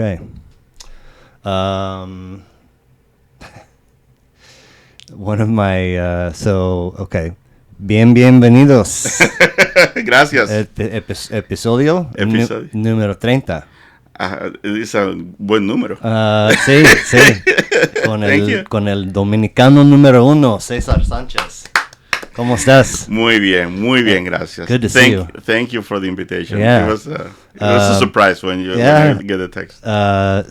Okay. One of my okay. Bienvenidos. Gracias. Episodio número 30. Es un buen número. Sí. Con el dominicano número 1, Cesar Sanchez. ¿Cómo estás? Muy bien, gracias. Good to see you. Thank you for the invitation. Yeah. It was a surprise when when I get the text. Our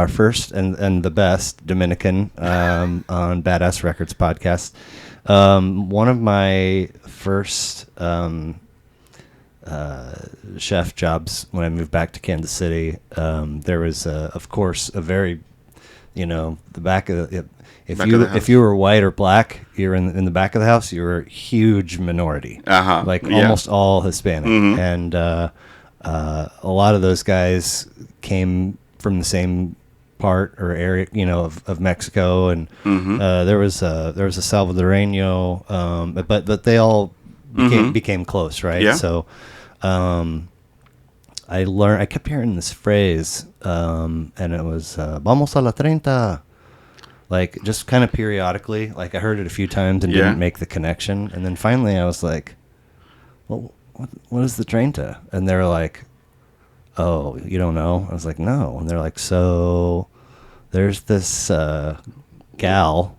first and the best Dominican on Badass Records podcast. One of my first chef jobs when I moved back to Kansas City, there was, of course, a very, the back of the... If you were white or black, you're in the back of the house. You were a huge minority, almost all Hispanic, and a lot of those guys came from the same part or area, of Mexico, and there was a Salvadoreño, but they all became close, right? Yeah. So I kept hearing this phrase, and it was "Vamos a la 30." Like, just kind of periodically. Like, I heard it a few times and didn't make the connection. And then finally I was like, well, what is the 30? And they were like, oh, you don't know? I was like, no. And they're like, so there's this gal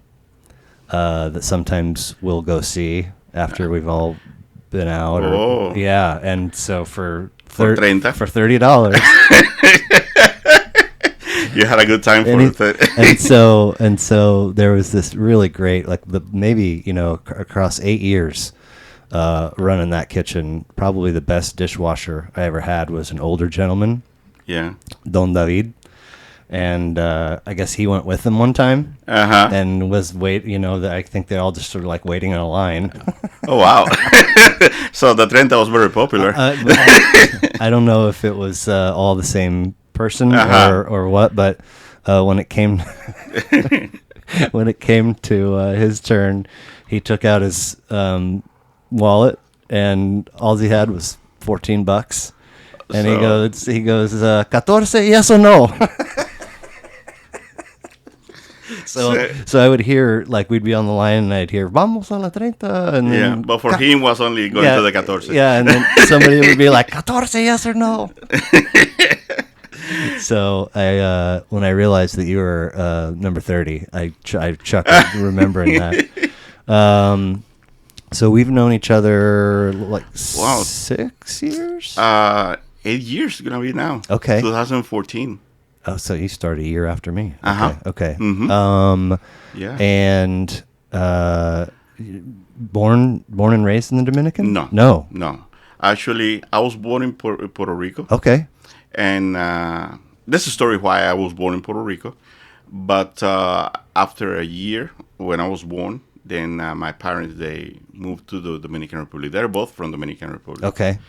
that sometimes we'll go see after we've all been out. Oh. Yeah, and so for $30? For $30... You had a good time for it. and so there was this really great, like across 8 years running that kitchen, probably the best dishwasher I ever had was an older gentleman. Yeah. Don David. And I guess he went with them one time and was I think they all just sort of like waiting in a line. Oh, wow. So the 30 was very popular. I don't know if it was all the same person or what, but when it came to his turn, he took out his wallet and all he had was $14, and he goes 14, yes or no? So I would hear, like, we'd be on the line and I'd hear "Vamos a la 30," and then, but for him was only going to the 14. Yeah, and then somebody would be like 14, yes or no? So I when I realized that you were number 30, I chuckled remembering that. So we've known each other like 6 years? 8 years gonna be now. Okay. 2014. Oh, so you started a year after me. Okay. Mm-hmm. Yeah. And born and raised in the Dominican? No. Actually, I was born in Puerto Rico. Okay. And this is a story why I was born in Puerto Rico. But after a year, when I was born, then my parents, they moved to the Dominican Republic. They're both from Dominican Republic. Okay.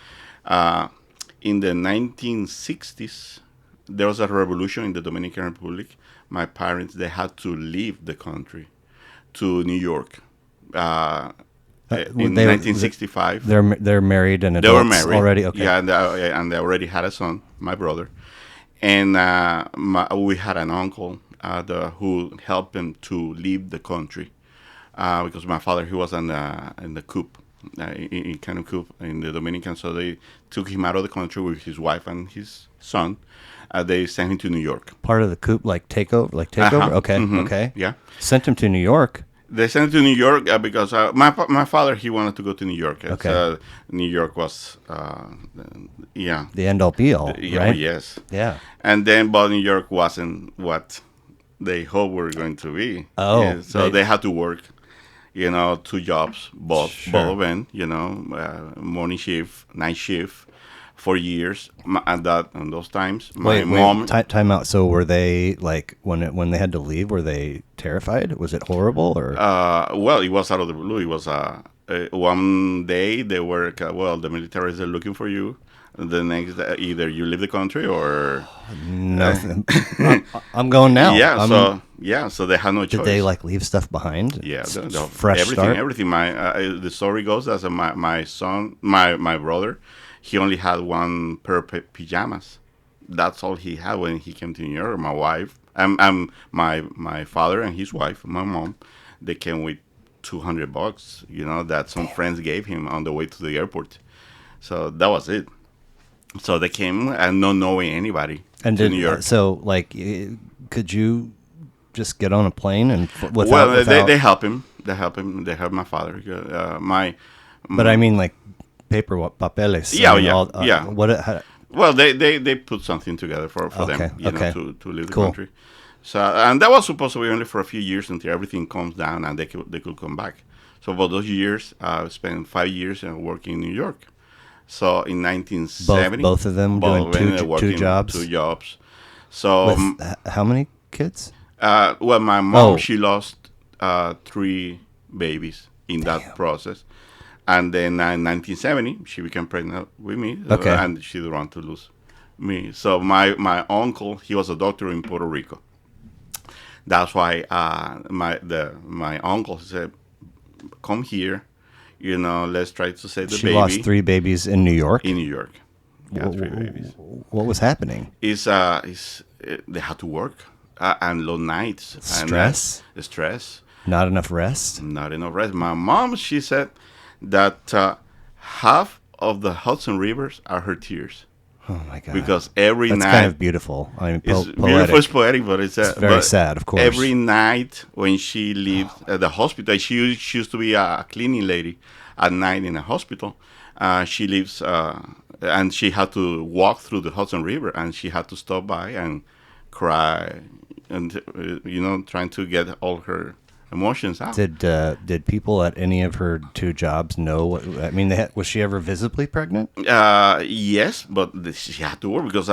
In the 1960s, there was a revolution in the Dominican Republic. My parents, they had to leave the country to New York. In 1965, they're married and adults. They were married already. Okay. Yeah, and they already had a son, my brother, and we had an uncle who helped him to leave the country because my father, he was in the coup, in kind of coup in the Dominican, so they took him out of the country with his wife and his son. They sent him to New York. Part of the coup, like takeover. Okay, okay. Yeah, sent him to New York. They sent him to New York because my father, he wanted to go to New York. Okay. New York was, the end all be all, right? Yes. Yeah. And then, but New York wasn't what they hoped were going to be. Oh. Yeah, so they had to work, 2 jobs, both of them, morning shift, night shift. For years, and those times, my mom. Time out. So were they like when they had to leave? Were they terrified? Was it horrible or? Well, it was out of the blue. It was one day they were the military is looking for you. The next day, either you leave the country or nothing. I'm going now. Yeah. So they had no choice. Did they like leave stuff behind? Yeah, fresh start. Everything. The story goes as my son, my brother. He only had one pair of pajamas that's all he had when he came to New York. My wife, my father and his wife, my mom, they came with $200, that some friends gave him on the way to the airport. So that was it. So they came and not knowing anybody and to New York. So, like, could you just get on a plane and without... They help him. They help him. They help my father. But I mean, like, papeles. Yeah, yeah. Well, they put something together for them, to leave the cool. country. So, and that was supposed to be only for a few years until everything calms down and they could come back. So for those years, I spent 5 years working in New York. So in 1970, both of them doing two jobs. 2 jobs. So with how many kids? Well, my mom, she lost 3 babies in that process. And then in 1970, she became pregnant with me. Okay. And she didn't want to lose me. So my uncle, he was a doctor in Puerto Rico. That's why my uncle said, come here, let's try to save the baby. She lost 3 babies in New York? In New York. Yeah, 3 babies. What was happening? They had to work and long nights. Stress? Stress. Not enough rest? Not enough rest. My mom, she said that half of the Hudson rivers are her tears. Oh my God! Because every night, that's kind of beautiful. I mean, it's poetic. Beautiful, it's poetic, but it's very sad, of course. Every night when she leaves the hospital, she used to be a cleaning lady at night in a hospital. She leaves, and she had to walk through the Hudson River, and she had to stop by and cry, and trying to get all her emotions out. Did people at any of her 2 jobs know? I mean, was she ever visibly pregnant? Yes, but she had to work because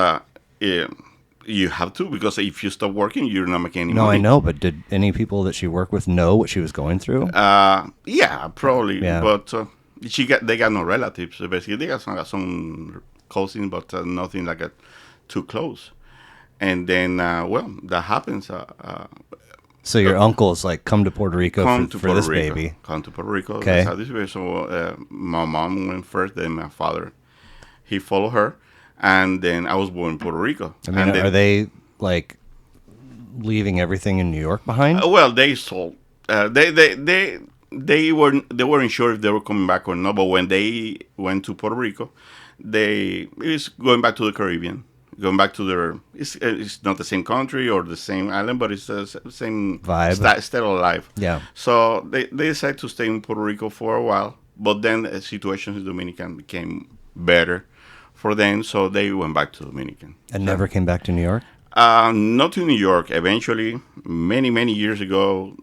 you have to, because if you stop working, you're not making any money. No, I know, but did any people that she worked with know what she was going through? Yeah, probably. Yeah. But they got no relatives. So basically, they got some cousins, but nothing like too close. And then, that happens. So your uncle's like, come to Puerto Rico for this baby. Come to Puerto Rico. Okay. Let's have this baby. So my mom went first, then my father, he followed her, and then I was born in Puerto Rico. I mean, are they like leaving everything in New York behind? Well, they sold. They weren't sure if they were coming back or not. But when they went to Puerto Rico, it was going back to the Caribbean. Going back to it's not the same country or the same island, but it's the same vibe, style of life. Yeah. So they decided to stay in Puerto Rico for a while, but then the situation in Dominican became better for them, so they went back to Dominican. And never came back to New York? Not to New York. Eventually, many years ago,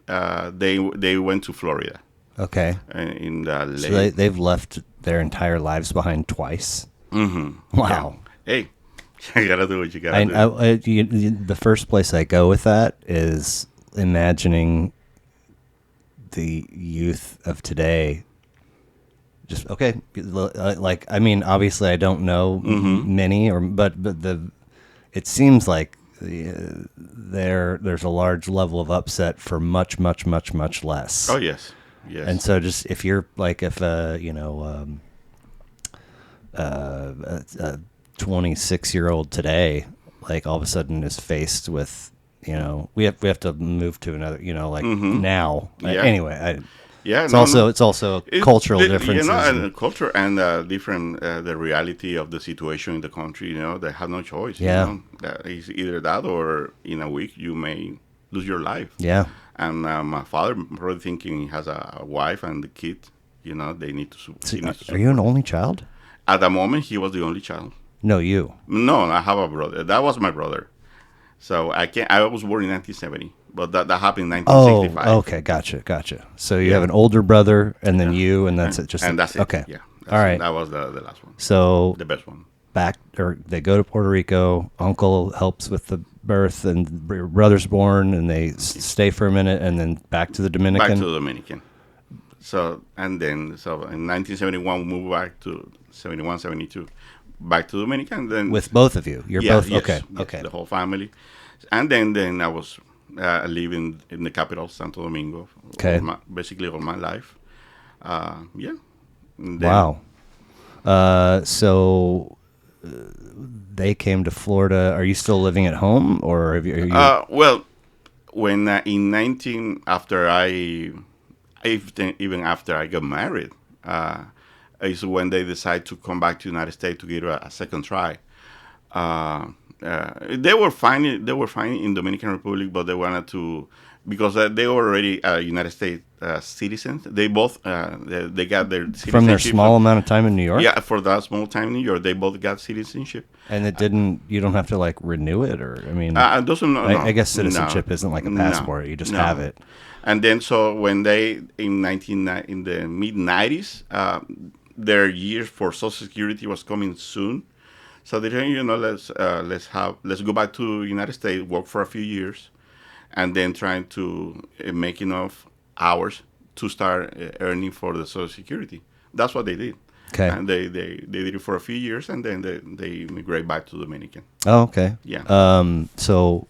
they went to Florida. Okay. In the late... So they've left their entire lives behind twice? Mm-hmm. Wow. Yeah. Hey. You gotta do what you gotta do. The first place I go with that is imagining the youth of today. Just okay, like I mean, obviously I don't know many, but it seems like there's a large level of upset for much less. Oh yes. And so just if you're like a 26-year-old today, like all of a sudden is faced with, we have to move to another, now. Yeah. Anyway, yeah, it's also cultural differences, and culture and different the reality of the situation in the country. They have no choice. Yeah, It's either that or in a week you may lose your life. Yeah, and my father probably thinking he has a wife and the kid. They need to. So are you an only child? At the moment, he was the only child. No, you. No, I have a brother. That was my brother. So I was born in 1970, but that happened in 1965. Oh, okay, gotcha. So you have an older brother, and then you, and that's it. That's it. Okay. Yeah. All right. That was the last one. So the best one. They go to Puerto Rico. Uncle helps with the birth, and brother's born, and they stay for a minute, and then back to the Dominican. Back to the Dominican. So in 1971 we moved back to 71, 72. Back to Dominican, then with both of you. You're both okay. Yes, okay. The whole family, and then I was living in the capital, Santo Domingo. Okay. Basically all my life. Yeah. Wow. So they came to Florida. Are you still living at home, or have you? Are you... Well, when in 19 after even after I got married, is when they decided to come back to the United States to give a second try. They were fine. They were fine in Dominican Republic, but they wanted to because they were already United States citizens. They both they got their citizenship from their small amount of time in New York. Yeah, for that small time in New York, they both got citizenship. And it didn't. You don't have to like renew it, or I mean, I guess citizenship isn't like a passport. You just have it. And then so when they in the mid 90s, their year for Social Security was coming soon. So they said, let's go back to United States, work for a few years, and then trying to make enough hours to start earning for the Social Security. That's what they did. Okay. And they did it for a few years, and then they immigrate back to Dominican. Oh, okay. Yeah. So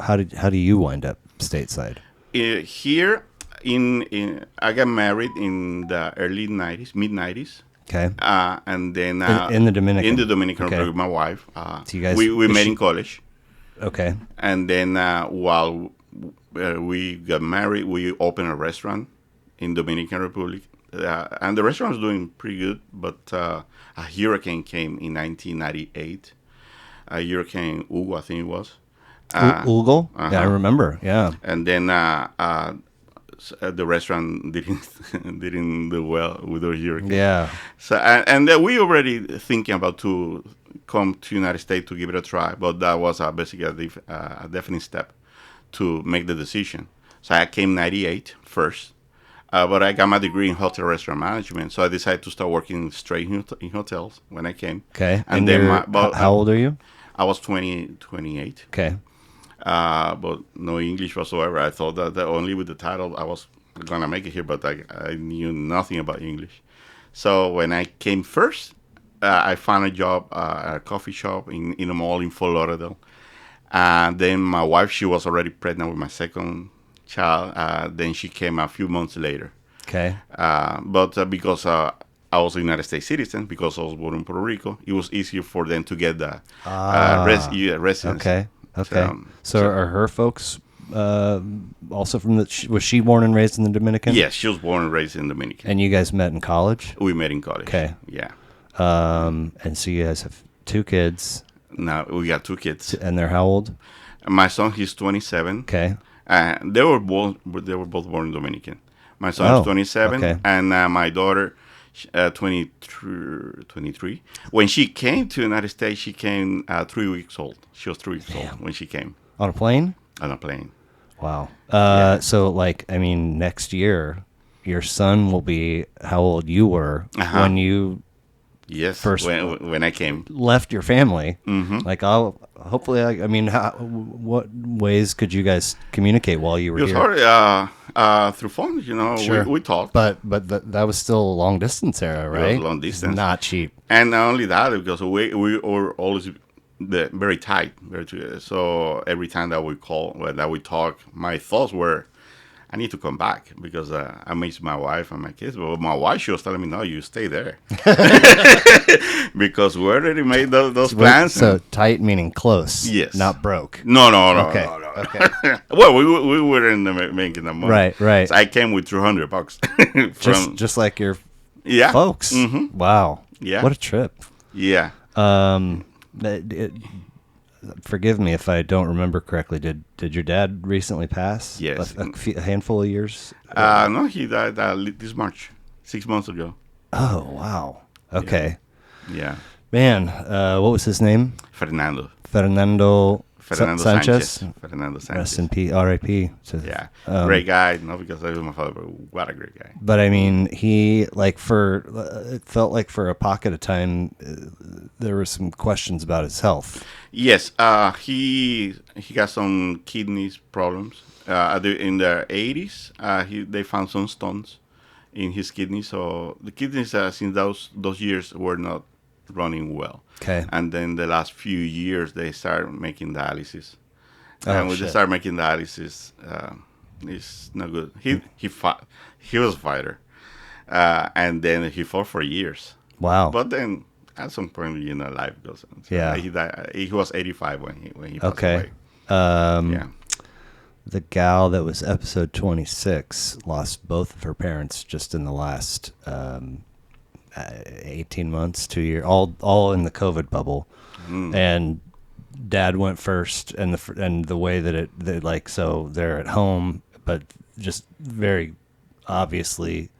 how do you wind up stateside? Here I got married in the early 90s, mid 90s. Okay. And then in the Dominican. In the Dominican Republic, my wife. So you guys, we met in college. Okay. And then while we got married, we opened a restaurant in Dominican Republic. And the restaurant was doing pretty good, but a hurricane came in 1998. A hurricane Hugo, I think it was. Hugo? Yeah, I remember. Yeah. And then the restaurant didn't do well with the hurricane. Yeah. So and we already thinking about to come to United States to give it a try, but that was basically a definite step to make the decision. So I came 98 first. But I got my degree in hotel restaurant management, so I decided to start working straight in hotels when I came. Okay. And then how old are you? I was 28. Okay. But no English whatsoever. I thought that only with the title I was going to make it here, but I knew nothing about English. So when I came first, I found a job at a coffee shop in a mall in Fort Lauderdale. And then my wife, she was already pregnant with my second child. Then she came a few months later. Okay. But because I was a United States citizen, because I was born in Puerto Rico, it was easier for them to get the residency. Okay. Okay. So are her folks also from was she born and raised in the Dominican? Yes, she was born and raised in the Dominican. And you guys met in college? We met in college. Okay. Yeah. And so you guys have 2 kids. Now we got 2 kids. And they're how old? My son, he's 27. Okay. They were both born in Dominican. My son is 27, okay. and my daughter, 23. When she came to the United States, she came 3 weeks old. She was 3 weeks old when she came. On a plane? On a plane. Wow. So, next year, your son will be how old you were when you first when I came. Left your family. Mm-hmm. What ways could you guys communicate while you were here? It was hard through phone, Sure. we talked. But that was still a long distance era, right? It was long distance. Not cheap. And not only that, because we were always very tight. So every time that we talk, my thoughts were, I need to come back because I miss my wife and my kids. But my wife, she was telling me, no, you stay there. Because we already made those plans. So tight meaning close. Yes. Not broke. No. Okay. No. Okay. Well, we weren't making that money. Right. So I came with $300 just like your yeah. folks. Mm-hmm. Wow. Yeah. What a trip. Yeah. Forgive me if I don't remember correctly. Did your dad recently pass? Yes. A handful of years? No, he died this March, 6 months ago. Oh, wow. Okay. Yeah. Man, what was his name? Fernando Sanchez. Fernando Sanchez. Rest in peace, R.I.P. Yeah. Great guy. Not because I was my father, but what a great guy. But I mean, it felt like for a pocket of time, there were some questions about his health. Yes. He got some kidneys problems. In the 80s, they found some stones in his kidneys. So the kidneys, since those years, were not running well. Okay. And then the last few years, they started making dialysis. And when they started making dialysis, it's not good. He was a fighter. And then he fought for years. Wow. But then at some point, life goes on. So Yeah. he died. He was 85 when he passed Okay. away. Yeah. The gal that was episode 26 lost both of her parents just in the last 18 months, 2 years, all in the COVID bubble. And Dad went first, and the way that so they're at home, but just very obviously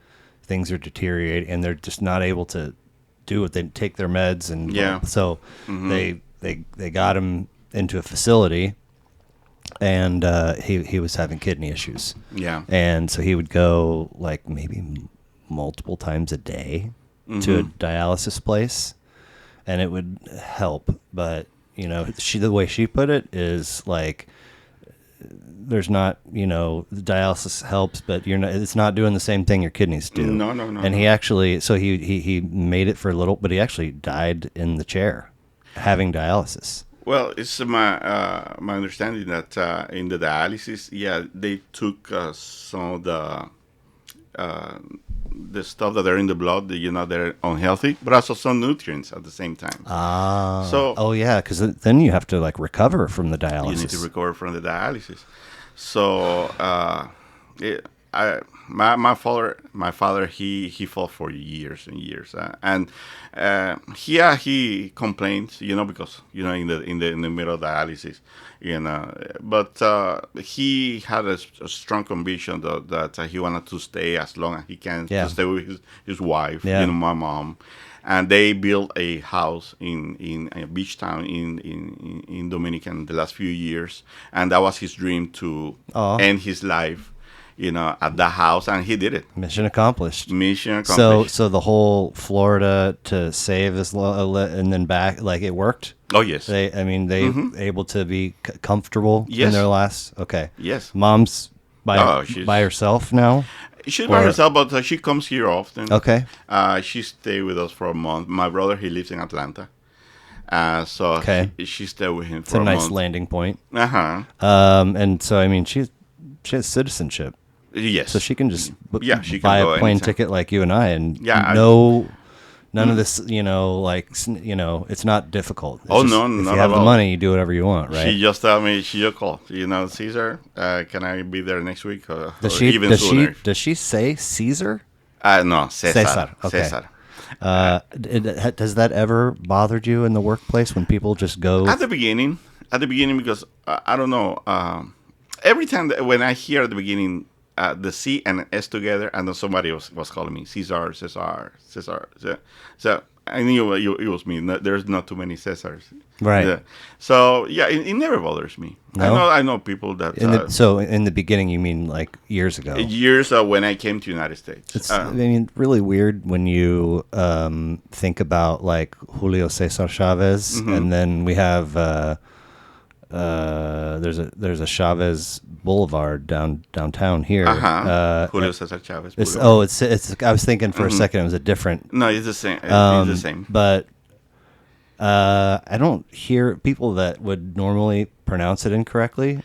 things are deteriorating, and they're just not able to do what they take their meds, and so they got him into a facility, and he was having kidney issues. Yeah. And so he would go like maybe multiple times a day to a dialysis place, and it would help. But the way she put it is like, there's not, the dialysis helps, but it's not doing the same thing your kidneys do. No. And he actually, so he made it for a little, but he actually died in the chair having dialysis. Well, it's my understanding that in the dialysis, they took some of the stuff that are in the blood, they're unhealthy, but also some nutrients at the same time. Because then you have to like recover from the dialysis. You need to recover from the dialysis. So my father, he fought for years and years, and he complained, because in the middle of dialysis, but he had a strong conviction that he wanted to stay as long as he can, to stay with his wife, my mom. And they built a house in a beach town in Dominican the last few years, and that was his dream to end his life, at that house, and he did it. Mission accomplished. So the whole Florida to save this and then back, like, it worked. Oh yes. They able to be comfortable in their last. Okay. Yes. Mom's by herself now. She's by herself, but she comes here often. Okay. She stayed with us for a month. My brother, he lives in Atlanta. So she stayed with him for a month. It's a nice landing point. Uh-huh. And so, I mean, she has citizenship. Yes. So she can just she buy can a go plane anytime. ticket like you and I, and none of this, it's not difficult. It's no, if not you have at the all. money, you do whatever you want, right? She just told me, she just called, Cesar, can I be there next week? Or even does sooner? Does she say Cesar? No, Cesar. Cesar. Okay. Cesar. Does that ever bother you in the workplace when people just go? At the beginning, because I don't know. Every time when I hear at the beginning the C and S together, and then somebody was calling me Cesar. So I knew it was me. There's not too many Cesars. Right. So it never bothers me. No? I know people that. So in the beginning, you mean like years ago? Years when I came to United States. It's really weird when you think about like Julio Cesar Chavez, and then we have there's a Chavez Boulevard downtown here. Julio Cesar Chavez Boulevard. It's I was thinking for a second it was a different. No, it's the same. It's the same. But I don't hear people that would normally pronounce it incorrectly.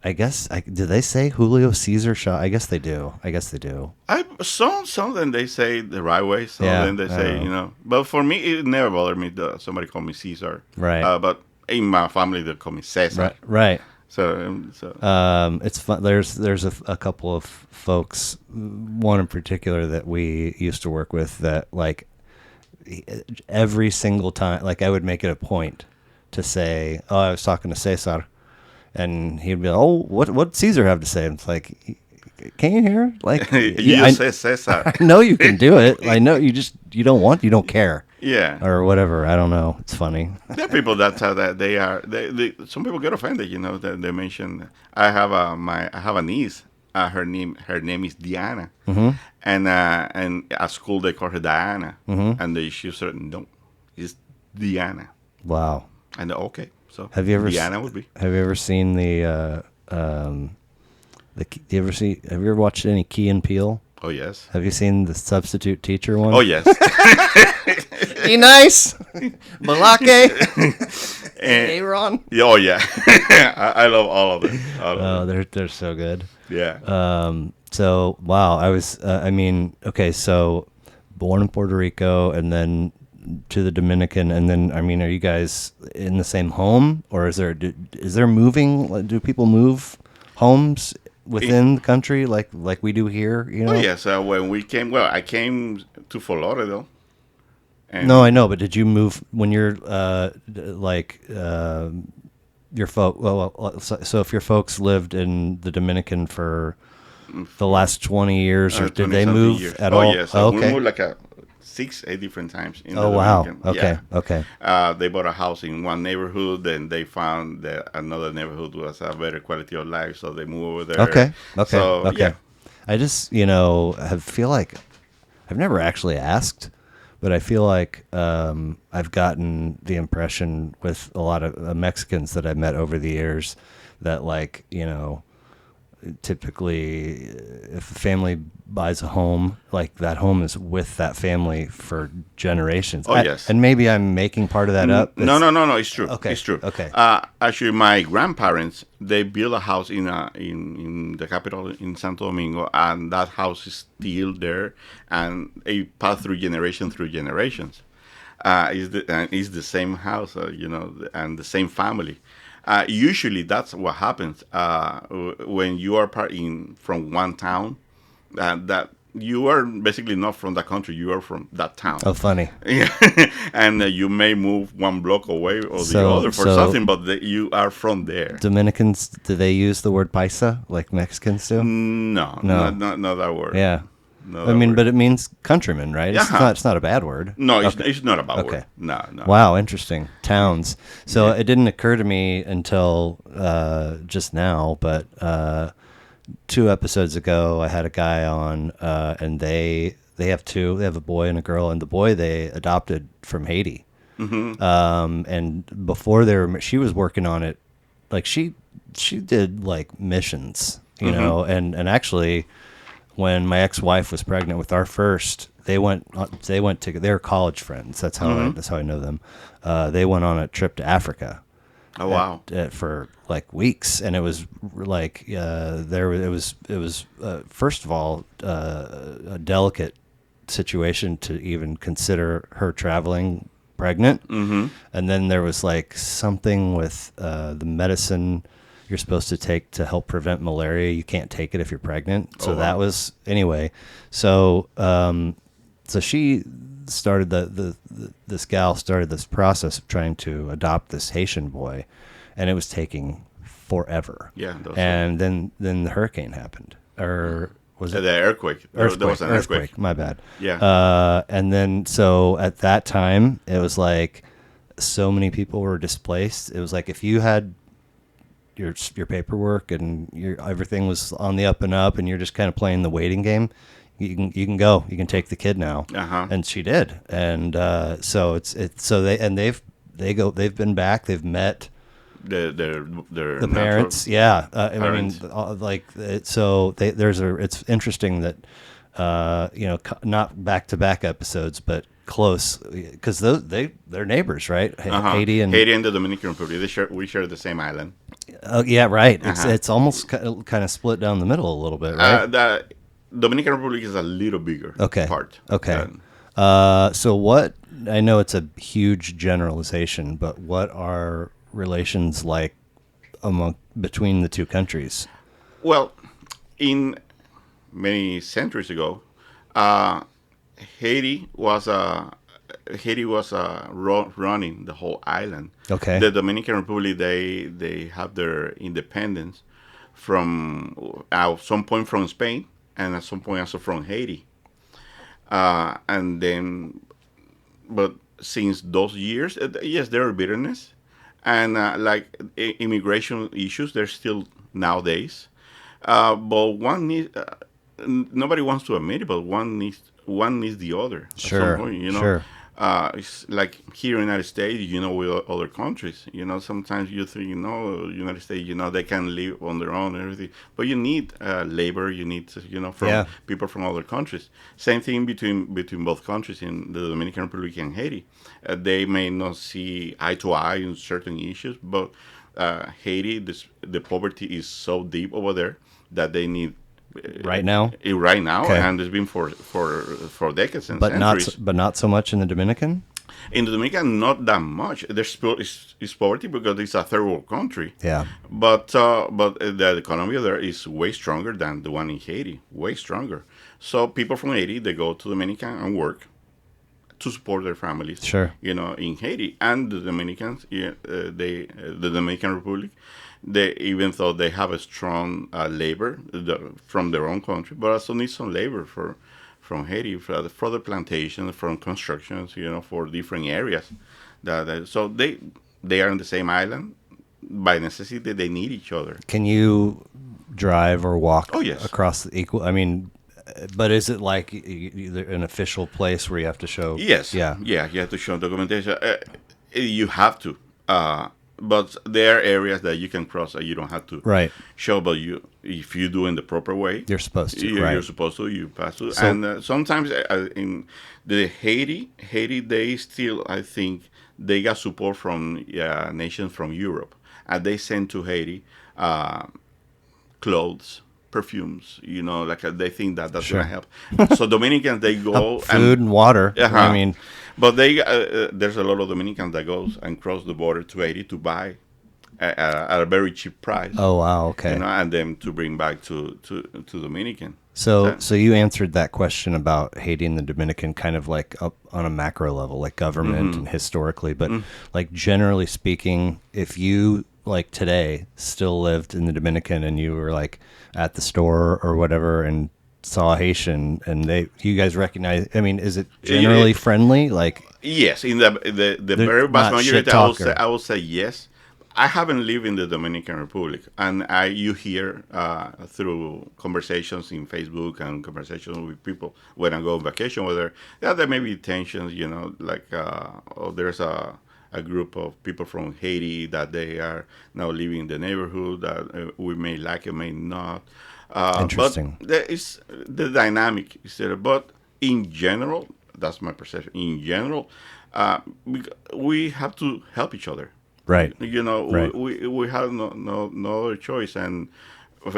I guess do they say Julio Cesar Chavez? I guess they do. Some of them they say the right way. Some of them they say But for me, it never bothered me that somebody called me Cesar. Right. But in my family, they call me Cesar. Right. So it's fun. There's a couple of folks, one in particular that we used to work with, that like every single time, like I would make it a point to say, "Oh, I was talking to Cesar," and he'd be like, "Oh, what Cesar have to say?" And it's like, can you hear? Like you say Cesar. I know you can do it. I know you don't care. Yeah. Or whatever. I don't know. It's funny. There are people that some people get offended, that they mention. I have a niece. Her name is Diana. And at school they call her Diana. And she said, no, it's Diana. Wow. And okay, so Diana would be. Have you ever seen have you ever watched any Key and Peele? Oh yes. Have you seen the substitute teacher one? Oh yes. Be nice, Malake, Aaron. Oh yeah. I love all of them. They're so good. Yeah. So wow, I was. So born in Puerto Rico, and then to the Dominican, and then I mean, are you guys in the same home, or is there moving? Do people move homes within the country like we do here? You know? Oh yes. When we came, well, I came to Fort Lauderdale. No, I know, but did you move when you're your folk? Well, so if your folks lived in the Dominican for the last 20 years, or did they move years. at all? Yes. Oh, We okay. moved like 8 different times. In the Wow. Dominican. Okay. Yeah. Okay. They bought a house in one neighborhood, and they found that another neighborhood was a better quality of life, so they moved over there. Okay. So, okay. yeah. I just feel like I've never actually asked, but I feel like I've gotten the impression with a lot of Mexicans that I've met over the years that typically if a family buys a home, like that home is with that family for generations. Oh, yes. And maybe I'm making part of that up. No. It's true. Okay. It's true. Okay. Actually, my grandparents, they built a house in the capital in Santo Domingo, and that house is still there, and it passed through generations. It's the same house, and the same family. Usually, that's what happens when you are from one town. That you are basically not from that country; you are from that town. Oh, funny. Yeah, and you may move one block away or the other for something, but you are from there. Dominicans, do they use the word paisa like Mexicans do? No, not that word. Yeah. Not I that mean, word. but it means countryman, right? Yeah. It's not a bad word. No, Okay. it's not about Okay. word. No. Wow, interesting. Towns. So it didn't occur to me until just now, but 2 episodes ago, I had a guy on, and they have 2. They have a boy and a girl, and the boy they adopted from Haiti. Mm-hmm. And before she was working on it, like she did like missions, you know, and actually, when my ex-wife was pregnant with our first, they were college friends. That's how I know them. They went on a trip to Africa. Oh wow! For like weeks, and it was like it was first of all a delicate situation to even consider her traveling pregnant, and then there was like something with the medicine you're supposed to take to help prevent malaria. You can't take it if you're pregnant. So that was anyway. So so she started this gal started this process of trying to adopt this Haitian boy, and it was taking forever. Yeah. And then the hurricane happened, or was it the earthquake? There was an earthquake. My bad. Yeah. And then so at that time it was like so many people were displaced. It was like if you had your paperwork and everything was on the up and up, and you're just kind of playing the waiting game, you can go. You can take the kid now. And she did. And so they've been back. They've met the parents. Yeah. Parents. I mean, so it's interesting that not back to back episodes, but close, because they're neighbors, right? Haiti and the Dominican Republic. We share the same island. Oh yeah, right. It's almost kind of split down the middle a little bit, right? The Dominican Republic is a little bigger part. Okay. So what? I know it's a huge generalization, but what are relations like between the two countries? Well, in many centuries ago, Haiti was running the whole island. Okay. The Dominican Republic, they have their independence from at some point from Spain, and at some point also from Haiti. And then, but since those years, yes, there are bitterness, and immigration issues. There's still nowadays, but one needs. Nobody wants to admit it, but one needs the other. Sure. At some point, Sure. It's like here in the United States, with other countries, sometimes you think, United States, they can live on their own and everything, but you need labor, you need, from people from other countries. Same thing between both countries in the Dominican Republic and Haiti. They may not see eye to eye on certain issues, but Haiti, the poverty is so deep over there that they need right now, okay. Okay. And it's been for decades and but centuries. not so much in the Dominican. In the Dominican, not that much. There's still is poverty because it's a third world country. Yeah. But the economy there is way stronger than the one in Haiti. Way stronger. So people from Haiti, they go to Dominican and work to support their families. Sure. In Haiti, and the Dominicans, the Dominican Republic, they, even though they have a strong labor from their own country, but also need some labor from Haiti for the plantations, from constructions, for different areas. So they are on the same island. By necessity, they need each other. Can you drive or walk Oh, yes. across the equal? I mean, but is it like an official place where you have to show? Yes. Yeah. Yeah, you have to show documentation. You have to. But there are areas that you can cross that you don't have to show. But if you do in the proper way, you're supposed to. You're supposed to. You pass to. So, and sometimes in the Haiti, they still, I think, they got support from nations from Europe, and they send to Haiti clothes, perfumes, like they think that's gonna help. So Dominicans, they go food and water. I mean, but there's a lot of Dominicans that goes and cross the border to Haiti to buy at a very cheap price. Oh wow, okay. And then to bring back to Dominican. So you answered that question about Haiti and the Dominican kind of like up on a macro level, like government and historically, but like generally speaking, if you like today still lived in the Dominican and you were like at the store or whatever and saw a Haitian and you guys recognize, I mean, is it generally friendly? Like, yes, in the very vast majority, I will say yes. I haven't lived in the Dominican Republic, and you hear through conversations in Facebook and conversations with people when I go on vacation, whether there may be tensions, like there's a group of people from Haiti that they are now living in the neighborhood that we may like it, may not. Interesting. But there is the dynamic is there. But in general, that's my perception. In general, we have to help each other. Right. Right. We have no other choice. And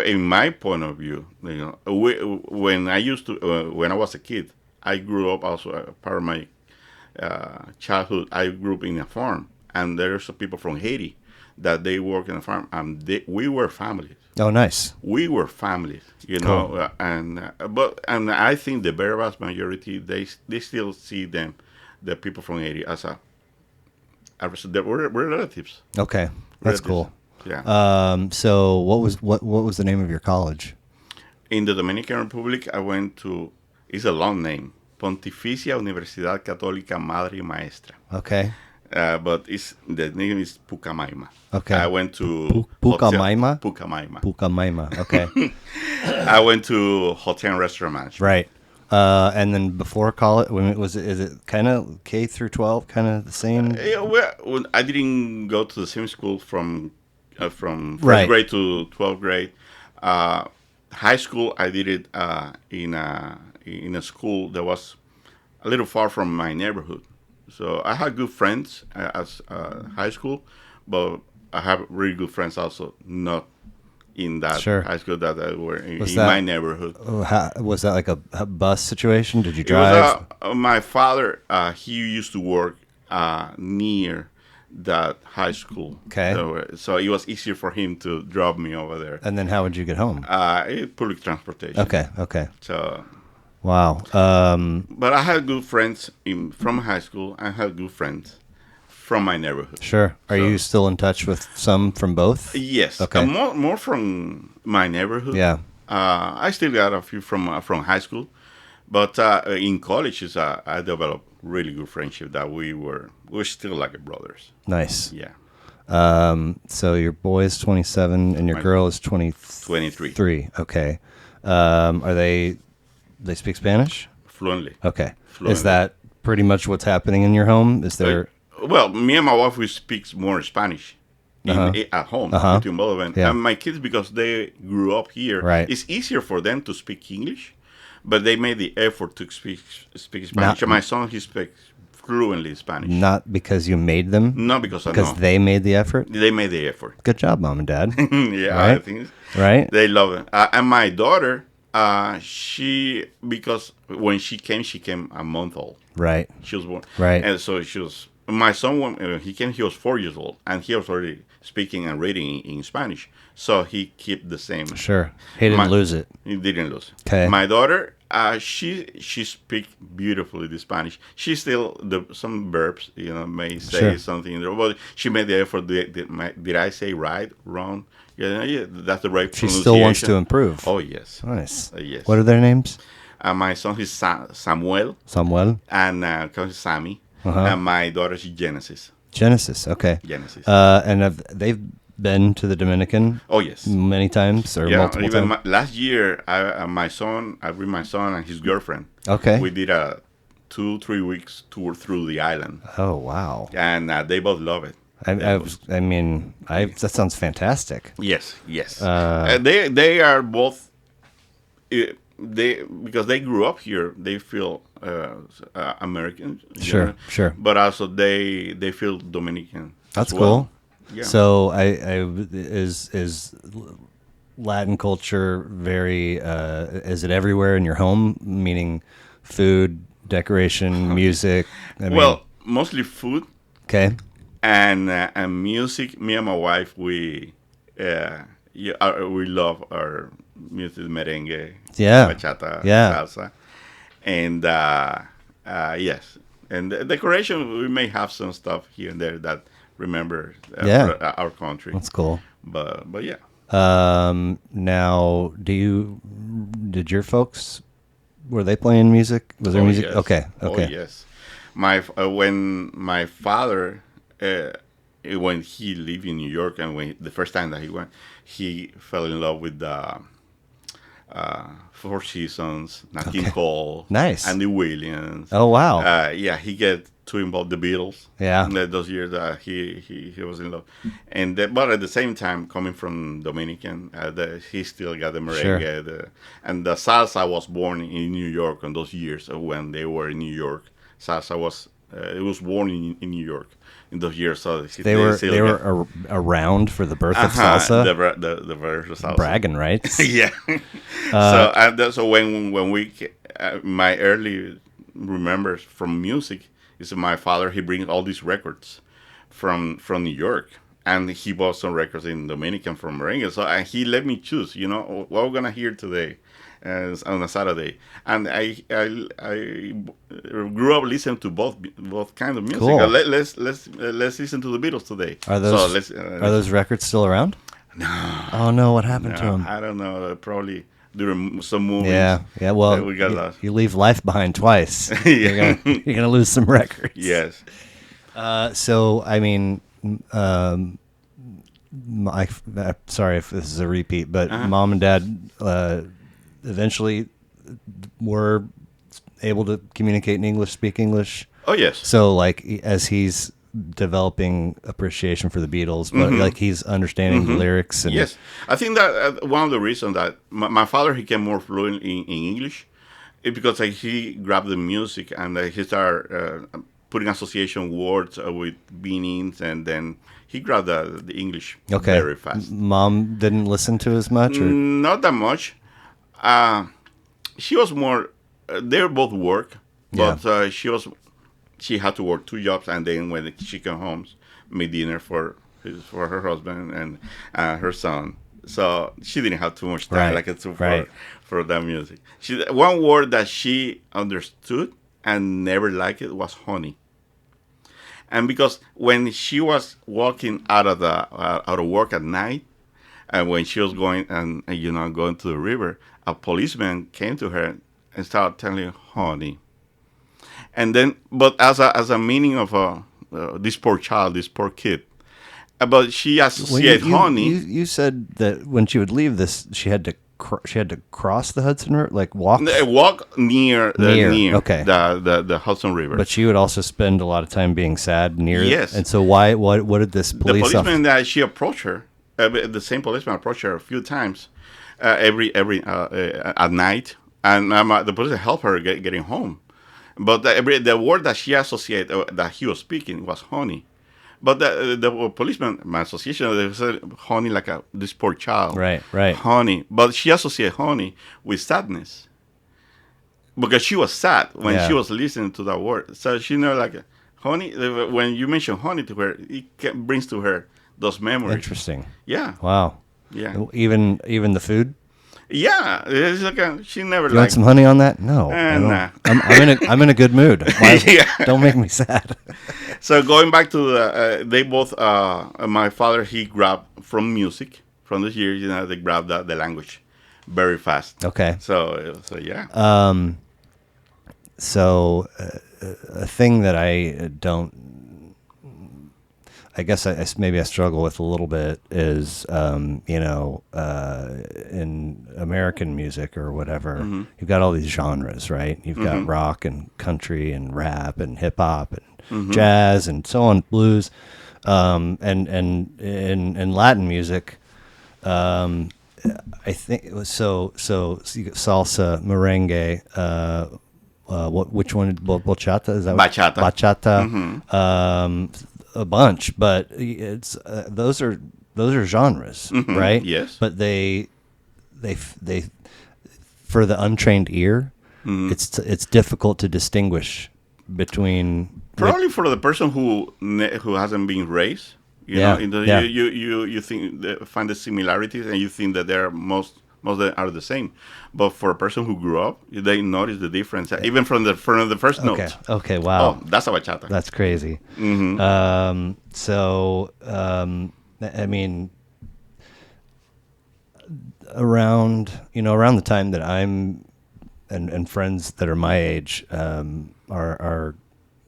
in my point of view, when I was a kid, I grew up also part of my childhood. I grew up in a farm, and there's people from Haiti that they work in a farm, and we were families. Oh, nice. We were families, Cool. And I think the very vast majority they still see the people from Haiti as we're relatives. Okay, that's cool. Yeah. So what was the name of your college? In the Dominican Republic, I went to. It's a long name. Pontificia Universidad Católica Madre y Maestra. Okay. But the name is Pucamaima. Okay. I went to Pucamaima. Pucamaima. Pucamaima. Okay. I went to hotel and restaurant management. Right. And then before college, is it kind of K through 12, kind of the same? Well, I didn't go to the same school from first grade to 12th grade. High school, I did it in a school that was a little far from my neighborhood. So I had good friends as high school, but I have really good friends also not in that high school that were in my neighborhood. Was that like a bus situation? Did you drive? My father, he used to work near that high school. Okay. So it was easier for him to drop me over there. And then how would you get home? Public transportation. Okay. So. Wow. But I had good friends from high school. I had good friends from my neighborhood. Sure. Are you still in touch with some from both? Yes. Okay. More from my neighborhood. Yeah. I still got a few from high school, but in college, I developed really good friendship that we're still like brothers. Nice. Yeah. So your boy is 27 and your girl is 23. Okay. Are they speak Spanish? Fluently. Okay. Fluently. Is that pretty much what's happening in your home? Is there? Well, me and my wife, we speak more Spanish at home between both of them. Yeah. And my kids, because they grew up here, it's easier for them to speak English, but they made the effort to speak Spanish. My son, he speaks fluently Spanish. Not because you made them? Not because they made the effort? They made the effort. Good job, Mom and Dad. Yeah, right? I think right? They love it. And my daughter, She because when she came a month old. Right. She was born. Right. And so she was. My son, when he came, he was 4 years old, and he was already speaking and reading in Spanish. So he kept the same. Sure. He didn't lose it. He didn't lose. Okay. My daughter, she speaks beautifully the Spanish. She still some verbs, may say Sure. something. But she made the effort. Did I say right, wrong? Yeah, that's the right She pronunciation. still wants to improve. Oh yes. Nice. Yes. What are their names? My son is Samuel, Samuel. and Sammy. And my daughter is Genesis. Genesis. Okay. Genesis. And they've been to the Dominican. Oh yes. Many times or multiple even times. last year, I bring my son and his girlfriend. Okay. We did a 2-3 weeks tour through the island. Oh wow. And they both love it. That sounds fantastic. Yes. They are both. Because they grew up here, they feel American. Sure. But also they feel Dominican. That's as well. cool. Yeah. So is Latin culture very? Is it everywhere in your home? Meaning, food, decoration, music. Mostly food. Okay. And music. Me and my wife, we love our music, merengue, bachata, salsa, and yes, and the decoration. We may have some stuff here and there that remember our country. That's cool. But yeah. Now, did your folks, were they playing music? Was there music? Yes. Okay. Oh yes. When my father. When he lived in New York, and when the first time that he went, he fell in love with the Four Seasons, Nat King Cole, nice, Andy Williams. Oh wow! He get too involved the Beatles. Yeah, those years he was in love, and but at the same time, coming from Dominican, he still got the merengue, sure. And the salsa was born in New York on those years when they were in New York. Salsa was born in New York. In those years, so they were around for the birth of salsa. The birth of salsa. Bragging rights. Yeah. So when we my early remembers from music is my father. He brings all these records from New York, and he bought some records in Dominican from merengue. So he let me choose. What we're gonna hear today. On a Saturday, and I grew up listening to both kinds of music. Cool. Let's listen to the Beatles today. Are those records still around? No. Oh no! What happened to them? I don't know. Probably during some movies. Yeah. Well, we got lost. You leave life behind twice. Yeah. You're gonna lose some records. Yes. So I mean, sorry if this is a repeat, but Mom and Dad eventually were able to communicate in English, speak English. Oh yes. So like as he's developing appreciation for the Beatles, but like he's understanding the lyrics. And yes, I think that one of the reasons that my father he became more fluent in English is because he grabbed the music and he started putting association words with meanings, and then he grabbed the English very fast. Mom didn't listen to as much, or not that much. She was more. They both work, but she had to work 2 jobs, and then when she came home, made dinner for her husband and her son. So she didn't have too much time for that music. One word that she understood and never liked it was honey. And because when she was walking out of work at night, and when she was going going to the river, a policeman came to her and started telling her honey. And then, but as a meaning of this poor child, this poor kid, but she associated honey. You said that when she would leave this, she had to cross the Hudson River, like walk near the Hudson River. But she would also spend a lot of time being sad near. Yes. And so what did this policeman that she approached her, the same policeman approached her a few times, every at night, and the policeman helped her getting home. But the word that she associated that he was speaking was honey. But the policeman, my association, they said honey like this poor child. Right. Honey. But she associated honey with sadness. Because she was sad when she was listening to that word. So she know like honey, when you mention honey to her, it brings to her those memories. Interesting. Yeah. Wow. Yeah. Even the food? Yeah, it's like she never. You want some honey on that? No, nah. I'm in a good mood. Don't make me sad. So going back to they both. My father, he grabbed from music from the years. They grabbed the language very fast. Okay. So yeah. So a thing that I don't. I guess maybe I struggle with a little bit is, in American music or whatever, you've got all these genres, right? You've got rock and country and rap and hip hop and jazz and so on, blues, and in Latin music, I think it was so you got salsa, merengue. Which one? Bachata? Is that Bachata? Bachata. A bunch, but it's those are genres, right? Yes. But they for the untrained ear, it's difficult to distinguish between. Probably for the person who hasn't been raised, you think find the similarities and you think that they're most of them are the same, but for a person who grew up, they notice the difference even from the first note. Okay, wow. Oh, that's a bachata. That's crazy. I mean, around the time that I'm and friends that are my age are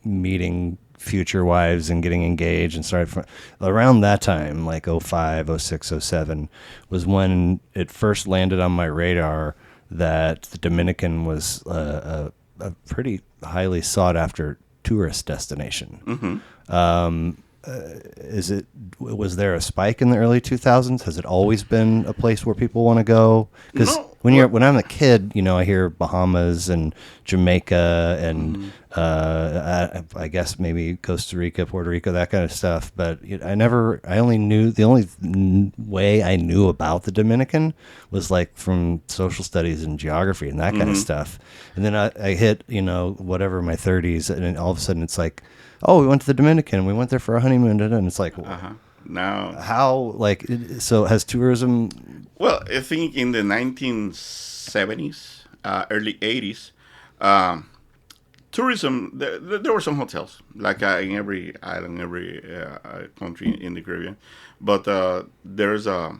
meeting future wives and getting engaged and started around that time, like 05, 06, 07 was when it first landed on my radar that the Dominican was a pretty highly sought after tourist destination. Was there a spike in the early 2000s? Has it always been a place where people want to go? Because when I'm a kid, I hear Bahamas and Jamaica and I guess maybe Costa Rica, Puerto Rico, that kind of stuff. But the only way I knew about the Dominican was like from social studies and geography and that kind of stuff. And then I hit, whatever, my 30s, and all of a sudden it's like, oh, we went to the Dominican. We went there for a honeymoon, and it's like, now how? So has tourism? Well, I think in the 1970s, early 80s, tourism. There were some hotels, like in every island, every country in the Caribbean. But there's a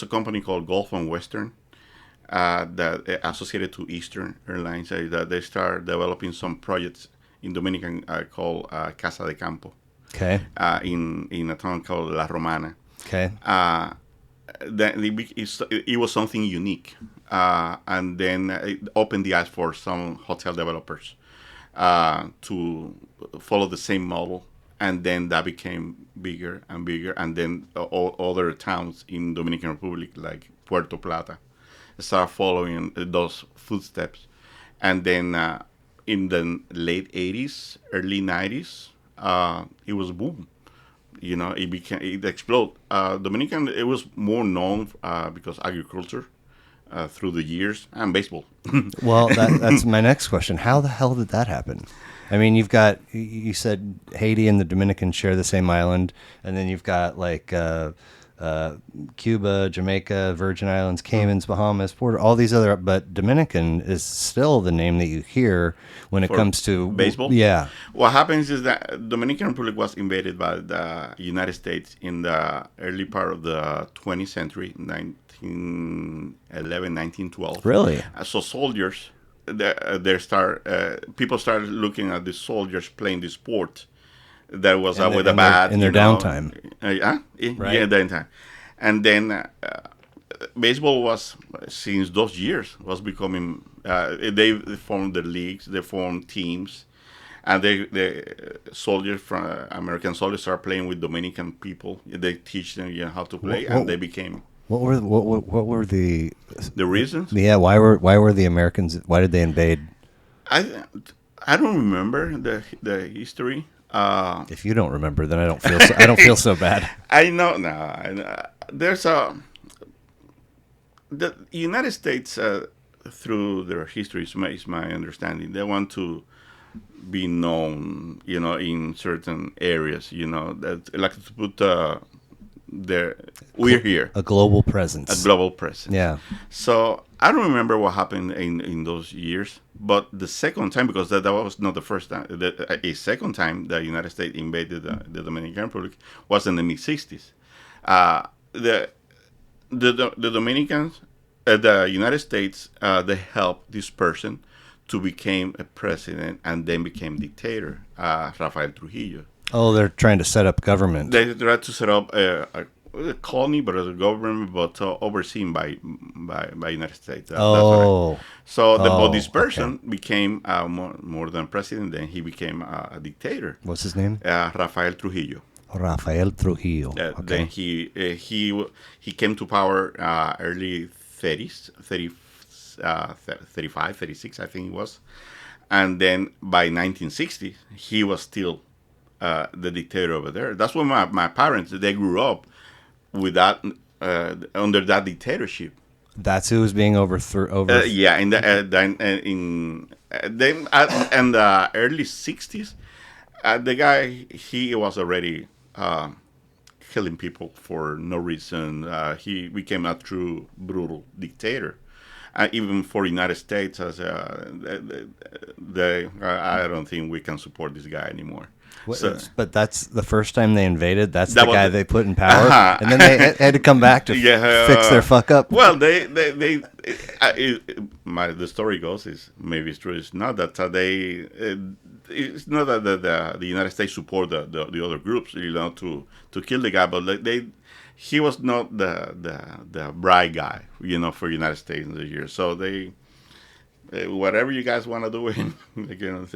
company called Gulf and Western that associated to Eastern Airlines that they start developing some projects in Dominican called Casa de Campo. Okay. In a town called La Romana. Okay. It was something unique, and then it opened the eyes for some hotel developers to follow the same model, and then that became bigger and bigger, and then all other towns in Dominican Republic like Puerto Plata started following those footsteps, and then in the late 80s, early 90s, it was a boom. It exploded. Dominican, it was more known because agriculture through the years and baseball. Well, that's my next question. How the hell did that happen? I mean, you said Haiti and the Dominican share the same island, and then you've got like Cuba, Jamaica, Virgin Islands, Caymans, Bahamas, Puerto, all these other, but Dominican is still the name that you hear when it comes to baseball. Yeah. What happens is that Dominican Republic was invaded by the United States in the early part of the 20th century, 1911, 1912. Really? So soldiers, people started looking at the soldiers playing the sport. That was with a bat in their downtime. Right. Yeah, downtime. And then baseball was, since those years, was becoming. They formed the leagues, they formed teams, and the soldiers from American soldiers started playing with Dominican people. They teach them how to play, and they became. What were the reasons? Yeah, why were the Americans? Why did they invade? I don't remember the history. If you don't remember, then I don't feel so bad. I know now. There's the United States through their history is my understanding. They want to be known, in certain areas, that like to put we're here. A global presence. A global presence. Yeah. So I don't remember what happened in those years, but the second time, because that was not the first time, a second time the United States invaded the Dominican Republic was in the mid-60s. The Dominicans, the United States, they helped this person to become a president and then became dictator, Rafael Trujillo. Oh, they're trying to set up government. They tried to set up a colony, but as a government, but overseen by United States. Oh. That's right. So but this person became more than president. Then he became a dictator. What's his name? Rafael Trujillo. Rafael Trujillo. Okay. Then he came to power early 30s, 35, 36, I think it was. And then by 1960, he was still the dictator over there. That's when my parents, they grew up with that, under that dictatorship. That's who was being overthrown. Yeah, in the early 60s, the guy, he was already killing people for no reason. He became a true brutal dictator. Even for United States, as I don't think we can support this guy anymore. But that's the first time they invaded. That's the guy they put in power, and then they had to come back to fix their fuck up. Well, the story goes is maybe it's true. It's not that it's not that the United States support the other groups, to kill the guy, but he was not the bright guy, for United States in the years. So they. Whatever you guys want to do with him.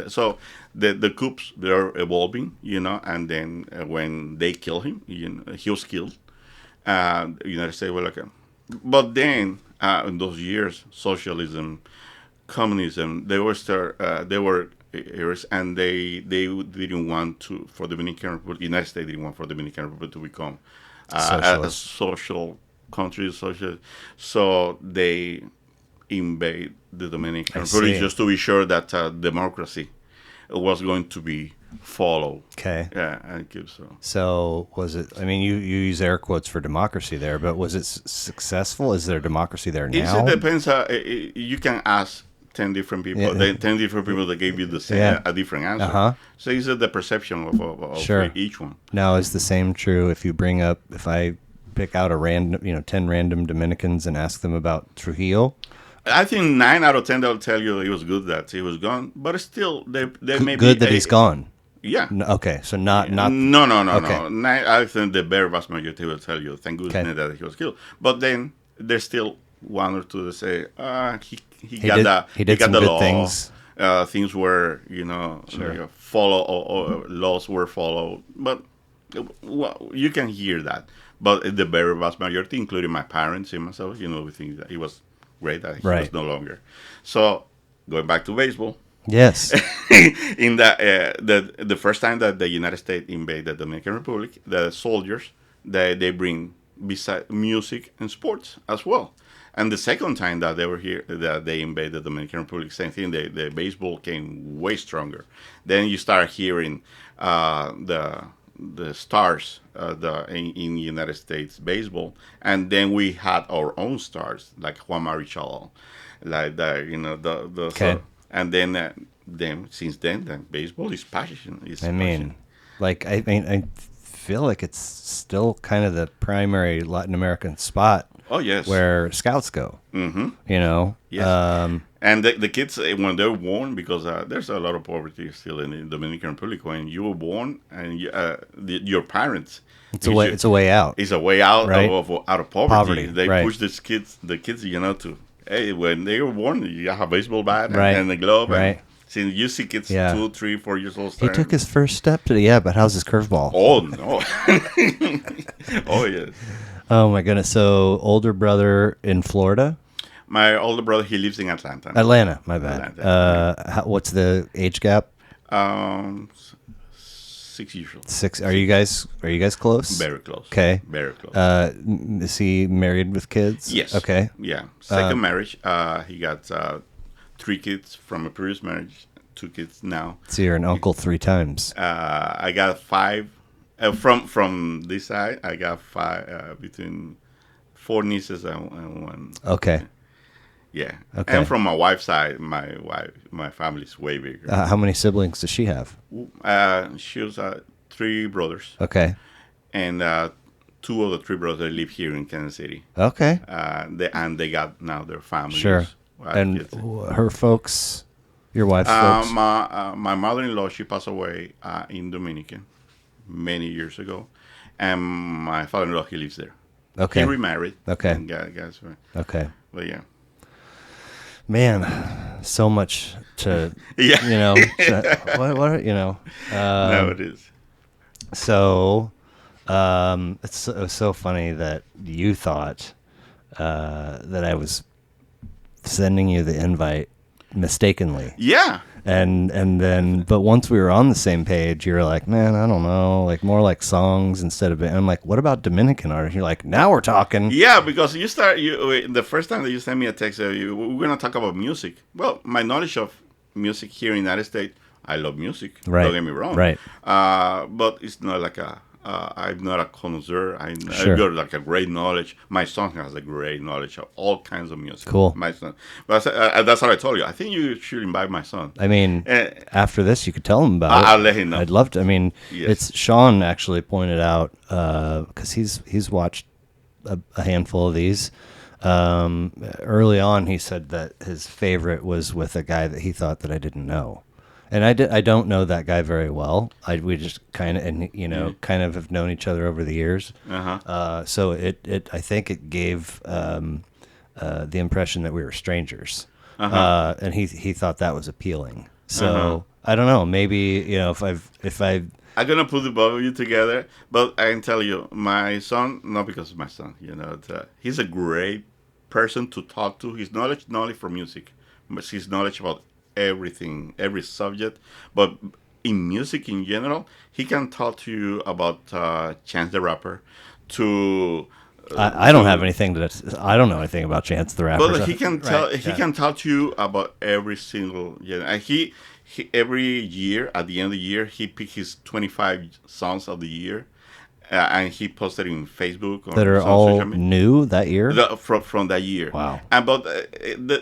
So the coups, they're evolving, and then when they kill him, he was killed. The United States were like, but then in those years, socialism, communism, they were errors, and they didn't want to for the Dominican Republic. United States didn't want for the Dominican Republic to become a social country, so they invade the Dominican Republic just to be sure that democracy was going to be followed. Okay. Yeah, I think so. So was it? I mean, you use air quotes for democracy there, but was it successful? Is there democracy there now? It depends. You can ask 10 different people. Yeah. 10 different people that gave you the same a different answer. Uh-huh. So it's the perception of sure. each one. Now, is the same true if I pick out a random, 10 random Dominicans and ask them about Trujillo? I think 9 out of 10 they'll tell you it was good that he was gone, but still they may good be that he's gone. Yeah. No, okay, so not. No. Okay. I think the very vast majority will tell you thank goodness that he was killed. But then there's still one or two that say he got the law. Things. Things were follow or laws were followed, but you can hear that. But the very vast majority, including my parents and myself, we think that he was great that he was no longer. So going back to baseball. Yes. In the first time that the United States invaded the Dominican Republic, the soldiers they bring beside music and sports as well. And the second time that they were here, that they invaded the Dominican Republic, same thing. The baseball came way stronger. Then you start hearing the stars in United States baseball, and then we had our own stars like Juan Marichal, like that. Okay. And then since then baseball is passion. I feel like it's still kind of the primary Latin American spot. Oh yes, where scouts go. Mm-hmm. Yes. And the kids, when they're born, because there's a lot of poverty still in the Dominican Republic. When you were born and your parents, it's a way out. It's a way out right? out of poverty. They right. push the kids, to when they were born, you have a baseball bat right. and a glove. Right. Since you see kids 2, 3, 4 years old. He took his first step but how's his curveball? Oh no! Oh yes. Oh my goodness! So older brother in Florida. My older brother, he lives in Atlanta. My bad. What's the age gap? 6 years old. Six. Are you guys close? Very close. Okay. Very close. Is he married with kids? Yes. Okay. Yeah. Second marriage. He got 3 kids from a previous marriage. 2 kids now. So you're an uncle 3 times. I got 5 from this side. I got 5 between 4 nieces and 1. Okay. Yeah. Okay. And from my wife's side, my family's way bigger. How many siblings does she have? She was 3 brothers. Okay. And 2 of the 3 brothers live here in Kansas City. Okay. They got now their families. Sure. And kids. her folks, your wife's folks? My mother-in-law, she passed away in Dominican many years ago. And my father-in-law, he lives there. Okay. He remarried. Okay. And Okay. But yeah. Man, so much to, Yeah. what No, it is. So, it's so funny that you thought that I was sending you the invite mistakenly. Yeah. And then, but once we were on the same page, you were like, man, I don't know, like more like songs instead of, and I'm like, what about Dominican artists? You're like, now we're talking. Yeah, because the first time that you sent me a text, we're going to talk about music. Well, my knowledge of music here in the United States, I love music. Right. Don't get me wrong. Right. But it's not like I'm not a connoisseur. Sure. I've got like a great knowledge. My son has a great knowledge of all kinds of music. Cool. My son. But that's what I told you. I think you should invite my son. I mean, after this, you could tell him about it. I'll let him know. I'd love to. I mean, Yes. it's Sean actually pointed out, because he's watched a handful of these. Early on, he said that his favorite was with a guy that he thought that I didn't know. And I don't know that guy very well. We just kind of, kind of have known each other over the years. Uh-huh. So I think it gave the impression that we were strangers. Uh-huh. And he thought that was appealing. So I don't know. Maybe if I'm gonna put the both of you together, but I can tell you, my son, not because of my son, he's a great person to talk to. His knowledge not only for music, but his knowledge about everything, every subject, but in music in general, he can talk to you about Chance the Rapper. I don't have anything I don't know anything about Chance the Rapper. But he can tell. Right, he can talk to you about every single. And he every year at the end of the year he picked his 25 songs of the year, and he posted in Facebook that are all new that year. From that year. Wow. And but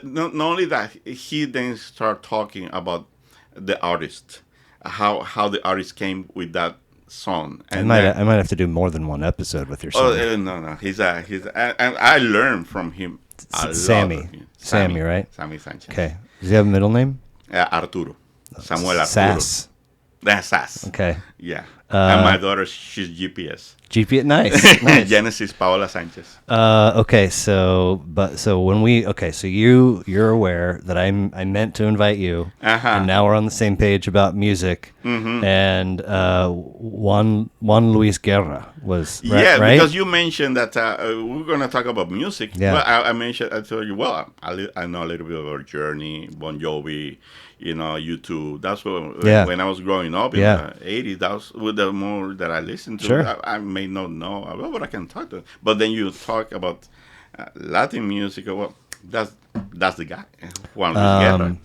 not only that, he then start talking about the artist, how the artist came with that song. And I might have to do more than one episode with your son. No. He's and I learned from him a Sammy. lot. Sammy, right? Sammy Sanchez. Okay. Does he have a middle name? Arturo. Samuel Arturo. Sass. That's Sass. Okay. Yeah. And my daughter, she's GPS. GPS, nice. Genesis Paola Sanchez. Okay, so you're aware that I meant to invite you, and now we're on the same page about music. Mm-hmm. And Juan Luis Guerra was right? Because you mentioned that we're gonna talk about music. Yeah. Well, I told you. Well, I know a little bit about Journey, Bon Jovi. U2. That's when I was growing up in the 80s. That was with the more that I listened to. Sure. I may not know about what I can talk to, but then you talk about Latin music. Well, that's the guy, Juan Luis Guerra.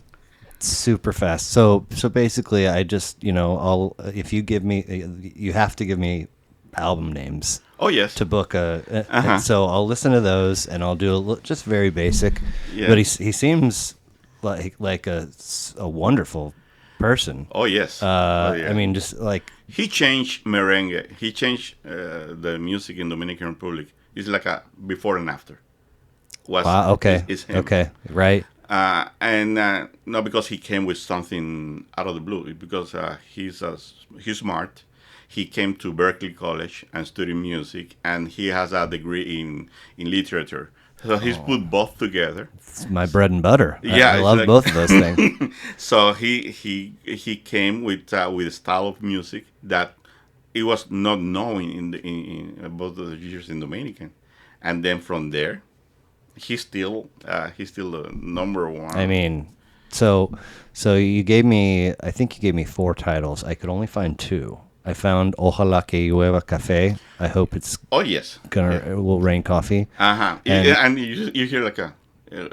Super fast. So basically, I just if you give me, you have to give me album names. Oh yes. To book and so I'll listen to those and I'll do just very basic. Yeah. But he seems like a wonderful person. Oh yes. I mean, just like he changed merengue. He changed the music in Dominican Republic. It's like a before and after. Wow. Okay. Is him. Okay. Right. And not because he came with something out of the blue. Because he's smart. He came to Berkeley College and studied music, and he has a degree in literature. So he's put both together. It's my bread and butter. Yeah, I love both of those things. So he came with a style of music that it was not known in both of the years in Dominican, and then from there, he's still the number one. I mean, so you gave me, I think you gave me 4 titles. I could only find 2. I found Ojala Que Llueva Cafe. I hope it's it will rain coffee. And you hear like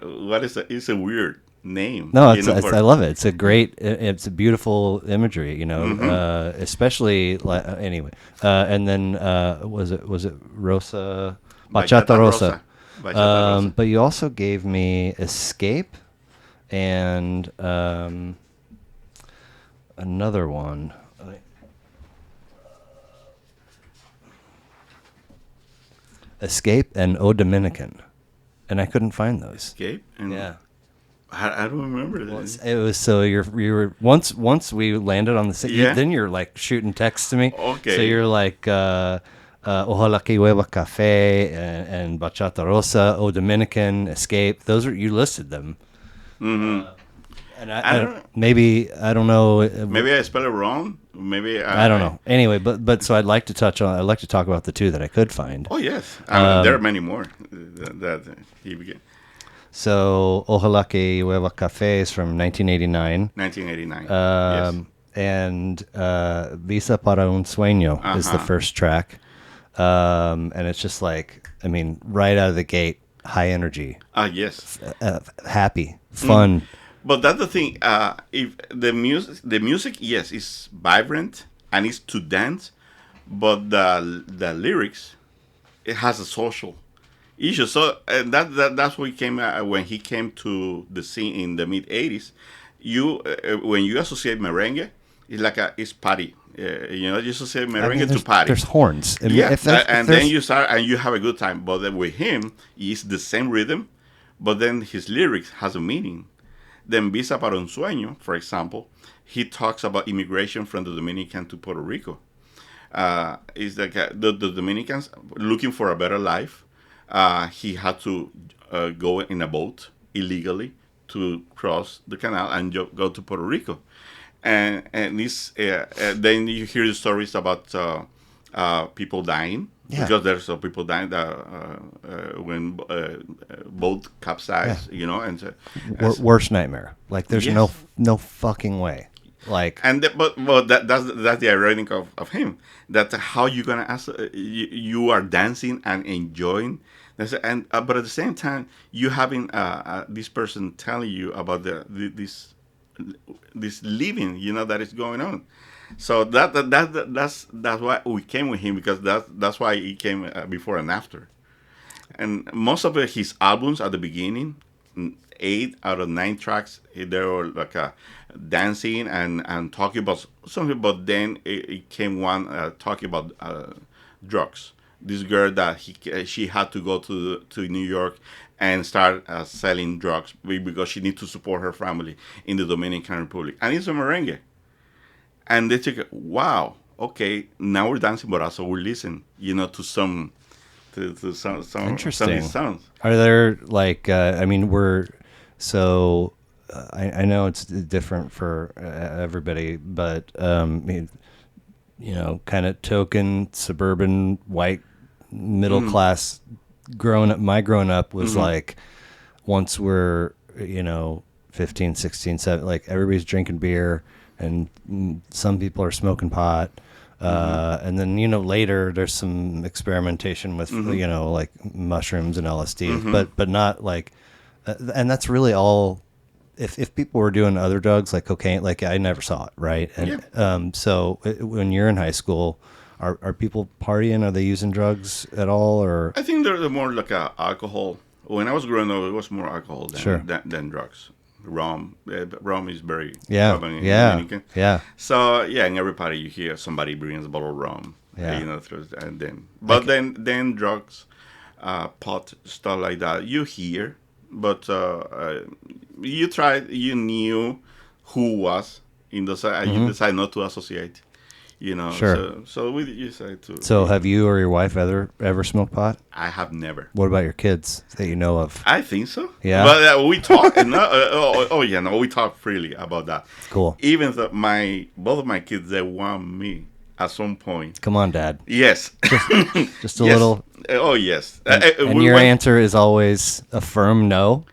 what is it? It's a weird name. No, I love it. It's a great, it's a beautiful imagery, especially anyway. And then was it Rosa, Bachata Rosa. Bachata Rosa. But you also gave me Escape and another one. Escape and O Dominican, and I couldn't find those. Escape and yeah. I don't remember that. Well, it was so you were once we landed on the city. Then you're like shooting texts to me. Okay. So you're like Ojala Que Llueva Cafe and Bachata Rosa, O Dominican, Escape. Those are, you listed them. Mm-hmm. And I don't know. Maybe I spelled it wrong. Maybe I don't know. Anyway, but so I'd like to talk about the two that I could find. Oh yes, there are many more that he began. So, Ojala Que Llueva Cafe is from 1989. 1989. Yes. And Visa para un Sueño is the first track. And it's just like, I mean, right out of the gate, high energy. Yes. Happy, fun. But that's the thing. If the music, yes, is vibrant and it's to dance, but the lyrics, it has a social issue. So that's what came when he came to the scene in the mid '80s. When you associate merengue, it's like it's party. You associate merengue to party. There's horns. Then you start and you have a good time. But then with him, it's the same rhythm, but then his lyrics has a meaning. Then Visa para un Sueño, for example, he talks about immigration from the Dominican to Puerto Rico. It's like the Dominicans looking for a better life. He had to go in a boat illegally to cross the canal and go to Puerto Rico. And this, then you hear the stories about people dying. Yeah. Because there's people dying when boat capsize, and worst nightmare. Like there's no fucking way. Like but that's the ironic of him. That how you gonna ask you are dancing and enjoying, but at the same time you having this person telling you about this living that is going on. So that's why we came with him, because that's why he came before and after. And most of his albums at the beginning, 8 out of 9 tracks, they were like dancing and talking about something. But then it came one talking about drugs. This girl that she had to go to New York and start selling drugs because she needs to support her family in the Dominican Republic, and it's a merengue. And they took, wow, okay, now we're dancing, but also we're listening, to some interesting sounds. Are there like, I know it's different for everybody, but kind of token suburban white middle class growing up was like, once we're 15, 16, 17, like everybody's drinking beer. And some people are smoking pot, and then later there's some experimentation with like mushrooms and LSD, but not like, and that's really all. If people were doing other drugs like cocaine, like I never saw it, right? And so when you're in high school, are people partying? Are they using drugs at all? Or I think they're more like alcohol. When I was growing up, it was more alcohol than drugs. Rum is very common in Dominican. Yeah. So in every party you hear somebody brings a bottle of rum. Yeah. And then drugs, pot, stuff like that you hear, but you knew who was in the side, and you decide not to associate. Sure. So we decided to. So have you or your wife ever smoked pot? I have never. What about your kids that you know of? I think so. Yeah. But we talk. We talk freely about that. Cool. Even though both of my kids, they want me at some point. Come on, Dad. Yes. Just a little. Oh yes. And your answer is always a firm no.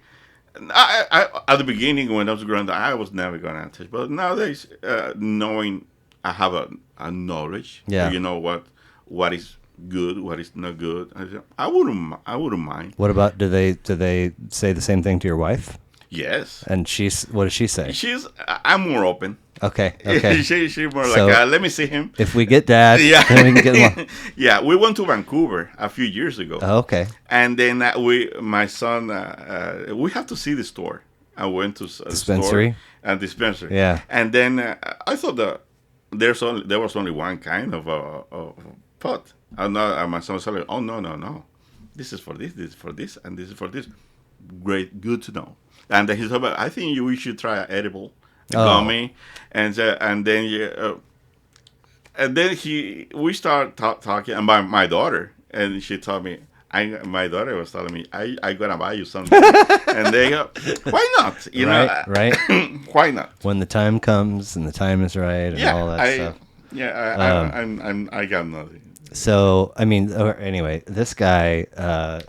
I at the beginning when I was growing up, I was never going to touch. But nowadays, knowing I have a knowledge. Yeah. You know what is good, what is not good. I wouldn't mind. What about do they say the same thing to your wife? Yes. And what does she say? I'm more open. Okay. She's more So, like, let me see him. If we get Dad, Yeah. then we can get him. Yeah, we went to Vancouver a few years ago. Oh, okay. And then my son, we have to see the store. I went to a Dispensary? Store and dispensary. Yeah. And then I thought that there was only one kind of pot. And my son was like, oh, no. This is for this is for this, and this is for this. Great, good to know. And he said, I think we should try an edible gummy. And then we start talking, and my daughter, and she told me, my daughter was telling me, I gonna buy you something. And they go, why not? You know, right. Why not? When the time comes and the time is right and all that stuff. Yeah, I got nothing. So, I mean, anyway, this guy,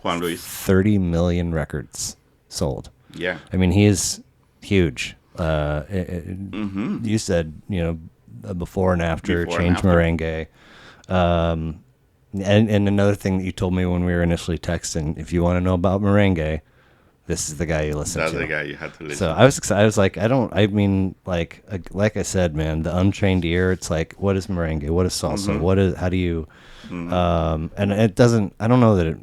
Juan Luis, 30 million records sold. Yeah. I mean, he is huge. You said, before and after, change merengue. And another thing that you told me when we were initially texting, if you want to know about merengue, this is the guy you listen to. That's the guy you had to listen to. So to. I was excited. I was like, like I said, man, the untrained ear, it's like, what is merengue? What is salsa? How do you, and it doesn't, I don't know that it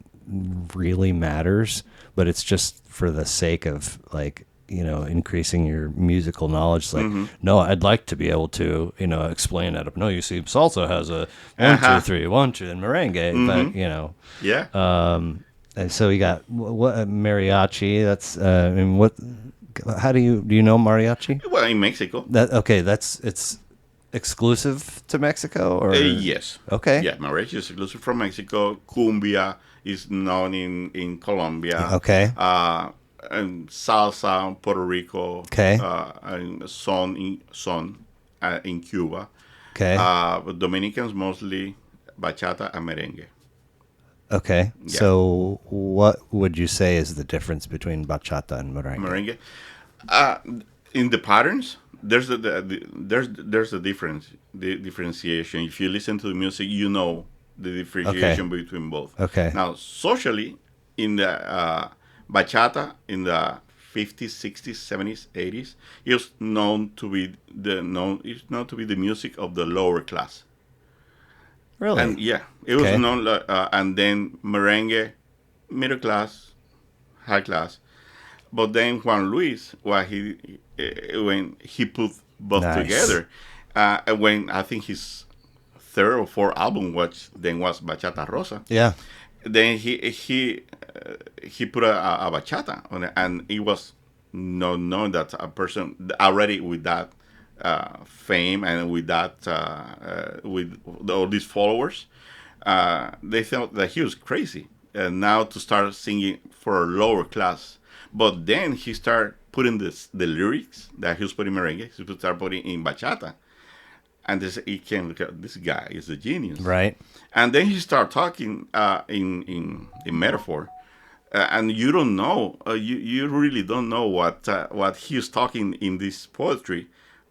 really matters, but it's just for the sake of like, increasing your musical knowledge. Like, no, I'd like to be able to, explain that. No, you see, salsa has a 1, 2, 3, 1, 2, and merengue, but Yeah. And so you got what mariachi. That's what? How do you know mariachi? Well, in Mexico. It's exclusive to Mexico, or yes. Okay. Yeah, mariachi is exclusive from Mexico. Cumbia is known in Colombia. Okay. And salsa, Puerto Rico. Okay. And son in Cuba. Okay. But Dominicans mostly bachata and merengue. Okay. Yeah. So what would you say is the difference between bachata and merengue? In the patterns, there's a difference, the differentiation. If you listen to the music, you know the differentiation between both. Okay. Now, socially, in the bachata in the 50s, 60s, 70s, 80s, it's known to be the music of the lower class. Really? And yeah, it was known. And then merengue, middle class, high class. But then Juan Luis, when he put both together, when I think his third or fourth album was Bachata Rosa. Yeah. Then he put a bachata on it, and it was known that a person already with that fame and with that with all these followers, they thought that he was crazy. And now to start singing for a lower class, but then he started putting the lyrics that he was putting merengue, he started putting in bachata, and this guy is a genius, right? And then he started talking in metaphor. And you don't know, you really don't know what he's talking in this poetry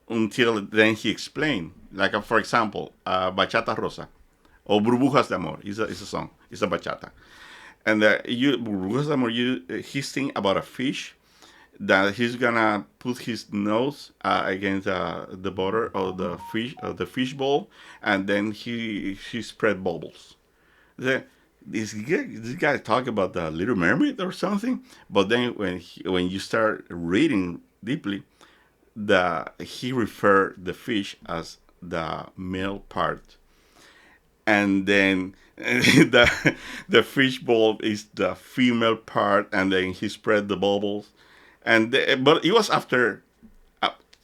until then he explained. Like, for example, Bachata Rosa or Burbujas de Amor is a song. It's a bachata. And Burbujas de Amor, he's singing about a fish that he's gonna put his nose against the border of the fish bowl, and then he spread bubbles. This guy talk about the Little Mermaid or something, but then when you start reading deeply, he referred the fish as the male part, and then the fish bowl is the female part, and then he spread the bubbles, but it was after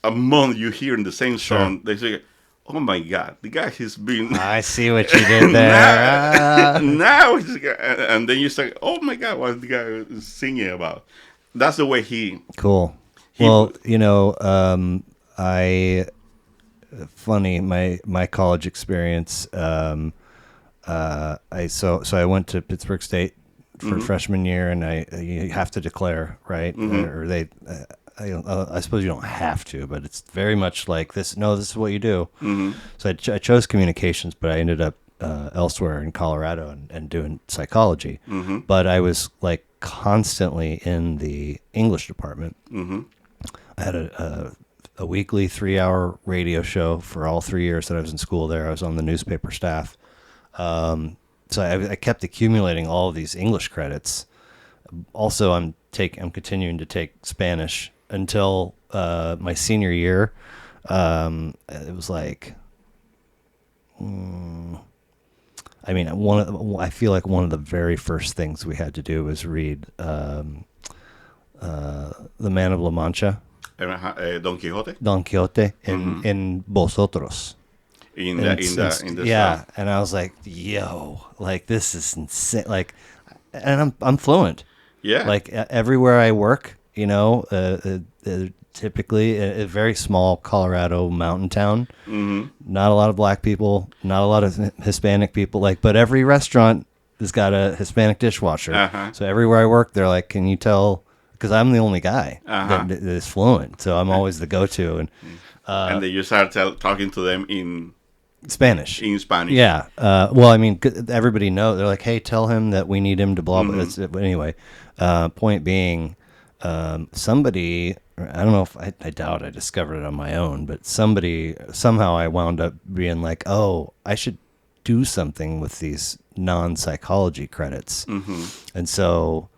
a month you hear in the same song. They say, oh my God, the guy has been. I see what you did there. now and then you say, oh my God, what's the guy singing about? That's the way he. Cool. Funny, my college experience. I went to Pittsburgh State for freshman year, and you have to declare, right? Or they. I suppose you don't have to, but it's very much like this. No, this is what you do. So I chose communications, but I ended up elsewhere in Colorado and doing psychology. But I was like constantly in the English department. I had a weekly 3-hour radio show for all 3 years that I was in school there. I was on the newspaper staff. So I kept accumulating all of these English credits. Also, I'm continuing to take Spanish until my senior year. It was like, I feel like one of the very first things we had to do was read The Man of La Mancha. Don Quixote. Don Quixote in Vosotros. In the yeah, South. and I was like, yo, like this is insane. Like, and I'm fluent. Yeah. Like everywhere I work, typically a very small Colorado mountain town. Not a lot of black people, not a lot of Hispanic people. Like, but every restaurant has got a Hispanic dishwasher. So everywhere I work, they're like, "Can you tell?" Because I'm the only guy that is fluent, so I'm always the go-to. And then you start talking to them in Spanish. In Spanish. Yeah. Well, I mean, everybody knows. They're like, hey, tell him that we need him to blah, blah. But anyway, point being, somebody, I don't know if, I doubt I discovered it on my own, but somehow I wound up being like, oh, I should do something with these non-psychology credits. And so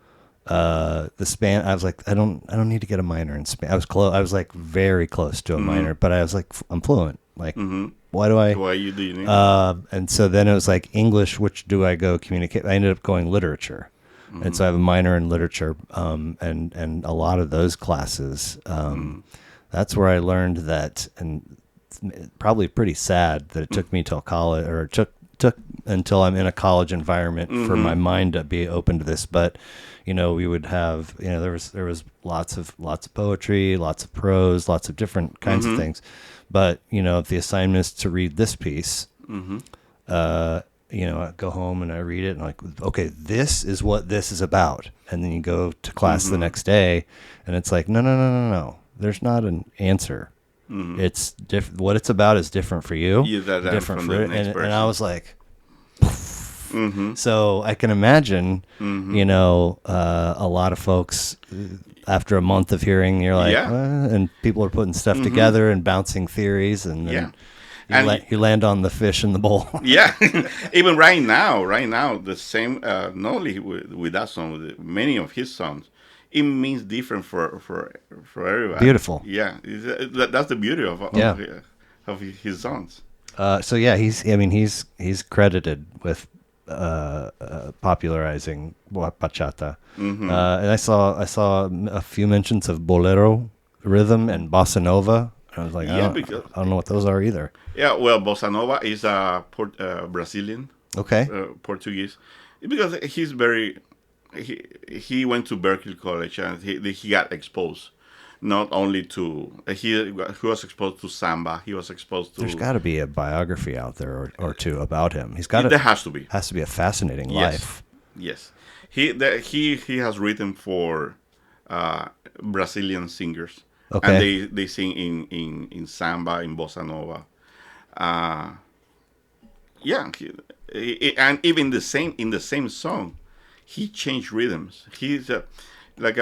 I was like, I don't need to get a minor in Spanish. I was close. I was like very close to a minor, but I was like, I'm fluent. Like, why are you doing? And so then it was like English. Which do I go communicate? I ended up going literature, and so I have a minor in literature. And a lot of those classes, that's where I learned that, and it's probably pretty sad that it took me till college, or it took until I'm in a college environment for my mind to be open to this. But we would have, there was lots of poetry, lots of prose, lots of different kinds of things. But, if the assignment is to read this piece, I go home and I read it and I'm like, okay, this is what this is about. And then you go to class the next day and it's like, no. There's not an answer. It's different. What it's about is different for you. Different for it. And I was like, so I can imagine, a lot of folks after a month of hearing, you're like, and people are putting stuff together and bouncing theories, and then you land on the fish in the bowl. Even right now, the same, not only with that song, with many of his songs, it means different for everybody. Beautiful. Yeah, that's the beauty of his songs. He's credited with popularizing bachata, and I saw a few mentions of bolero rhythm and bossa nova. I was like, I don't know what those are either. Yeah, well, bossa nova is Brazilian, Portuguese, because he's very. He went to Berkeley College and he got exposed. Not only to he was exposed to samba. He was exposed to. There's got to be a biography out there or two about him. There has to be. Has to be a fascinating life. Yes, he has written for Brazilian singers. Okay. And they sing in samba, in bossa nova. And even in the same song, he changed rhythms. He's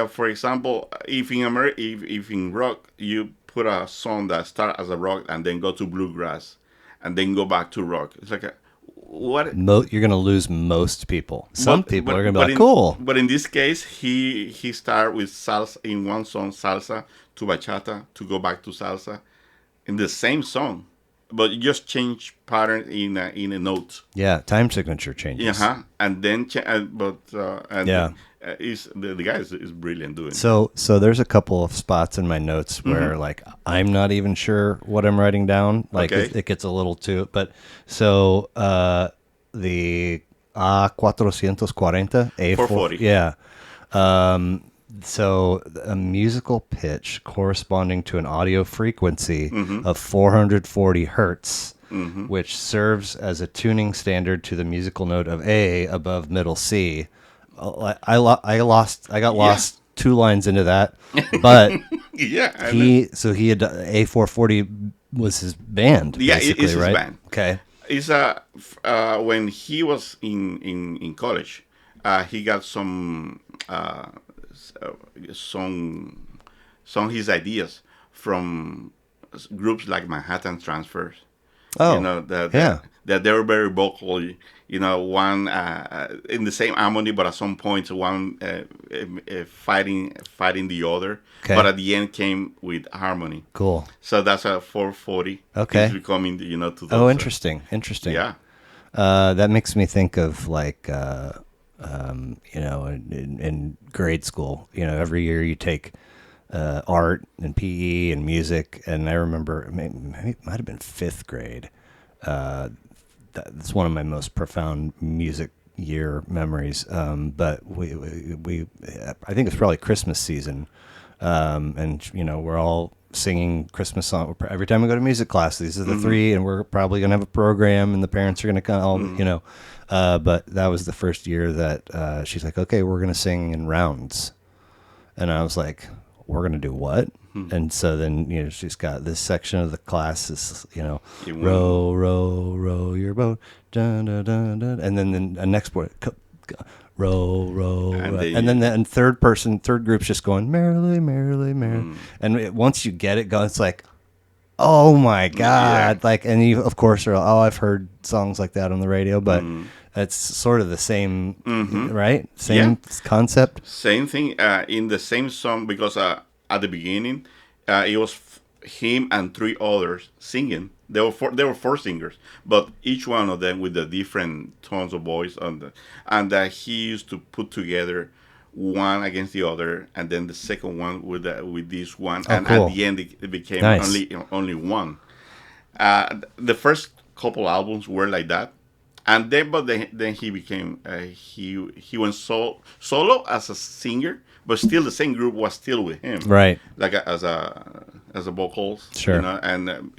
for example, if in rock you put a song that starts as a rock and then go to bluegrass and then go back to rock, it's like what? You're gonna lose most people. Some people are gonna be like, cool. But in this case, he started with salsa in one song, salsa to bachata to go back to salsa, in the same song, but you just change pattern in a note. Yeah, time signature changes. And then the guy is brilliant doing it. So there's a couple of spots in my notes where like I'm not even sure what I'm writing down. Like it gets a little too. But so the A440, A440. Yeah. So a musical pitch corresponding to an audio frequency of 440 hertz, which serves as a tuning standard to the musical note of A above middle C. I got lost 2 lines into that, but yeah, he had A440 was his band, yeah, basically, it's his right? band. Okay. It's when he was in college, he got some his ideas from groups like Manhattan Transfers. Oh, You know that they were very vocal. You know, one in the same harmony, but at some points one fighting the other. Okay. But at the end came with harmony. Cool. So that's a 440. Okay. It's becoming to those. Oh, interesting. Yeah. That makes me think of like in grade school. Every year you take art and PE and music, and I remember maybe it might have been 5th grade. That's one of my most profound music year memories. But we I think it's probably Christmas season, and we're all singing Christmas song every time we go to music class. These are the 3, and we're probably gonna have a program, and the parents are gonna come. But that was the first year that she's like, okay, we're gonna sing in rounds, and I was like, we're gonna do what? And so then she's got this section of the class is row row your boat, dun, dun, dun, dun. And then the next part, row row, and then the third group's just going merrily merrily merrily. And once you get it going, it's like, oh my god, like, and you of course are, I've heard songs like that on the radio, but it's sort of the same, right? Same concept. Same thing in the same song, because at the beginning, it was him and 3 others singing. There were 4 singers, but each one of them with the different tones of voice and he used to put together one against the other, and then the second one with this one, and cool. at the end it became Nice. only one. The first couple albums were like that. And then he became he went solo as a singer, but still the same group was still with him, Right? Like as a vocals, Sure. And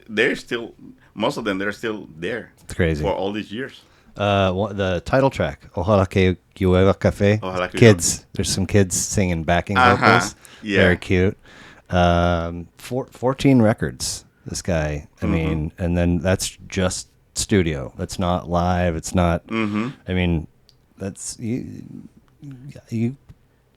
they're still, most of them, they're still there. It's crazy. For all these years. The title track, Ojala Que Llueva Cafe. Ojala Que Kids, there's some kids singing backing vocals. Yeah. Very cute. 14 records. This guy. I mean, and then that's just studio. That's not live. It's not. I mean, that's you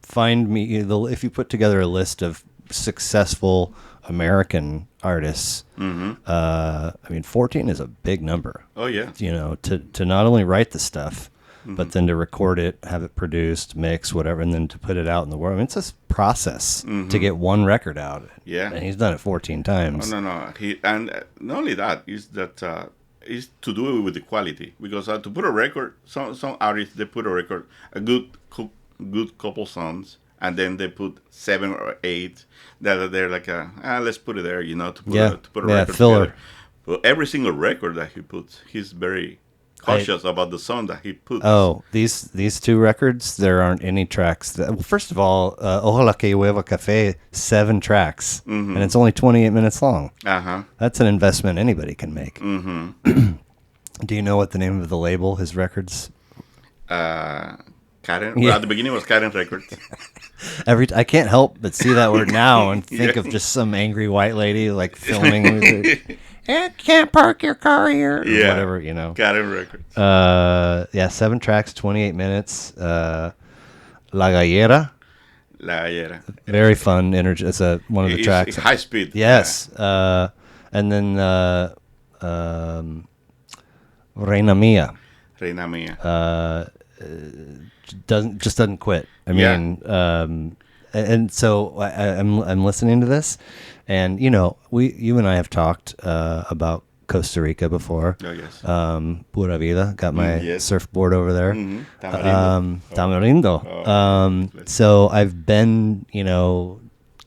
find me if you put together a list of successful American artists. I mean, 14 is a big number. Oh yeah. To not only write the stuff, but then to record it, have it produced, mix, whatever, and then to put it out in the world. I mean, it's a process to get one record out. Yeah. And he's done it 14 times. Oh, no. And not only that, is that is to do it with the quality, because to put a record, some artists, they put a good couple songs, and then they put 7 or 8 that they're like let's put it there, to put a record filler. together. But every single record that he puts, he's very cautious about the song that he puts. Oh, these 2 records, there aren't any tracks. First of all, Ojala Que Llueva Cafe, 7 tracks, and it's only 28 minutes long. That's an investment anybody can make. Do you know what the name of the label, his records? Karen. Well, at the beginning it was Karen Records. I can't help but see that word now and think of just some angry white lady like filming music. Can't park your car here. Or whatever, Karen Records. 7 tracks, 28 minutes. La Gallera. La Gallera. Very fun energy. It's one of the tracks. High speed. Yes. And then Reina Mia. Reina Mia. Doesn't quit. I mean, and so I'm listening to this, and you and I have talked about Costa Rica before. Oh yes. Pura Vida. Got my surfboard over there. Tamarindo. Tamarindo. So I've been,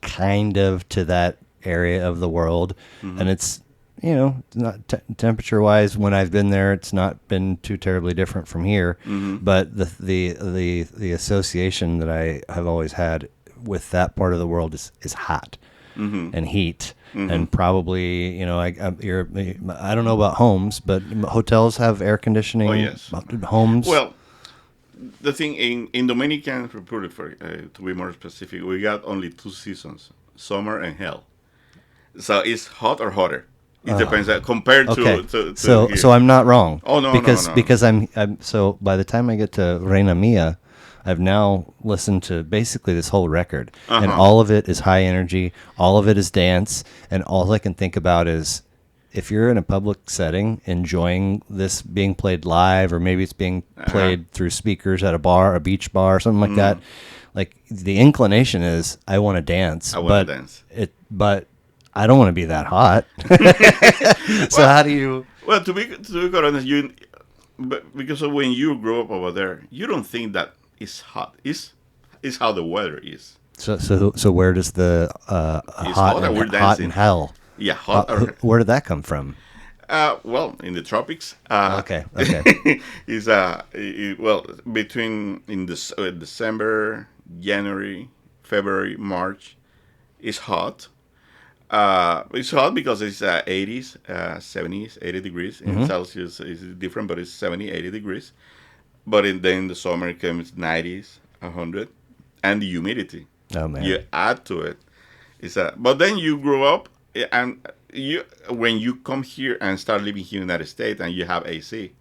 kind of to that area of the world, and it's. Not temperature wise, when I've been there, it's not been too terribly different from here. But the association that I have always had with that part of the world is hot and heat, and probably I don't know about homes, but hotels have air conditioning. Oh yes. Homes. Well, the thing in Dominican Republic, to be more specific, we got only 2 seasons: summer and hell. So it's hot or hotter. It depends compared Okay. to So here. so I'm not wrong. Oh, no, because no. because I'm so by the time I get to Reina Mia, I've now listened to basically this whole record, and all of it is high energy, all of it is dance, and all I can think about is if you're in a public setting enjoying this being played live, or maybe it's being played through speakers at a bar, a beach bar, or something like that. Like the inclination is I want to dance, I want to dance. But I don't want to be that hot. So Well, how do you? Well, to be quite honest, because of when you grow up over there, you don't think that it's hot. It's how the weather is. So where does the hot and we're hot dancing. and hell? Yeah, hot. Where did that come from? Well, in the tropics. Okay. Is well between December, January, February, March, it's hot. It's hot because it's 80s, 70s, 80 degrees. In Celsius, it's different, but it's 70, 80 degrees. But then the summer comes 90s, 100, and the humidity. Oh man. You add to it. But then you grow up, and when you come here and start living here in the United States, and you have AC.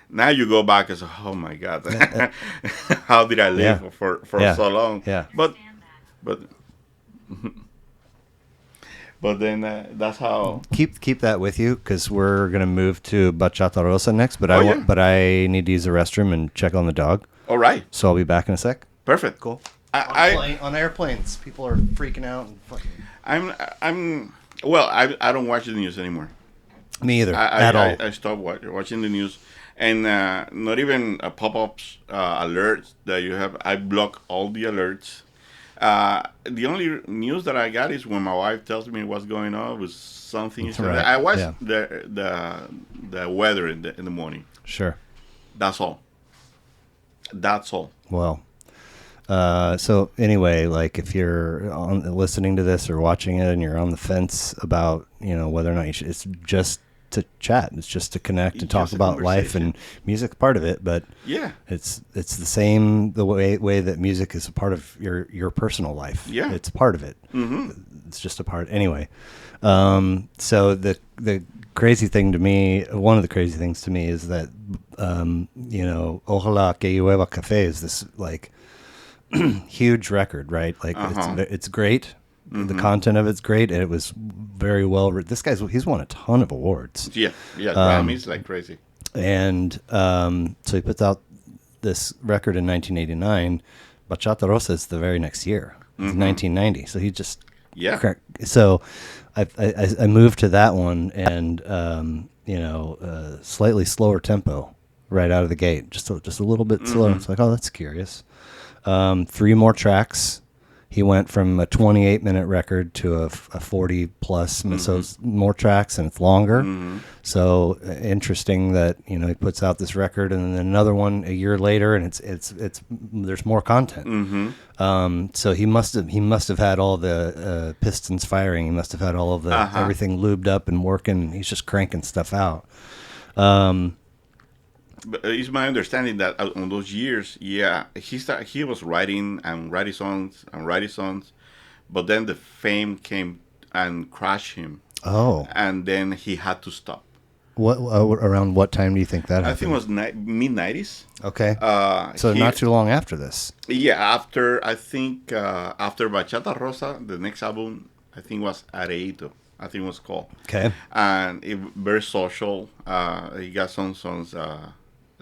Now you go back and say, "Oh my God, how did I live for so long?" Yeah. But then that's how. Keep that with you because we're gonna move to Bachata Rosa next. But yeah. I need to use the restroom and check on the dog. All right. So I'll be back in a sec. Perfect. Cool. On airplanes, people are freaking out. And fucking... I don't watch the news anymore. Me either. At all. I stopped watching the news, and not even pop-ups, alerts that you have. I block all the alerts. The only news that I got is when my wife tells me what's going on with something. Right. I watch the weather in the morning. Sure. That's all. Well, so anyway, like if you're listening to this or watching it and you're on the fence about, whether or not you should, it's just to chat. It's just to connect and talk about life, and music's part of it. But yeah, it's the same the way that music is a part of your personal life. Yeah, it's a part of it. It's just a part. Anyway, so the crazy thing to me, one of the crazy things to me is that Ojala Que Llueva Cafe is this like huge record, right? Like it's great. The content of it's great, and it was very well written. He's won a ton of awards. Yeah, Grammys like crazy. And so he puts out this record in 1989. Bachata Rosa is the very next year, 1990. So he just So I moved to that one, and slightly slower tempo right out of the gate, just a little bit slower. It's like, oh, that's curious. 3 more tracks. He went from a 28-minute record to a 40-plus, so more tracks and it's longer. So interesting that he puts out this record and then another one a year later, and it's there's more content. So he must have had all the pistons firing. He must have had all of the everything lubed up and working. He's just cranking stuff out. But it's my understanding that on those years, he was writing songs, but then the fame came and crashed him. Oh. And then he had to stop. What around what time do you think that happened? I think it was mid-90s. Okay. So not too long after this. Yeah, after Bachata Rosa, the next album, I think was Areito. I think it was called. Okay. And very social. He got some songs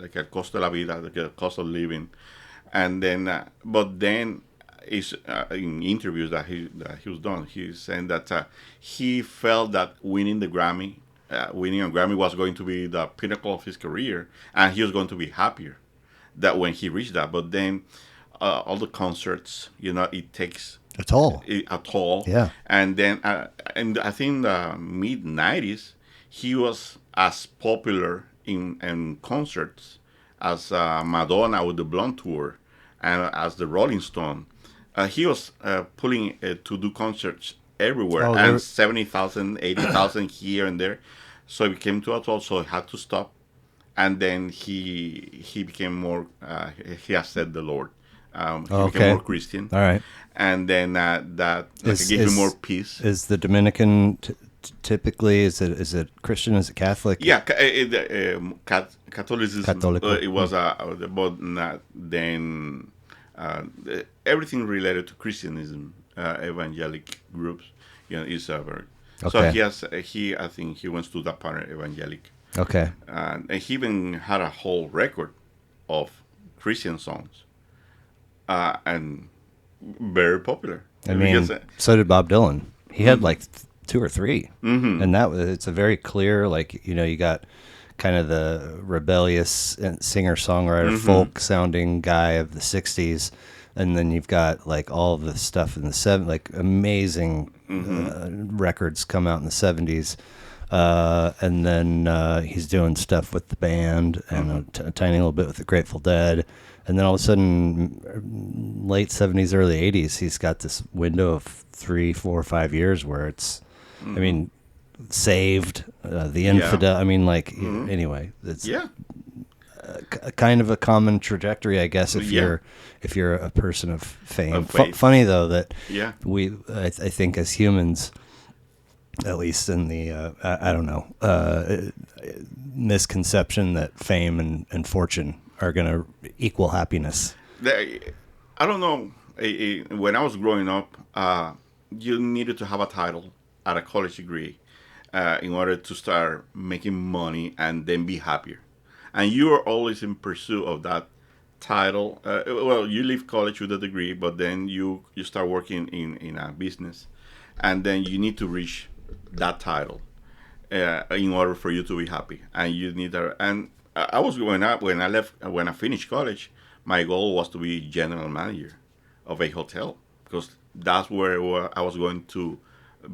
like El Costo de la Vida, like the cost of living. And then, but then, in interviews that he was done, he's saying that he felt that winning a Grammy was going to be the pinnacle of his career, and he was going to be happier that when he reached that. But then, all the concerts, it takes a toll. Yeah. And then, and I think the mid-90s, he was as popular in concerts as Madonna with the Blonde Tour and as the Rolling Stone. He was pulling to do concerts everywhere, and 70,000, 80,000 here and there. So it came to a toll, so he had to stop. and then he became more. He accepted the Lord. He Okay. became more Christian. All right. And then that like, gave him more peace. Is the Dominican typically is it Christian? Is it Catholic? Yeah, Catholicism. Catholic. It was but not then everything related to Christianism, evangelic groups, is very. So I think he went to that part evangelic. Okay. And he even had a whole record of Christian songs, and very popular. I mean, so did Bob Dylan. He had like 2 or 3, and it's a very clear, like, you got kind of the rebellious singer-songwriter, folk-sounding guy of the '60s, and then you've got like all the stuff in the '70s, like amazing records come out in the '70s, and then he's doing stuff with the band and a tiny little bit with the Grateful Dead. And then all of a sudden, late '70s, early '80s, he's got this window of 3, 4, 5 years where it's, I mean, Saved, The Infidel. I mean, like, anyway, it's kind of a common trajectory, I guess, if you're a person of fame. Funny though that I think as humans, at least in the I don't know misconception that fame and fortune are going to equal happiness. I don't know. When I was growing up, you needed to have a title at a college degree in order to start making money and then be happier. And you are always in pursuit of that title. Well, you leave college with a degree, but then you start working in a business, and then you need to reach that title in order for you to be happy. And you need that. And I was going up when I finished college. My goal was to be general manager of a hotel because that's where I was going to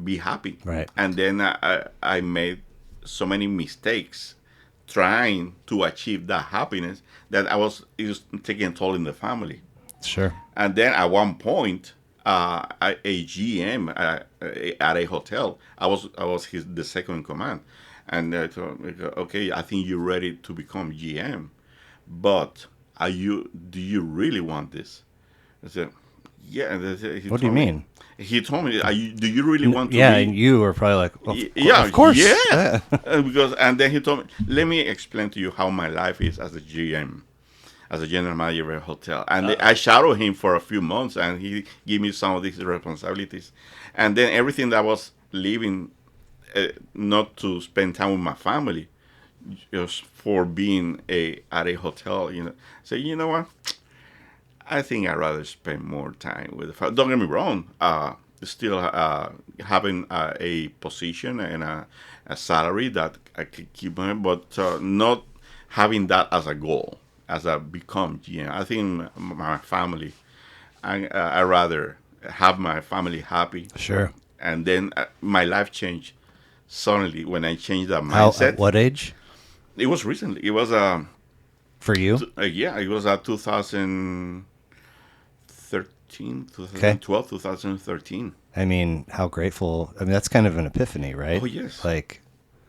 be happy. Right. And then I made so many mistakes trying to achieve that happiness that it was taking a toll in the family. Sure. And then at one point, a GM at a hotel, I was the second in command, and I thought, okay, I think you're ready to become GM, but do you really want this? I said, yeah. What do you mean? He told me, do you really want to? Yeah, be? and you were probably like, yeah, of course, yeah. And then he told me, let me explain to you how my life is as a GM, as a general manager of a hotel. And I shadowed him for a few months, and he gave me some of these responsibilities. And then everything that I was leaving, not to spend time with my family, just for being at a hotel, say, you know what? I think I'd rather spend more time with the family. Don't get me wrong. Still having a position and a salary that I could keep on, but not having that as a goal, as I become GM. I think my family, I rather have my family happy. Sure. And then my life changed suddenly when I changed that mindset. At what age? It was recently. It was for you? It was 2013, 2012, 2013. I mean, how grateful. I mean, that's kind of an epiphany, right? Oh, yes. Like,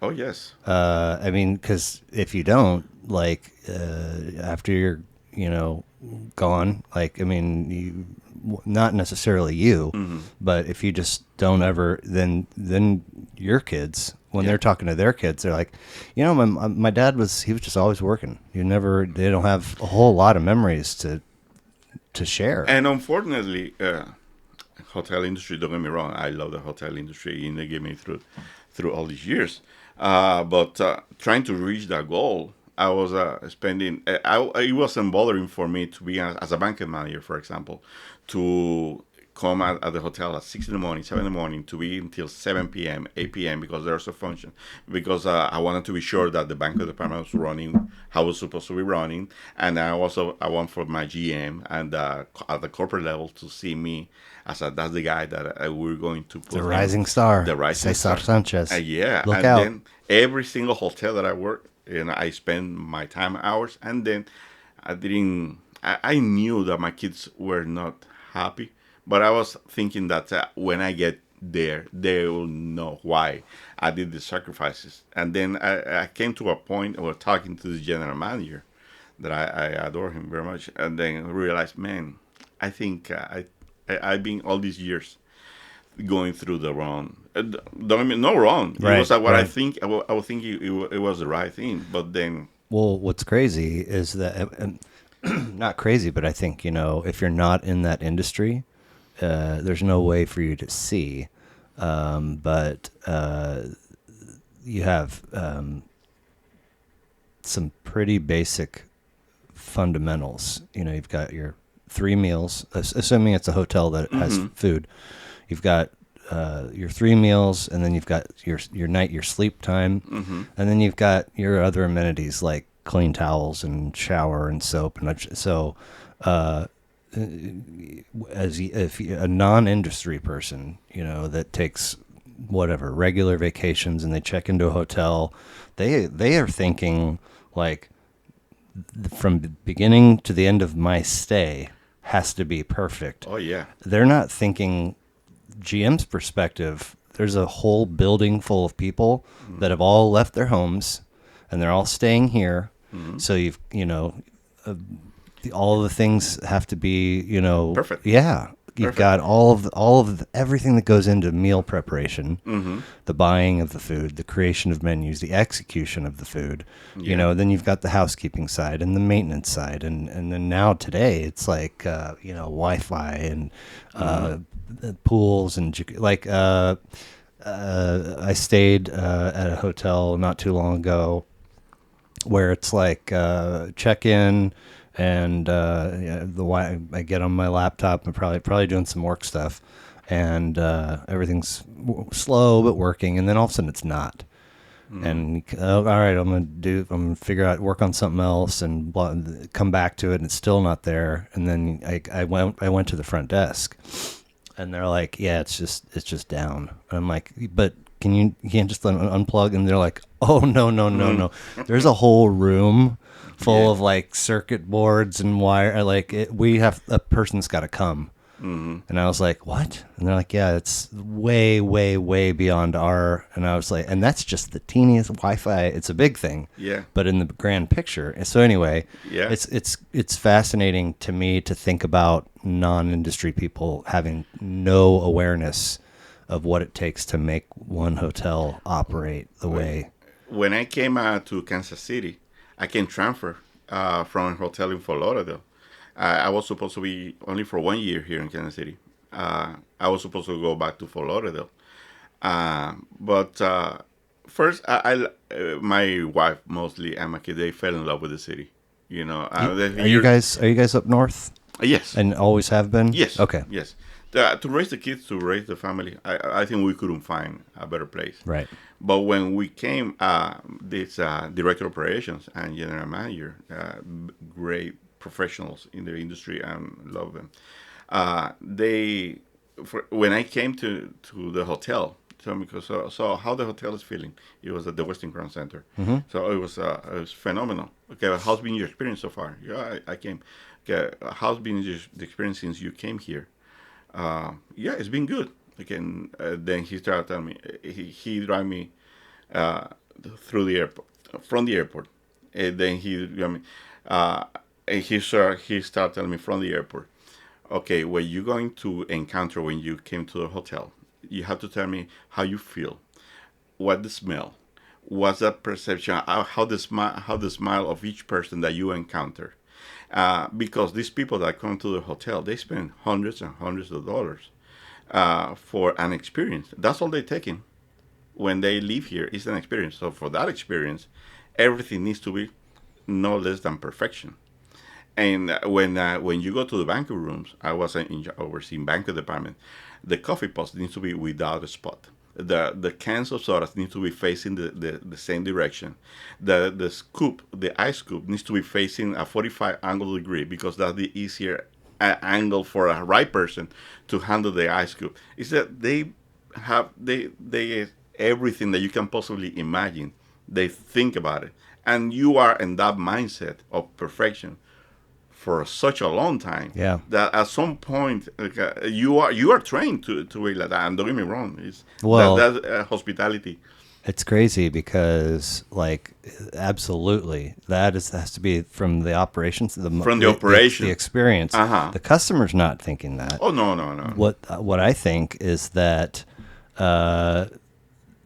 oh, yes. I mean, because if you don't, like, after you're, gone, like, I mean, not necessarily you, but if you just don't ever, then your kids, when they're talking to their kids, they're like, my dad he was just always working. They don't have a whole lot of memories to share. And unfortunately, hotel industry, don't get me wrong, I love the hotel industry, and they gave me through all these years. But trying to reach that goal, I was spending, it wasn't bothering for me to be as a banquet manager, for example, to come at the hotel at 6 in the morning, 7 in the morning, to be until 7 p.m., 8 p.m., because there's a function. Because I wanted to be sure that the banquet department was running how it was supposed to be running. And I want for my GM and at the corporate level to see me as that's the guy that we're going to put. The rising star. The rising Cesar star. Sanchez. Yeah. Look and out. Then every single hotel that I work, I spend my time hours. And then I knew that my kids were not happy. But I was thinking that when I get there, they will know why I did the sacrifices. And then I came to a point where talking to the general manager that I adore him very much, and then realized, man, I think I've been all these years going through the wrong. Don't mean no wrong. It was Right, like what I right. think. I would think it was the right thing, but then Well, what's crazy is that, not crazy, but I think, if you're not in that industry, there's no way for you to see. But you have some pretty basic fundamentals. You've got your 3 meals, assuming it's a hotel that has food. You've got your 3 meals, and then you've got your night, your sleep time, and then you've got your other amenities like clean towels and shower and soap. And so, if a non-industry person, that takes whatever regular vacations and they check into a hotel, they are thinking like, from the beginning to the end of my stay has to be perfect. oh yeah, They're not thinking GM's perspective. There's a whole building full of people that have all left their homes and they're all staying here. So all the things have to be, perfect. yeah. You've Perfect. got everything that goes into meal preparation, the buying of the food, the creation of menus, the execution of the food. Yeah. Then you've got the housekeeping side and the maintenance side, and then now today it's like Wi-Fi and pools and I stayed at a hotel not too long ago where it's like check in. And I get on my laptop and probably doing some work stuff, and everything's slow but working. And then all of a sudden it's not. And all right, I'm gonna figure out, work on something else, and come back to it, and it's still not there. And then I went to the front desk, and they're like, yeah, it's just down. And I'm like, but you can't just unplug? And they're like, oh no. There's a whole room full of like circuit boards and wire. Like we have a person's got to come. And I was like, what? And they're like, yeah, it's way, way, way beyond our. And I was like, and that's just the teeniest Wi-Fi. It's a big thing. Yeah. But in the grand picture. And so anyway, Yeah. it's fascinating to me to think about non-industry people having no awareness of what it takes to make one hotel operate the way. When I came to Kansas City, I can transfer from a hotel in Fort Lauderdale. I was supposed to be only for 1 year here in Kansas City. I was supposed to go back to Fort Lauderdale. But first, my wife mostly and my kid, they fell in love with the city. Are you guys up north? Yes. And always have been? Yes. Okay. Yes. To raise the kids, to raise the family, I think we couldn't find a better place. Right. But when we came, this director of operations and general manager, great professionals in the industry, and love them. When I came to the hotel, so how the hotel is feeling? It was at the Western Crown Center, so it was phenomenal. Okay, how's been your experience so far? Yeah, I came. Okay, how's been the experience since you came here? Yeah, it's been good. Again, then he started telling me he drive me through the airport, from the airport, and then he started telling me from the airport, okay, what you're going to encounter when you came to the hotel, you have to tell me how you feel, what the smell, what's that perception, how the smile of each person that you encounter. Because these people that come to the hotel, they spend hundreds and hundreds of dollars for an experience. That's all they're taking when they leave here is an experience. So for that experience, everything needs to be no less than perfection. And when you go to the banquet rooms, I was overseeing banquet department. The coffee pots needs to be without a spot. The cans of sodas need to be facing the same direction. The ice scoop needs to be facing a 45 angle degree, because that's the easier angle for a right person to handle the ice scoop. Is that they have everything that you can possibly imagine. They think about it, and you are in that mindset of perfection for such a long time. Yeah. That at some point you are trained to wait like that. And don't get me wrong, that's hospitality. It's crazy because, like, absolutely, has to be from the operations, the experience. The customer's not thinking that. Oh no. What I think is that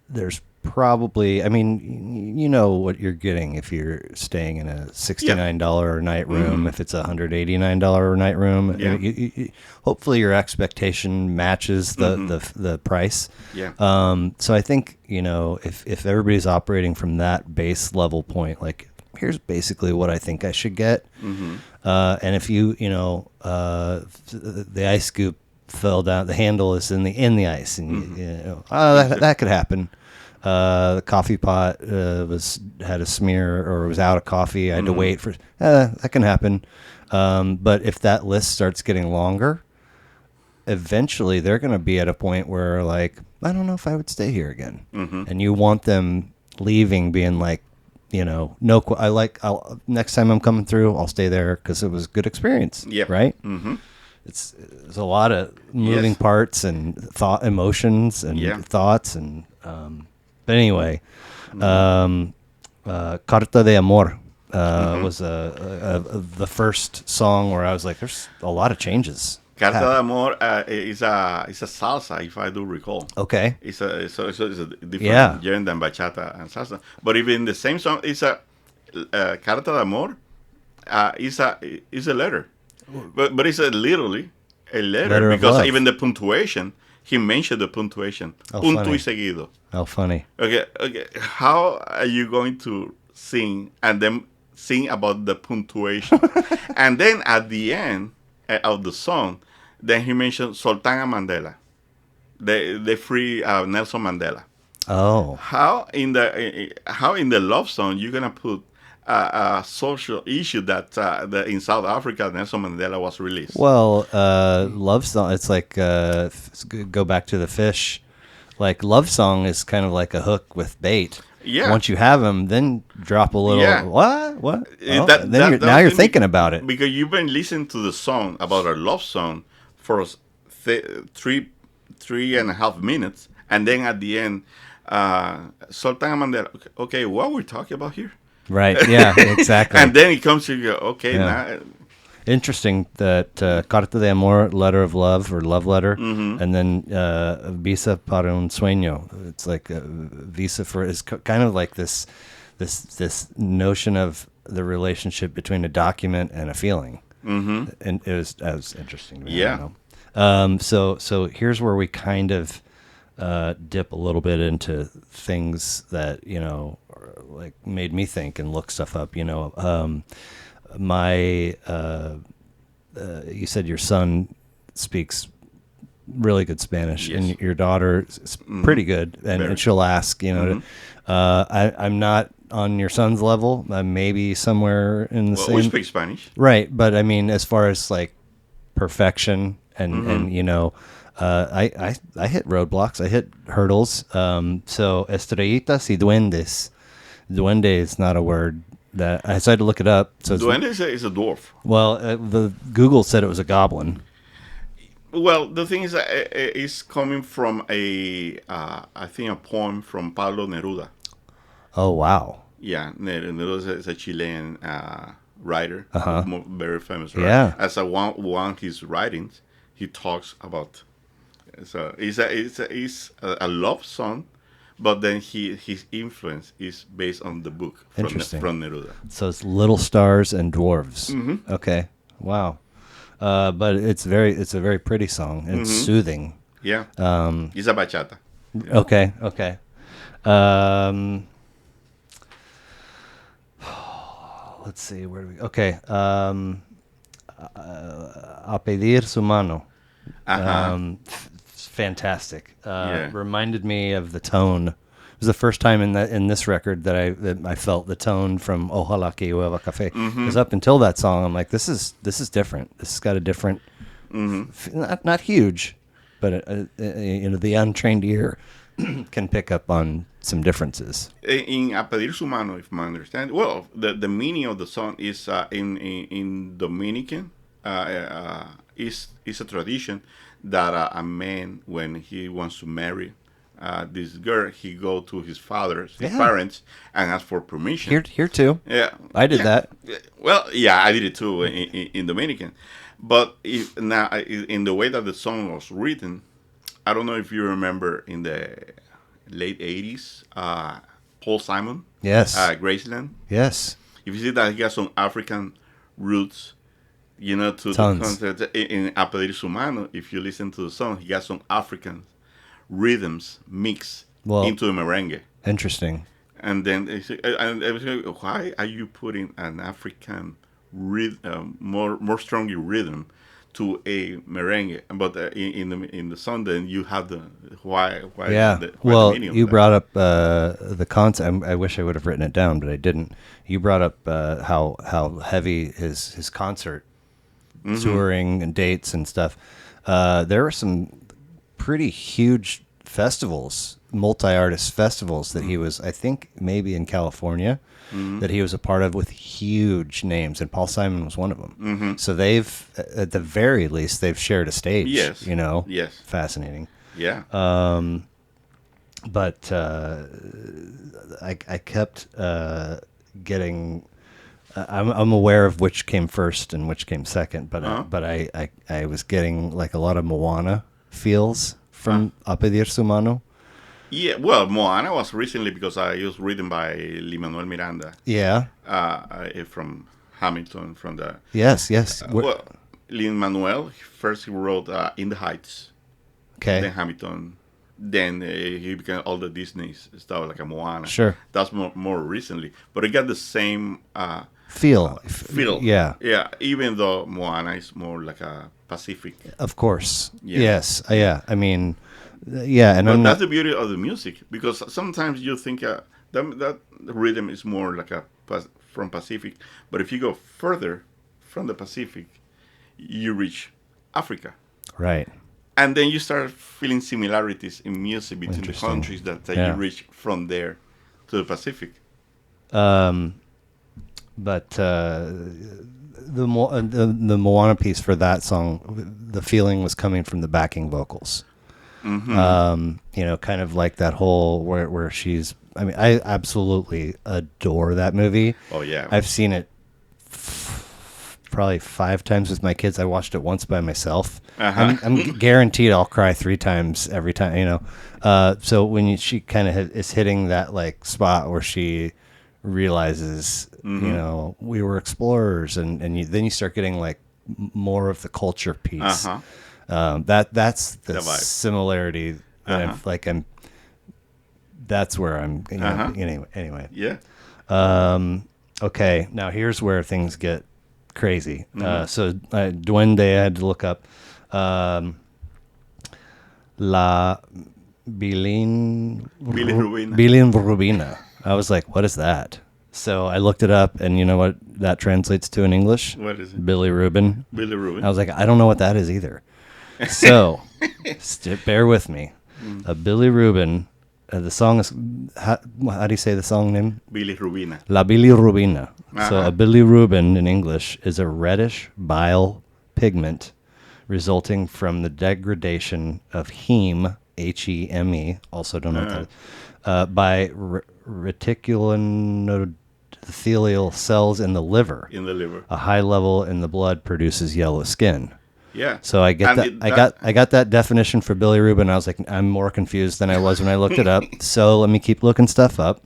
there's probably, I mean, you know what you're getting if you're staying in a $69 a night room, if it's a $189 a night room. Yeah. Hopefully your expectation matches the price. Yeah. So I think, you know, if everybody's operating from that base level point, like, here's basically what I think I should get. And if you know, the ice scoop fell down, the handle is in the ice, and you know, that could happen. The coffee pot had a smear or was out of coffee. I had to wait for that can happen. But if that list starts getting longer, eventually they're going to be at a point where, like, I don't know if I would stay here again. And you want them leaving being like, you know, next time I'm coming through, I'll stay there because it was a good experience. Yeah. Right. There's a lot of moving parts and emotions and thoughts and. But anyway, Carta de Amor was the first song where I was like, there's a lot of changes. Carta de Amor is a salsa, if I do recall. Okay. It's a different genre than bachata and salsa. But even the same song, it's a Carta de Amor is a letter. But it's literally a letter because even the punctuation, he mentioned the punctuation. Punto y seguido. Oh, funny. Okay. How are you going to sing and then sing about the punctuation? And then at the end of the song, then he mentioned Sultana Mandela. They free Nelson Mandela. Oh. How in the love song you're gonna put a social issue that in South Africa Nelson Mandela was released? Well, love song. It's like go back to the fish. Like, love song is kind of like a hook with bait. Yeah. Once you have them, then drop a little. Yeah. What? Oh, Now you're thinking about it because you've been listening to the song about a love song for 3.5 minutes, and then at the end, Sultana Mandela. Okay, what are we talking about here? Right. Yeah. Exactly. And then it comes to you. Okay. Yeah. Now, interesting that Carta de Amor, letter of love or love letter, and then visa para un sueño. It's like a visa for is kind of like this notion of the relationship between a document and a feeling. And it was interesting to me. Yeah. So here's where we kind of dip a little bit into things that, you know, like made me think and look stuff up. You know. You said your son speaks really good Spanish, and your daughter is pretty good, and she'll ask, you know, I'm not on your son's level. I'm maybe somewhere in the same. We speak Spanish, right? But I mean, as far as like perfection, and you know, I hit roadblocks, I hit hurdles. So estrellitas y duendes. Duende is not a word. That I decided to look it up. So duende is a dwarf. Well, the Google said it was a goblin. Well, the thing is, it's coming from I think a poem from Pablo Neruda. Oh wow! Yeah, Neruda is a Chilean writer, very famous. Writer. Yeah, as one his writings, he talks about. So it's a love song. But then his influence is based on the book from Neruda. So it's little stars and dwarves. Okay, wow. But it's a very pretty song. It's soothing. Yeah. It's a bachata. Yeah. Okay. Let's see, where do we? Okay. A pedir su mano. Fantastic. Reminded me of the tone. It was the first time in this record that I felt the tone from Ojala Que Llueva Cafe. Because up until that song, I'm like, this is different. This has got a different, not huge, but you know, the untrained ear can pick up on some differences. In A Pedir Su Mano, if I understand, well, the meaning of the song is in Dominican, is a tradition that a man, when he wants to marry this girl, he go to his parents, and ask for permission. Here too. Yeah, I did that. Well, yeah, I did it too in Dominican. But now, in the way that the song was written, I don't know if you remember in the late 80s, Paul Simon. Yes. Graceland. Yes. If you see that he got some African roots, to the concept in A Pedir Su Mano, if you listen to the song, he got some African rhythms mixed into the merengue. Interesting. And then why are you putting an African rhythm, more strongly rhythm to a merengue? But in the song, then you have the why. Yeah. The meaning you of brought up the concept. I wish I would have written it down, but I didn't. You brought up how heavy his concert touring and dates and stuff. There were some pretty huge festivals, multi-artist festivals that he was, I think, maybe in California, that he was a part of with huge names, and Paul Simon was one of them. So they've, at the very least, they've shared a stage. Yes. Yes. Fascinating. Yeah. But I kept getting. I'm aware of which came first and which came second, but I was getting like a lot of Moana feels from A Pedir Su Mano. Yeah, well, Moana was recently because I was reading by Lin-Manuel Miranda. Yeah. From Hamilton, from the... Yes. Well, Lin-Manuel, first he wrote In the Heights. Okay. Then Hamilton. Then he became all the Disney stuff, like a Moana. Sure. That's more recently. But it got the same... Feel. Yeah. Yeah, even though Moana is more like a Pacific. Of course. Yeah. Yes. Yeah. I mean, yeah. And but that's the beauty of the music, because sometimes you think that rhythm is more like from Pacific, but if you go further from the Pacific, you reach Africa. Right. And then you start feeling similarities in music between the countries that you reach from there to the Pacific. But the Moana piece for that song, the feeling was coming from the backing vocals. Kind of like that whole where she's. I mean, I absolutely adore that movie. Oh yeah, I've seen it probably 5 times with my kids. I watched it once by myself. I'm guaranteed I'll cry 3 times every time. So when she kind of is hitting that like spot where she realizes, we were explorers, and then you start getting like more of the culture piece. That's the similarity that that's where I'm. Anyway. Yeah. Okay. Now here's where things get crazy. So Duende, I had to look up. La Bilirrubina. I was like, what is that? So I looked it up, and you know what that translates to in English? What is it? Bilirubin. Bilirubin. I was like, I don't know what that is either. So bear with me. A bilirubin. The song is, how do you say the song name? Bilirrubina. La bilirrubina. So a bilirubin in English is a reddish bile pigment resulting from the degradation of heme, Heme, also don't know what that is, by reticuloendothelial cells in the liver. In the liver. A high level in the blood produces yellow skin. Yeah. So I get I got that definition for bilirubin. I was like, I'm more confused than I was when I looked it up. So let me keep looking stuff up.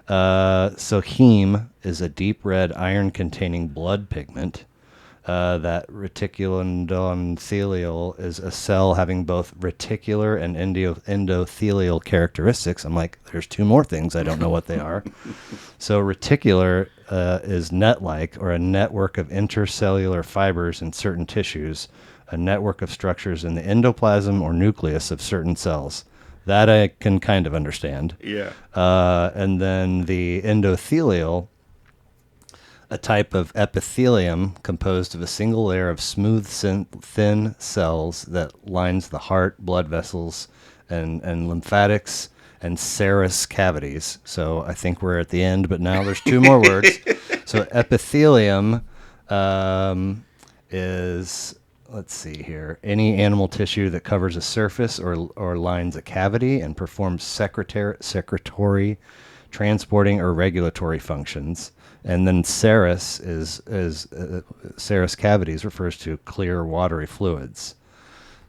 So heme is a deep red iron-containing blood pigment. That reticuloendothelial is a cell having both reticular and endothelial characteristics. I'm like, there's 2 more things. I don't know what they are. So reticular is net-like, or a network of intercellular fibers in certain tissues, a network of structures in the endoplasm or nucleus of certain cells. That I can kind of understand. Yeah. And then the endothelial, a type of epithelium composed of a single layer of smooth, thin cells that lines the heart, blood vessels, and lymphatics and serous cavities. So I think we're at the end, but now there's two more words. So epithelium is, let's see here, any animal tissue that covers a surface or lines a cavity and performs secretory, transporting, or regulatory functions. And then serous is serous cavities refers to clear watery fluids.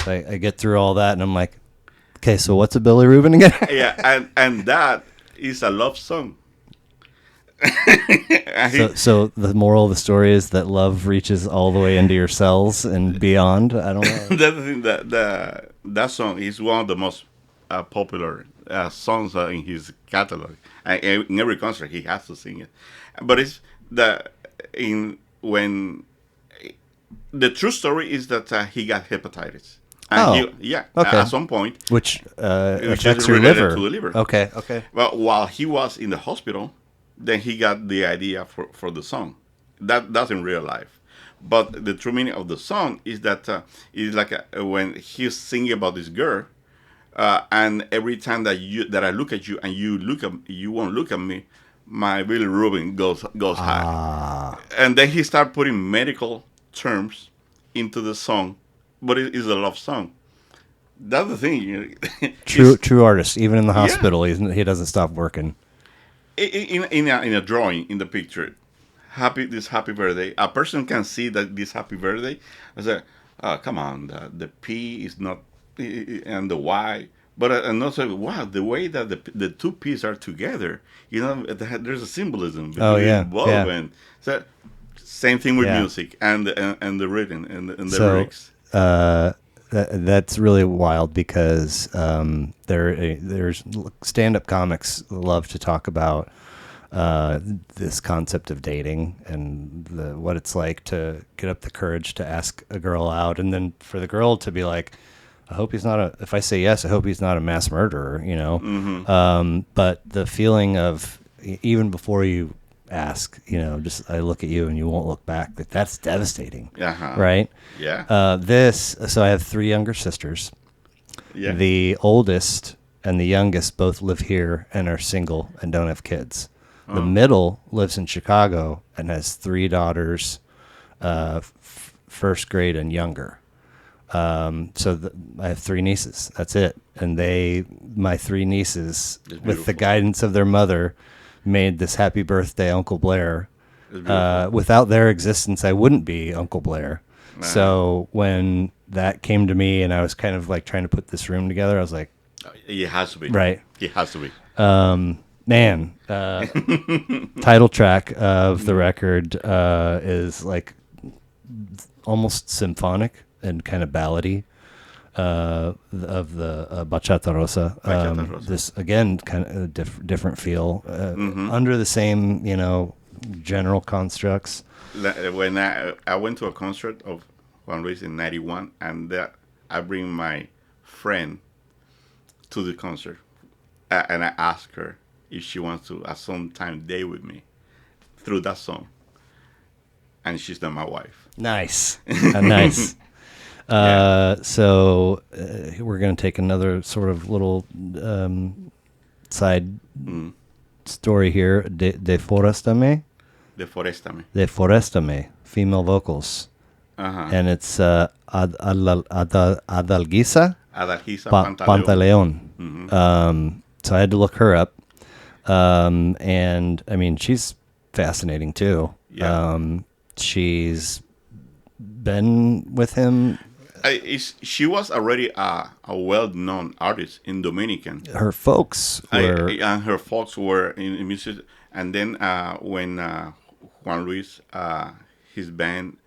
So I get through all that and I'm like, okay, so what's a Billy Rubin again? Yeah, and that is a love song. So the moral of the story is that love reaches all the way into your cells and beyond. I don't know. That's the thing, that song is one of the most popular songs in his catalog. In every concert, he has to sing it. But it's when the true story is that he got hepatitis. And okay. At some point, which affects your liver. To the liver. Okay. Well, while he was in the hospital, then he got the idea for the song. That's in real life. But the true meaning of the song is that it's like when he's singing about this girl, and every time that I look at you and you won't look at me, my Billy Rubin goes high. And then he started putting medical terms into the song, but it is a love song. That's the thing. True artist. Even in the hospital, he doesn't stop working. In a drawing, in the picture, this happy birthday, a person can see that this happy birthday. I say, oh, come on, the P is not, and the Y. But and also, wow, the way that the two P's are together, there's a symbolism between both. Yeah. And so, same thing with music and the rhythm and the lyrics. That's really wild because there's stand-up comics love to talk about this concept of dating and what it's like to get up the courage to ask a girl out, and then for the girl to be like, I hope he's not if I say yes, I hope he's not a mass murderer, Mm-hmm. But the feeling of, even before you ask, just I look at you and you won't look back, that's devastating. Right? Yeah. So I have 3 younger sisters. Yeah. The oldest and the youngest both live here and are single and don't have kids. The middle lives in Chicago and has 3 daughters, first grade and younger. So I have 3 nieces. That's it. And my 3 nieces, with the guidance of their mother, made this Happy Birthday Uncle Blair. Without their existence, I wouldn't be Uncle Blair. Nah. So when that came to me and I was kind of like trying to put this room together, I was like, it has to be. Right. It has to be. Title track of the record is like almost symphonic and kind of ballady. Of the Bachata Rosa. This again kind of a different feel under the same general constructs. When I went to a concert of Juan Luis in '91, and I bring my friend to the concert, and I asked her if she wants to at some time date with me through that song, and she's not my wife. Nice, nice. So we're going to take another sort of little side story here. Deforestame. Deforestame. Female vocals. And it's Adalgisa Pantaleon. Mm-hmm. So I had to look her up. And I mean, she's fascinating too. Yeah. She's been with him. She was already a well-known artist in Dominican. Her folks were... and her folks were in music. And then when Juan Luis, his band,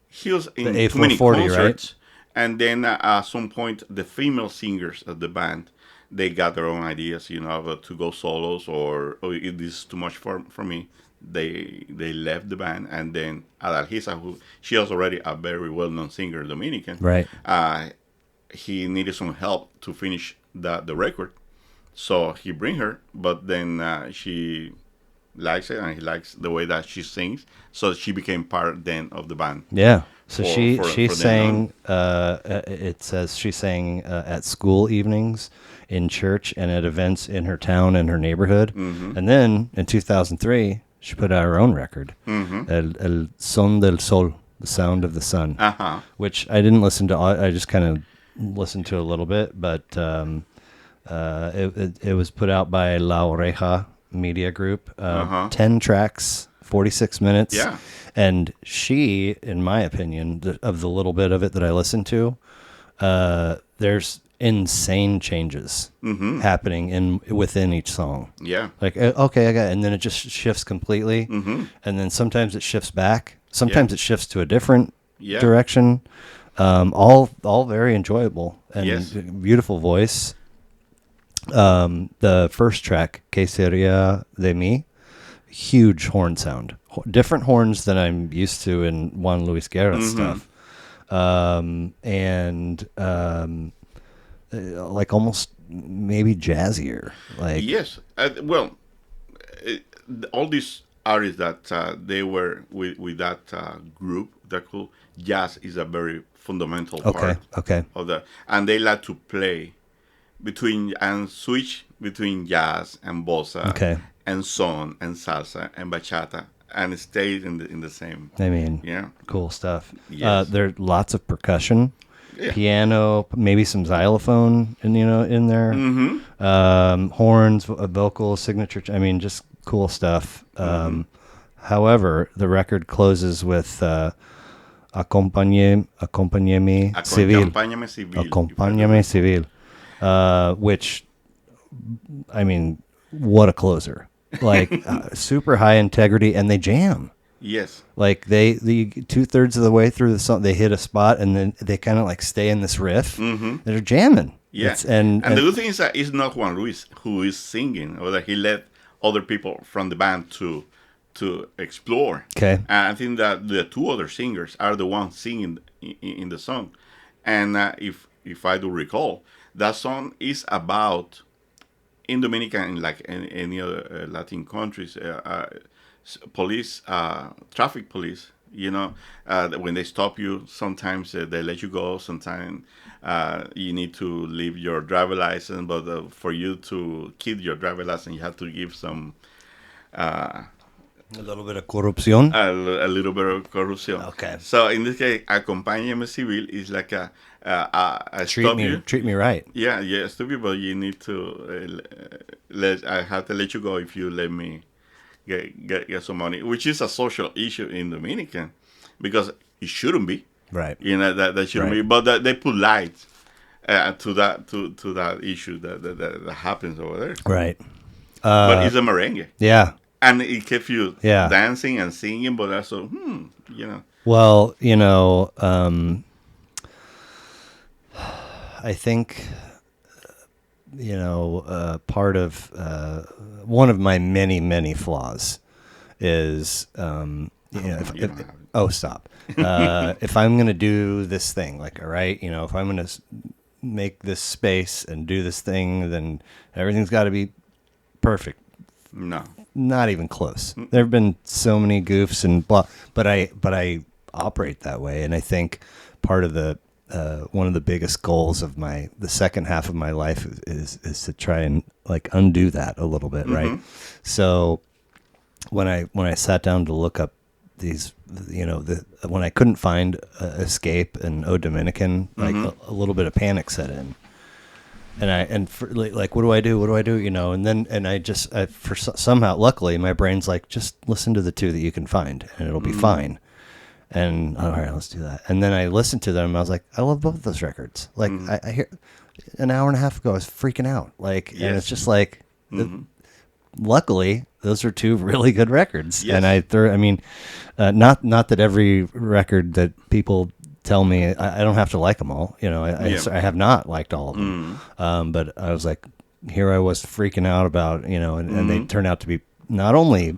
he was in too many concerts. Right? And then at some point, the female singers of the band, they got their own ideas, to go solos or this is too much for me. They left the band, and then Adalgisa, who she was already a very well-known singer, Dominican, right? He needed some help to finish the record, so he bring her. But then she likes it, and he likes the way that she sings. So she became part then of the band. Yeah. So she sang. It says she sang at school evenings, in church, and at events in her town and her neighborhood. Mm-hmm. And then in 2003, she put out her own record, El Son del Sol, the sound of the sun, which I didn't listen to. I just kind of listened to a little bit, but it was put out by La Oreja Media Group. 10 tracks, 46 minutes. Yeah. And she, in my opinion, of the little bit of it that I listened to, there's insane changes happening within each song. Yeah. Like, okay, I got it. And then it just shifts completely. And then sometimes it shifts back. Sometimes it shifts to a different direction. All very enjoyable and beautiful voice. The first track, Que Sería de Mí, huge horn sound. Different horns than I'm used to in Juan Luis Guerra stuff. Like almost maybe jazzier. Like yes. All these artists that they were with that group, that cool, jazz is a very fundamental part of that, and they like to play switch between jazz and bossa and son and salsa and bachata, and stay in the same. I mean, cool stuff. Yes. There's lots of percussion, piano, maybe some xylophone, in there. Horns, vocal signature. I mean, just cool stuff. However, the record closes with Acompáñame Civil. Acompáñame Civil. Which, I mean, what a closer. Like, super high integrity, and they jam. Yes. Like, the 2/3 of the way through the song, they hit a spot, and then they kind of, like, stay in this riff. They're jamming. Yeah. And the good thing is that it's not Juan Luis who is singing, or that he let other people from the band to explore. Okay. And I think that the two other singers are the ones singing in the song. And if I do recall, that song is about, in Dominican, like in any other Latin countries, police, traffic police, when they stop you, sometimes they let you go. Sometimes you need to leave your driver license, but for you to keep your driver license, you have to give some... a little bit of corruption. A little bit of corruption. Okay. So in this case, Acompáñame Civil is like a treat me right. Yeah, stupid, but you need to I have to let you go if you let me get some money, which is a social issue in Dominican, because it shouldn't be. Right. That shouldn't be, but they put light to that issue that happens over there. Right. But it's a merengue. Yeah. And it keeps you dancing and singing, but also, Well, I think, part of one of my many, many flaws is, stop. If I'm going to do this thing, like, all right, if I'm going to make this space and do this thing, then everything's got to be perfect. No. Not even close. There have been so many goofs and blah, but I operate that way, and I think part of the one of the biggest goals of the second half of my life is to try and like undo that a little bit, right? So when I sat down to look up these, when I couldn't find Escape and O Dominican, like a little bit of panic set in. And what do I do? And I just somehow, luckily, my brain's like, just listen to the two that you can find, and it'll be fine. And all right, let's do that. And then I listened to them, and I was like, I love both of those records. Like I hear an hour and a half ago, I was freaking out. Like, and it's just like, luckily, those are two really good records. Yes. And not that every record that people tell me I don't have to like them all. I have not liked all of them. But I was like, here I was freaking out about, and they turned out to be not only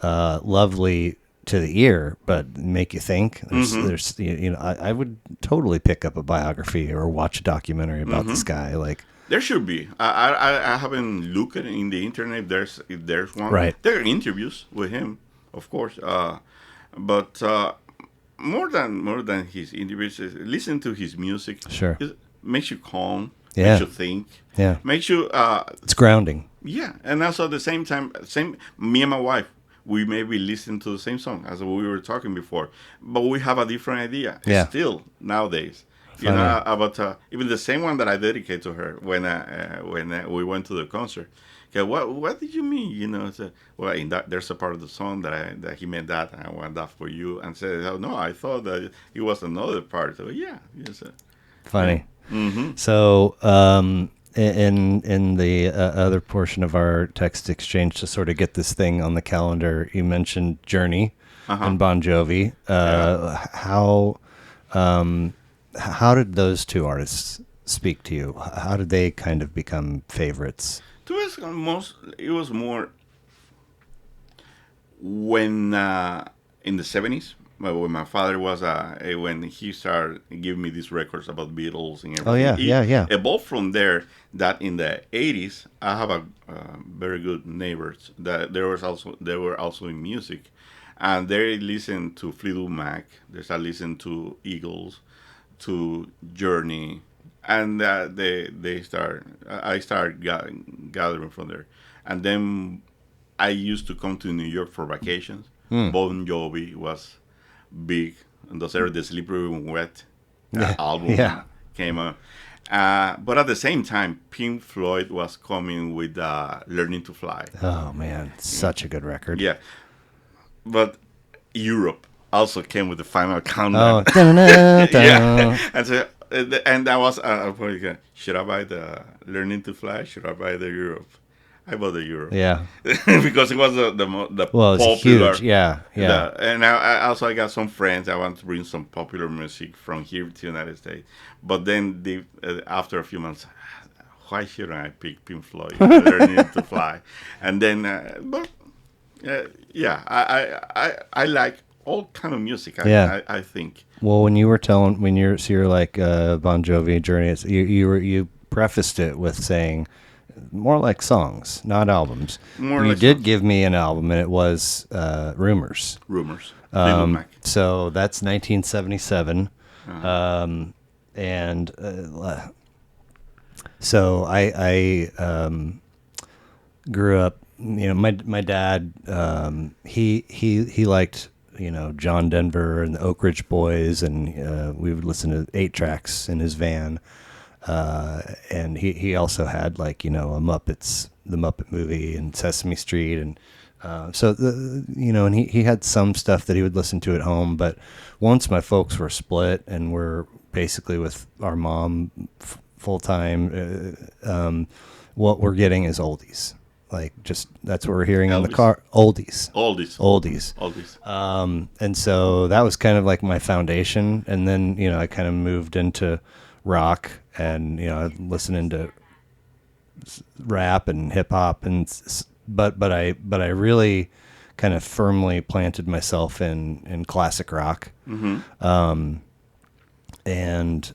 lovely to the ear, but make you think. I would totally pick up a biography or watch a documentary about this guy. Like, There should be. I haven't looked in the internet. If there's one. Right. There are interviews with him, of course. But more than his interviews, listen to his music. Sure. It makes you calm. Yeah. Makes you think. Yeah. Makes you. It's grounding. Yeah, and also at the same time, me and my wife, we maybe listen to the same song as we were talking before, but we have a different idea. Yeah. Still nowadays, Funny. about even the same one that I dedicate to her when we went to the concert. Okay, what did you mean? Well, in that there's a part of the song that he meant that, and I want that for you, and said, oh, no, I thought that it was another part. So yeah, yes. Funny. Yeah. Mm-hmm. So, in the other portion of our text exchange, to sort of get this thing on the calendar, you mentioned Journey and Bon Jovi. How did those two artists speak to you? How did they kind of become favorites? To us, it was more when in the 70s, when my father was when he started giving me these records about Beatles and everything. Oh yeah, yeah. Evolved from there. That in the 80s, I have a very good neighbors that they were also in music, and they listened to Fleetwood Mac. They started listening to Eagles, to Journey, and I started gathering from there, and then I used to come to New York for vacations. Bon Jovi was big, and those are the Slippery When Wet album came out. But at the same time, Pink Floyd was coming with Learning to Fly. Oh man, such a good record. Yeah, but Europe also came with the Final Countdown. Oh, yeah, and that was should I buy the Learning to Fly? Should I buy the Europe? I bought the Europe. Yeah, because it was the well, it's popular. huge. Yeah. And I got some friends. I want to bring some popular music from here to the United States. But then after a few months, why shouldn't I pick Pink Floyd? Learning to Fly, and then I like all kind of music. I think. Well, when you're like Bon Jovi Journey, you prefaced it with saying more like songs, not albums. You did give me an album, and it was Rumors. So that's 1977. And so I grew up. My dad he liked John Denver and the Oak Ridge Boys, and we would listen to 8-tracks in his van. And he also had a Muppets, the Muppet Movie, and Sesame Street, and and he had some stuff that he would listen to at home. But once my folks were split and were basically with our mom full time, what we're getting is oldies. That's what we're hearing in the car. Oldies. And so that was kind of like my foundation. And then, I kind of moved into rock, and, listening to rap and hip hop, but I really kind of firmly planted myself in classic rock. Mm-hmm. And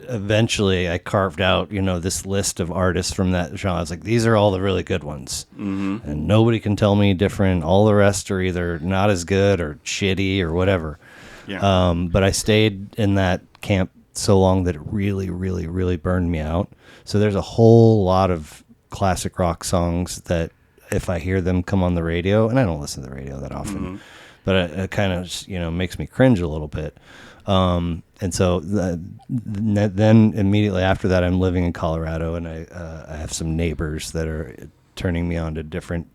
eventually I carved out, this list of artists from that genre. I was like, these are all the really good ones. Mm-hmm. And nobody can tell me different. All the rest are either not as good or shitty or whatever. Yeah. But I stayed in that camp so long that it really, really, really burned me out. So there's a whole lot of classic rock songs that if I hear them come on the radio, and I don't listen to the radio that often, but it kind of, makes me cringe a little bit. And so then immediately after that, I'm living in Colorado, and I have some neighbors that are turning me on to different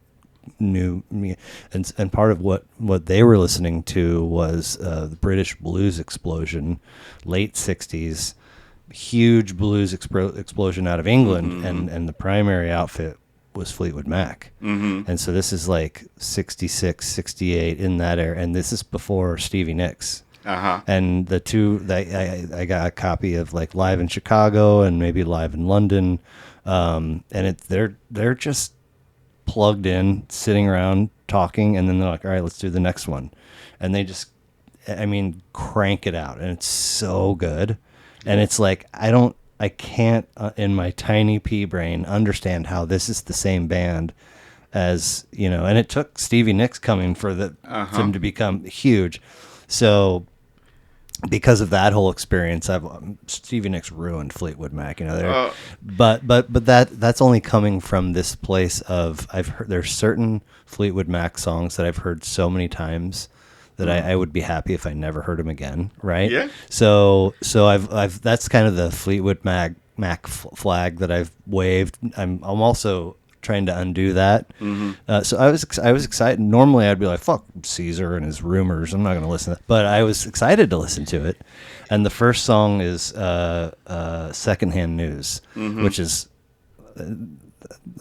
new, and part of what they were listening to was the British blues explosion, late 60s, huge blues explosion out of England, and the primary outfit was Fleetwood Mac. And so this is like 66, 68 in that era, and this is before Stevie Nicks. And the two, I got a copy of like Live in Chicago and maybe Live in London, and they're just plugged in, sitting around talking, and then they're like, all right, let's do the next one, and they just, crank it out, and it's so good. And it's like I don't I can't in my tiny pea brain understand how this is the same band as, and it took Stevie Nicks coming for him to become huge. So because of that whole experience, Stevie Nicks ruined Fleetwood Mac, but that's only coming from this place of I've heard there's certain Fleetwood Mac songs that I've heard so many times that I would be happy if I never heard them again, right? Yeah. So I've that's kind of the Fleetwood Mac flag that I've waved. I'm also trying to undo that. So I was excited. Normally I'd be like, fuck Cesar and his rumors, I'm not going to listen to that. But I was excited to listen to it. And the first song is Secondhand News, which is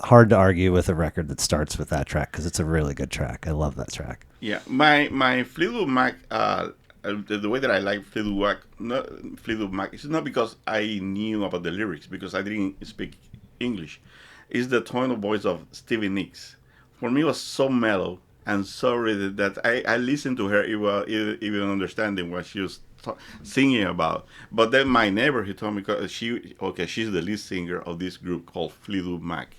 hard to argue with a record that starts with that track because it's a really good track. I love that track. Yeah, my Fleetwood Mac, the way that I like Fleetwood Mac is not because I knew about the lyrics, because I didn't speak English. It's the tone of voice of Stevie Nicks. For me, it was so mellow and so ready that I listened to her even understanding what she was singing about. But then my neighbor, he told me, she's the lead singer of this group called Fleetwood Mac.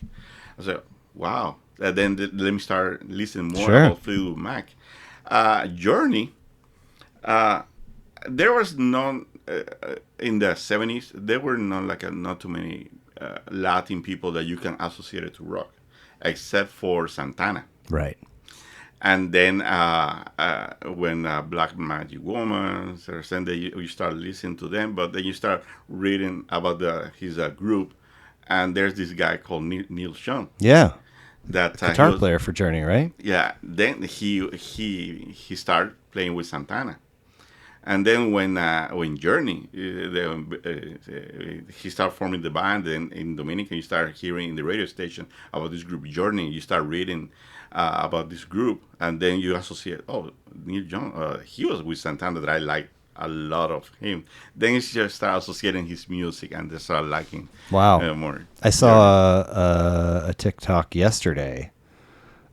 I said, wow. And then let me start listening more about Fleetwood Mac. Journey, there was none in the 70s. There were not too many Latin people that you can associate it to rock, except for Santana. Right. And then when Black Magic Woman, then you start listening to them, but then you start reading about his group, and there's this guy called Neil Schon. Yeah. That guitar player for Journey, right? Yeah. Then he started playing with Santana. And then when Journey, he started forming the band, and in Dominican, you start hearing in the radio station about this group Journey. You start reading about this group, and then you associate, Neil Young, he was with Santana, that I like a lot of him. Then you just start associating his music, and they start liking more. I saw a TikTok yesterday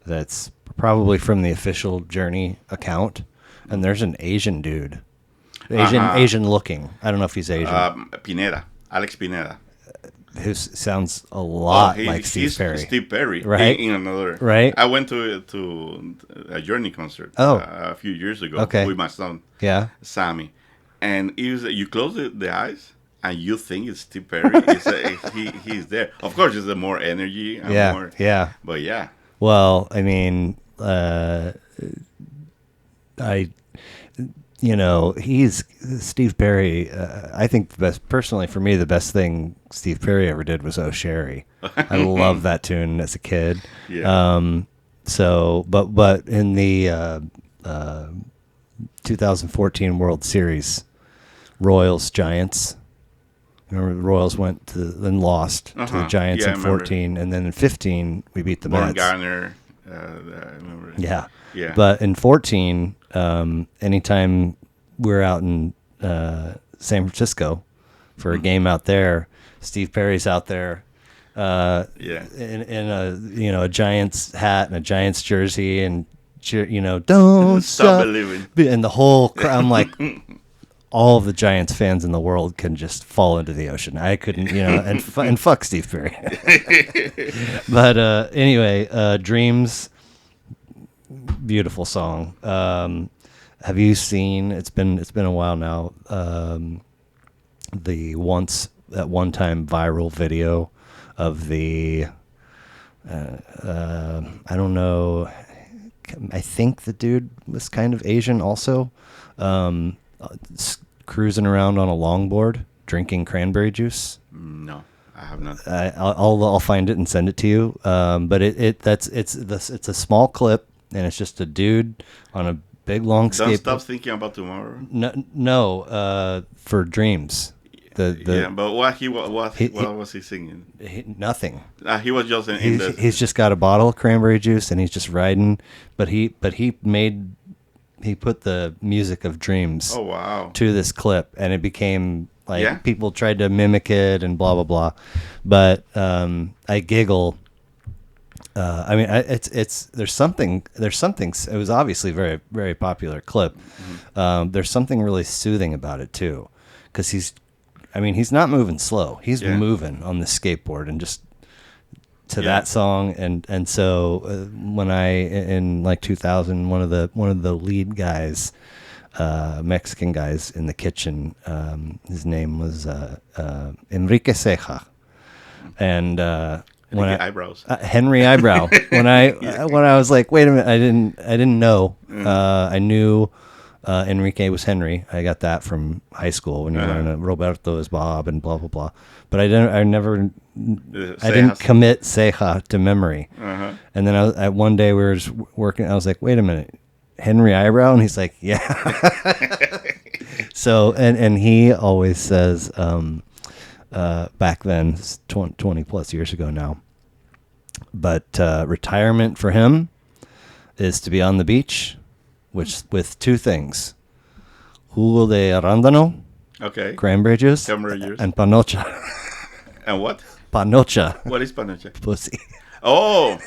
that's probably from the official Journey account, and there's an Asian dude. Asian looking. I don't know if he's Asian. Alex Pineda. Who sounds a lot like Steve Perry. Steve Perry, right? In another. Right. I went to a Journey concert a few years ago with my son, Sammy. And you close the eyes and you think it's Steve Perry. He's there. Of course, there's more energy. And more, But yeah. Well, I mean, he's Steve Perry. I think personally for me, the best thing Steve Perry ever did was "Oh Sherry." I love that tune as a kid. Yeah. But in the 2014 World Series, Royals Giants. Remember, the Royals went then lost to the Giants in 14, and then in 15 we beat the Mets. Garner, I remember. Yeah. But in 14, anytime we're out in San Francisco for a game out there, Steve Perry's out there in a Giants hat and a Giants jersey, and don't stop believing. And the whole crowd, I'm like, all of the Giants fans in the world can just fall into the ocean. I couldn't, and fuck Steve Perry. But anyway, Dreams. Beautiful song. Have you seen? It's been a while now. The at one time viral video of the. I don't know. I think the dude was kind of Asian also. Cruising around on a longboard, drinking cranberry juice. No, I have not. I'll find it and send it to you. But it's a small clip. And it's just a dude on a big long skateboard. Don't stop thinking about tomorrow. No, for Dreams. But what was he singing? Nothing. He was just he's just got a bottle of cranberry juice and he's just riding. But he put the music of Dreams. Oh wow. To this clip, and it became people tried to mimic it and blah blah blah. But I giggle. I mean, there's something. It was obviously a very, very popular clip. Mm-hmm. There's something really soothing about it too, because he's I mean, he's not moving slow. He's Yeah. moving on the skateboard and just to Yeah. that song. And so when in like 2000, one of the lead guys, Mexican guys in the kitchen, his name was Enrique Ceja, and eyebrows. Henry Eyebrow. when I was like, wait a minute, I didn't know. I knew Enrique was Henry. I got that from high school when you learn Roberto is Bob and blah blah blah. But I didn't commit Ceja to memory. And then one day we were just working. I was like, wait a minute, Henry Eyebrow, and he's like, yeah. So and he always says. Back then, 20 plus years ago now. But retirement for him is to be on the beach, with two things: jugo de arándano, Okay. cranberry juice, and panocha. And what? Panocha. What is panocha? Pussy. Oh.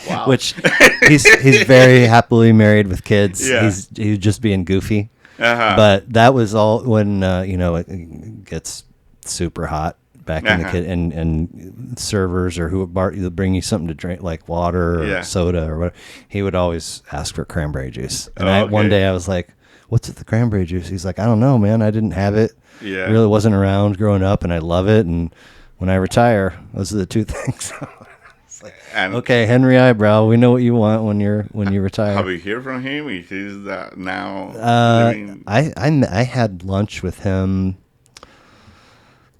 Wow. Which he's very happily married with kids. Yeah. He's just being goofy. Uh-huh. But that was all when it gets super hot back in the kid and servers or who they'll bring you something to drink like water or soda or whatever. He would always ask for cranberry juice. And one day I was like, "What's with the cranberry juice?" He's like, "I don't know, man. I didn't have it. Yeah. Really wasn't around growing up, and I love it. And when I retire, those are the two things." Okay, Henry Eyebrow, we know what you want when you retire. Have you heard from him? He's now living... I had lunch with him.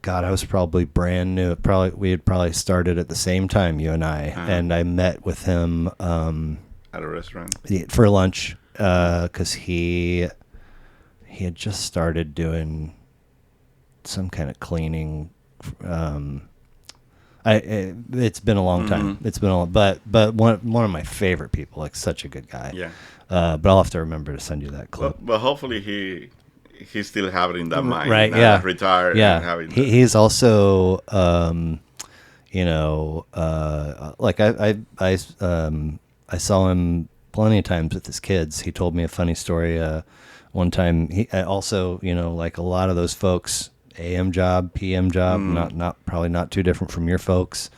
God, I was probably brand new. We had probably started at the same time, you and I, and I met with him at a restaurant for lunch because he had just started doing some kind of cleaning. It's been a long time. It's been but one of my favorite people, like such a good guy. Yeah. But I'll have to remember to send you that clip. But hopefully he's still having that mind. Right. Yeah. Retired. Yeah. And having he's also, like I saw him plenty of times with his kids. He told me a funny story. One time he also, like a lot of those folks, AM job, PM job, not probably not too different from your folks.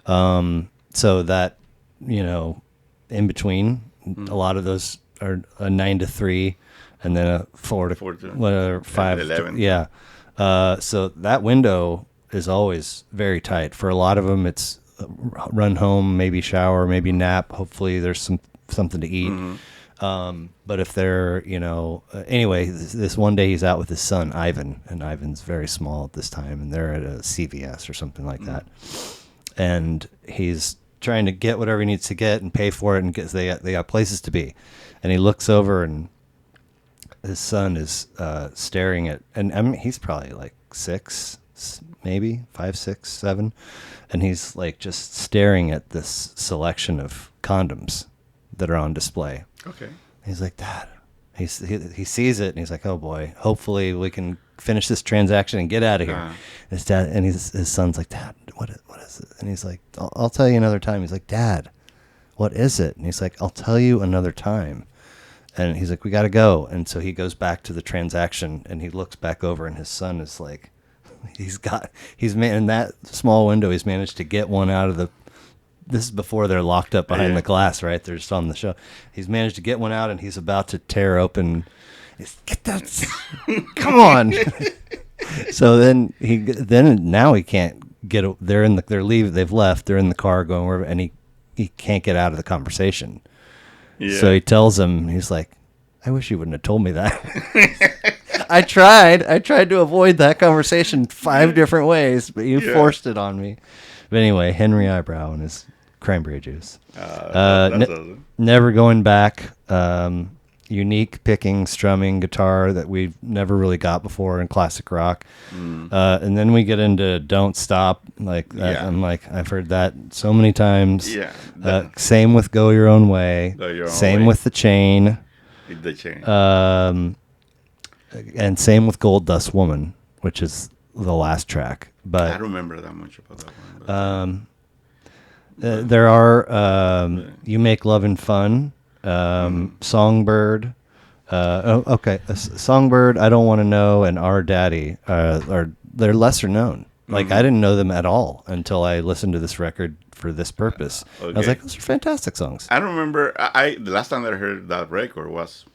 So that, in between, a lot of those are a 9 to 3 and then a 4 to 5 11. Yeah. So that window is always very tight. For a lot of them, it's run home, maybe shower, maybe nap. Hopefully there's something to eat. But if they're, anyway, this one day he's out with his son, Ivan, and Ivan's very small at this time, and they're at a CVS or something like that. And he's trying to get whatever he needs to get and pay for it, and they got places to be. And he looks over, and his son is staring at, and I mean, he's probably like 6, maybe 5, 6, 7, and he's like just staring at this selection of condoms that are on display. Okay. He's like, Dad. He sees it and he's like, oh boy, hopefully we can finish this transaction and get out of here. His dad and his son's like, Dad, what is it? And he's like, I'll tell you another time. He's like, Dad, what is it? And he's like, I'll tell you another time. And he's like, we got to go. And so he goes back to the transaction and he looks back over and his son is like, in that small window, he's managed to get one out of the, this is before they're locked up behind the glass, right? They're just on the show. He's managed to get one out and he's about to tear open. Get that, come on. So then now he can't get, they've left, they're in the car going wherever, and he can't get out of the conversation. Yeah. So he tells him, he's like, I wish you wouldn't have told me that. I tried to avoid that conversation 5 different ways, but you forced it on me. But anyway, Henry Eyebrow and his cranberry juice. That's awesome. Never going back. Unique picking, strumming guitar that we've never really got before in classic rock. And then we get into Don't Stop. I'm like, I've heard that so many times. Yeah. Same with Go Your Own Way. Same with The Chain. The Chain. And same with Gold Dust Woman, which is the last track. But I don't remember that much about that one. There are You Make Love and Fun, Songbird, Okay. Songbird, I Don't Want to Know, and Our Daddy they're lesser known. Like, I didn't know them at all until I listened to this record for this purpose. Okay. I was like, those are fantastic songs. I don't remember. The last time that I heard that record was,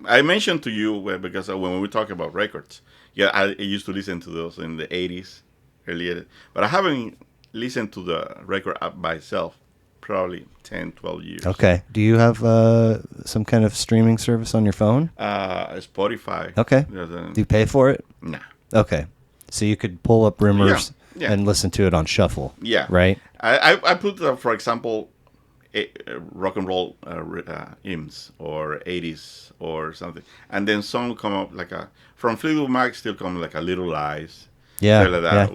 I mentioned to you because when we talk about records, yeah, I used to listen to those in the 80s, earlier. But I haven't listened to the record by itself probably 10, 12 years. Okay. Do you have some kind of streaming service on your phone? Spotify. Okay. Do you pay for it? Nah. Okay. So you could pull up Rimmers and listen to it on shuffle. Yeah. Right? I put, for example, rock and roll hymns or 80s or something. And then some come up like from Fleetwood Mac still come like a Little Lies. Yeah. Like that.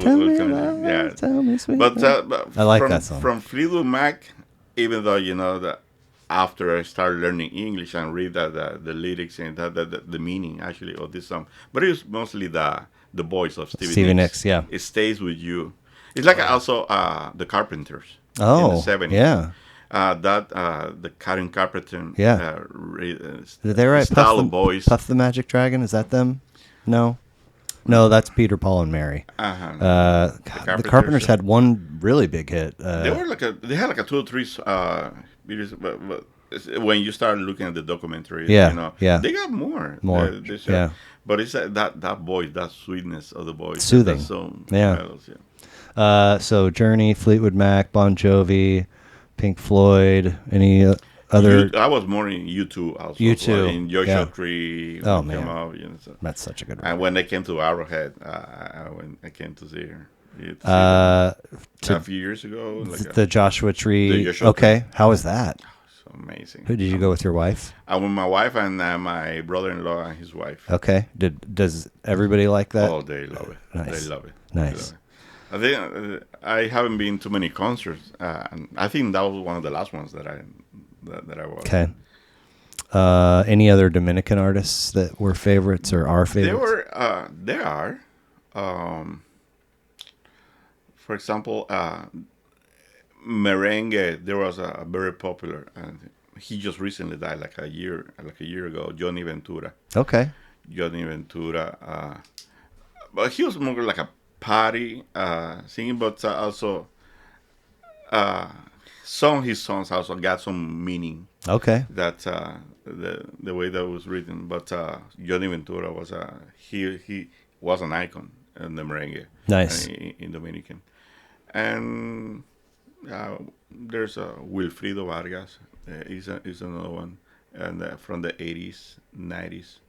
Yeah. Tell me sweet. But I like that song. From Fleetwood Mac, even though, that after I started learning English and read the lyrics and the meaning actually of this song, but it was mostly the voice of Stevie Nicks. Yeah. It stays with you. It's like also the Carpenters in the 70s. Yeah. The Karen Carpenter. Yeah. Did they write style of voice? Puff the Magic Dragon? Is that them? No, that's Peter, Paul, and Mary. The Carpenters had one really big hit. They had like a 2 or 3 videos, but when you start looking at the documentary, they got more. But it's that voice, that sweetness of the voice, soothing. So Journey, Fleetwood Mac, Bon Jovi, Pink Floyd, any other? I was more in U2 also. U2 in Joshua Tree. Oh man, that's such a good one. And when they came to Arrowhead, I came to see her. A few years ago, the Joshua Tree. Okay, how was that? Amazing. Who did you go with? Your wife? I went with my wife and my brother-in-law and his wife. Okay. Does everybody like that? Oh, they love it. Nice. They love it. Nice. I think I haven't been to many concerts. And I think that was one of the last ones that I was. Okay. Any other Dominican artists that were favorites or are favorites? There are. For example, merengue. There was a very popular, and he just recently died, like a year ago. Johnny Ventura. Okay. Johnny Ventura. But he was more like a party singing, but also some of his songs also got some meaning. Okay. That the way that was written, but Johnny Ventura was he was an icon in the merengue. Nice. In Dominican, and there's Wilfrido Vargas. Is another one, and from the 80s, 90s.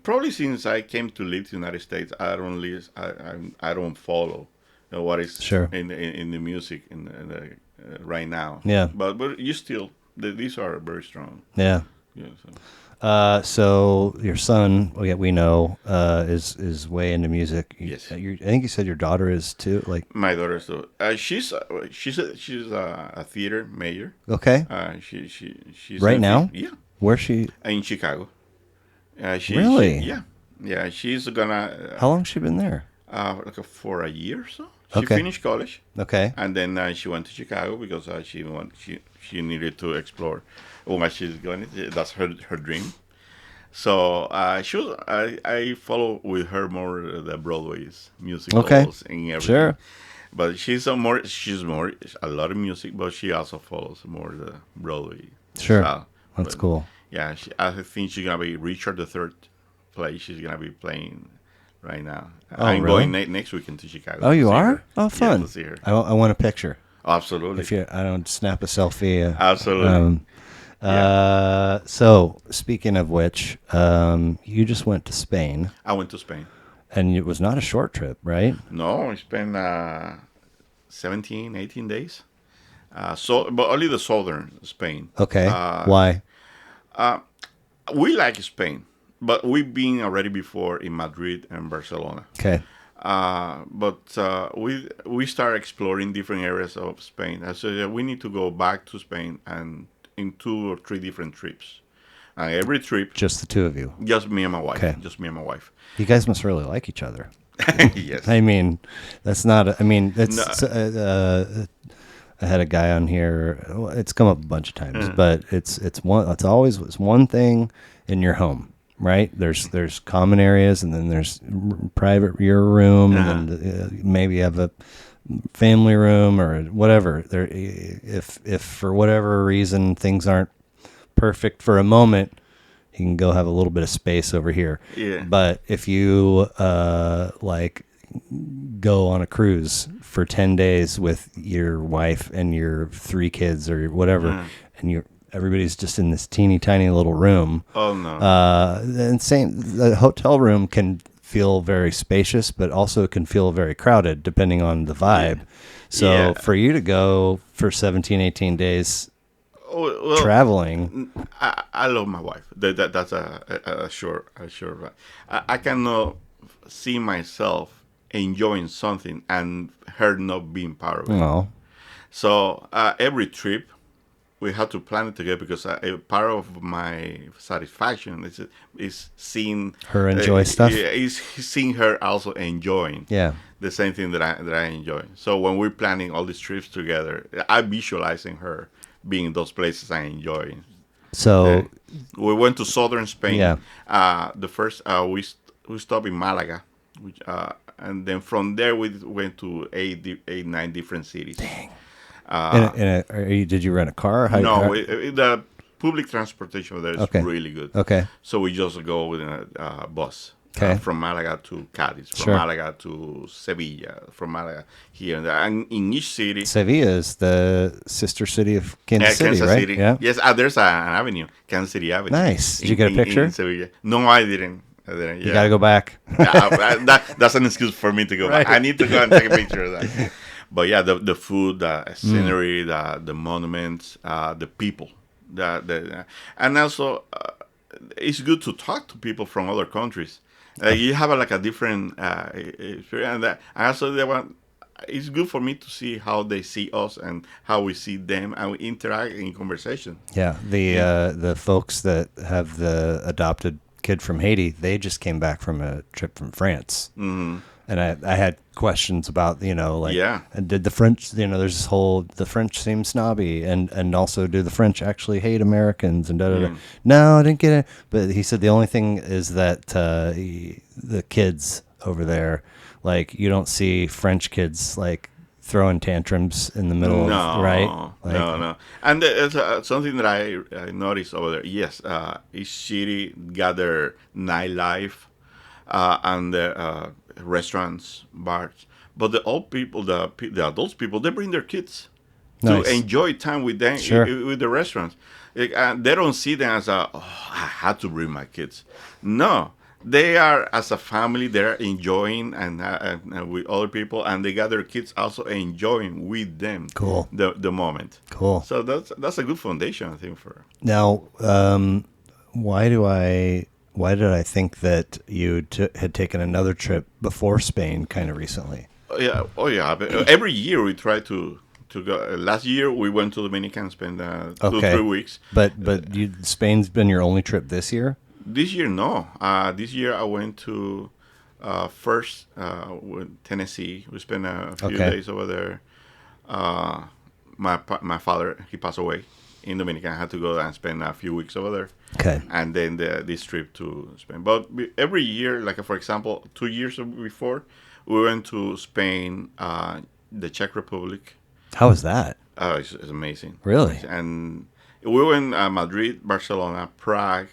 Probably since I came to live in the United States, I don't follow what is in the music right now. Yeah. But you still, these are very strong. Yeah. Yeah. So your son, we know, is way into music. Yes. I think you said your daughter is too. Like my daughter is too. She's a theater major. Okay. She's right now. Yeah. Where's she? In Chicago. Really? Yeah. She's gonna. How long has she been there? For a year or so. She finished college. Okay. And then she went to Chicago because she needed to explore what she's going. That's her dream. So I follow with her more the Broadway's musicals and everything. Sure. But she's a lot of music, but she also follows more the Broadway. Sure. style. That's cool. Yeah, I think she's gonna be Richard III play. She's gonna be playing right now. I'm going next weekend to Chicago. Oh, you are? Oh, fun. Yeah, to see her. I want a picture. Absolutely. I don't snap a selfie. Absolutely. So speaking of which, you just went to Spain. I went to Spain. And it was not a short trip, right? No, I spent 17, 18 days. But only the southern Spain. Okay. Why? We like Spain, but we've been already before in Madrid and Barcelona. Okay. But we start exploring different areas of Spain. So we need to go back to Spain and in 2 or 3 different trips. Every trip, just the two of you. Just me and my wife. Okay. Just me and my wife. You guys must really like each other. Yes. I mean, that's not. That's. I had a guy on here. It's come up a bunch of times, but it's always one thing in your home, right? There's common areas, and then there's private your room, and then maybe you have a family room or whatever. There, if for whatever reason things aren't perfect for a moment, you can go have a little bit of space over here. Yeah. But if you like go on a cruise for 10 days with your wife and your 3 kids or whatever, and everybody's just in this teeny tiny little room. Oh no. And the hotel room can feel very spacious, but also it can feel very crowded depending on the vibe. So for you to go for 17, 18 days traveling. I love my wife. That's a sure. I cannot see myself enjoying something and her not being part of it. No. So every trip we have to plan it together, because part of my satisfaction is seeing her enjoy stuff. Is seeing her also enjoying the same thing that I enjoy. So when we're planning all these trips together, I'm visualizing her being in those places I enjoy. So we went to southern Spain. Yeah. The first we stopped in Malaga, which and then from there we went to 9 different cities. Dang. Did you rent a car? The public transportation there is really good. Okay. So we just go with a bus. From Malaga to Cadiz, from Malaga to Sevilla, from Malaga here and there. And in each city... Sevilla is the sister city of Kansas City, right? City. Yeah. Yes, there's an avenue, Kansas City Avenue. Nice. Did you get a picture? In Sevilla. No, I didn't. You got to go back. That's an excuse for me to go back. I need to go and take a picture of that. But yeah, the food, the scenery, the monuments, the people. And also, it's good to talk to people from other countries. You have a different experience. And also, it's good for me to see how they see us and how we see them, and we interact in conversation. Yeah, the folks that have the adopted kid from Haiti, they just came back from a trip from France. Mm-hmm. And I had questions about, and did the French, there's this whole, the French seem snobby, and also do the French actually hate Americans, and da-da-da. No, I didn't get it. But he said the only thing is that the kids over there, you don't see French kids, throwing tantrums in the middle of, right? No. And there's something that I noticed over there. Yes, each city got their nightlife and the restaurants, bars. But the old people, the adult people, they bring their kids to enjoy time with them with the restaurants. They don't see them as I had to bring my kids. No. They are, as a family, they're enjoying and with other people, and they got their kids also enjoying with them. Cool. The moment. Cool. So that's a good foundation, I think, for. Now, why did I think that you had taken another trip before Spain kind of recently? Oh yeah. Every year we try to go. Last year we went to Dominican, spent 2-3 weeks. But Spain's been your only trip this year? This year, no. This year I went to first Tennessee. We spent a few days over there. My father, he passed away in Dominican. I had to go and spend a few weeks over there. Okay. And then this trip to Spain. But every year, for example, 2 years before, we went to Spain, the Czech Republic. How was that? It's amazing. Really? And we went Madrid, Barcelona, Prague.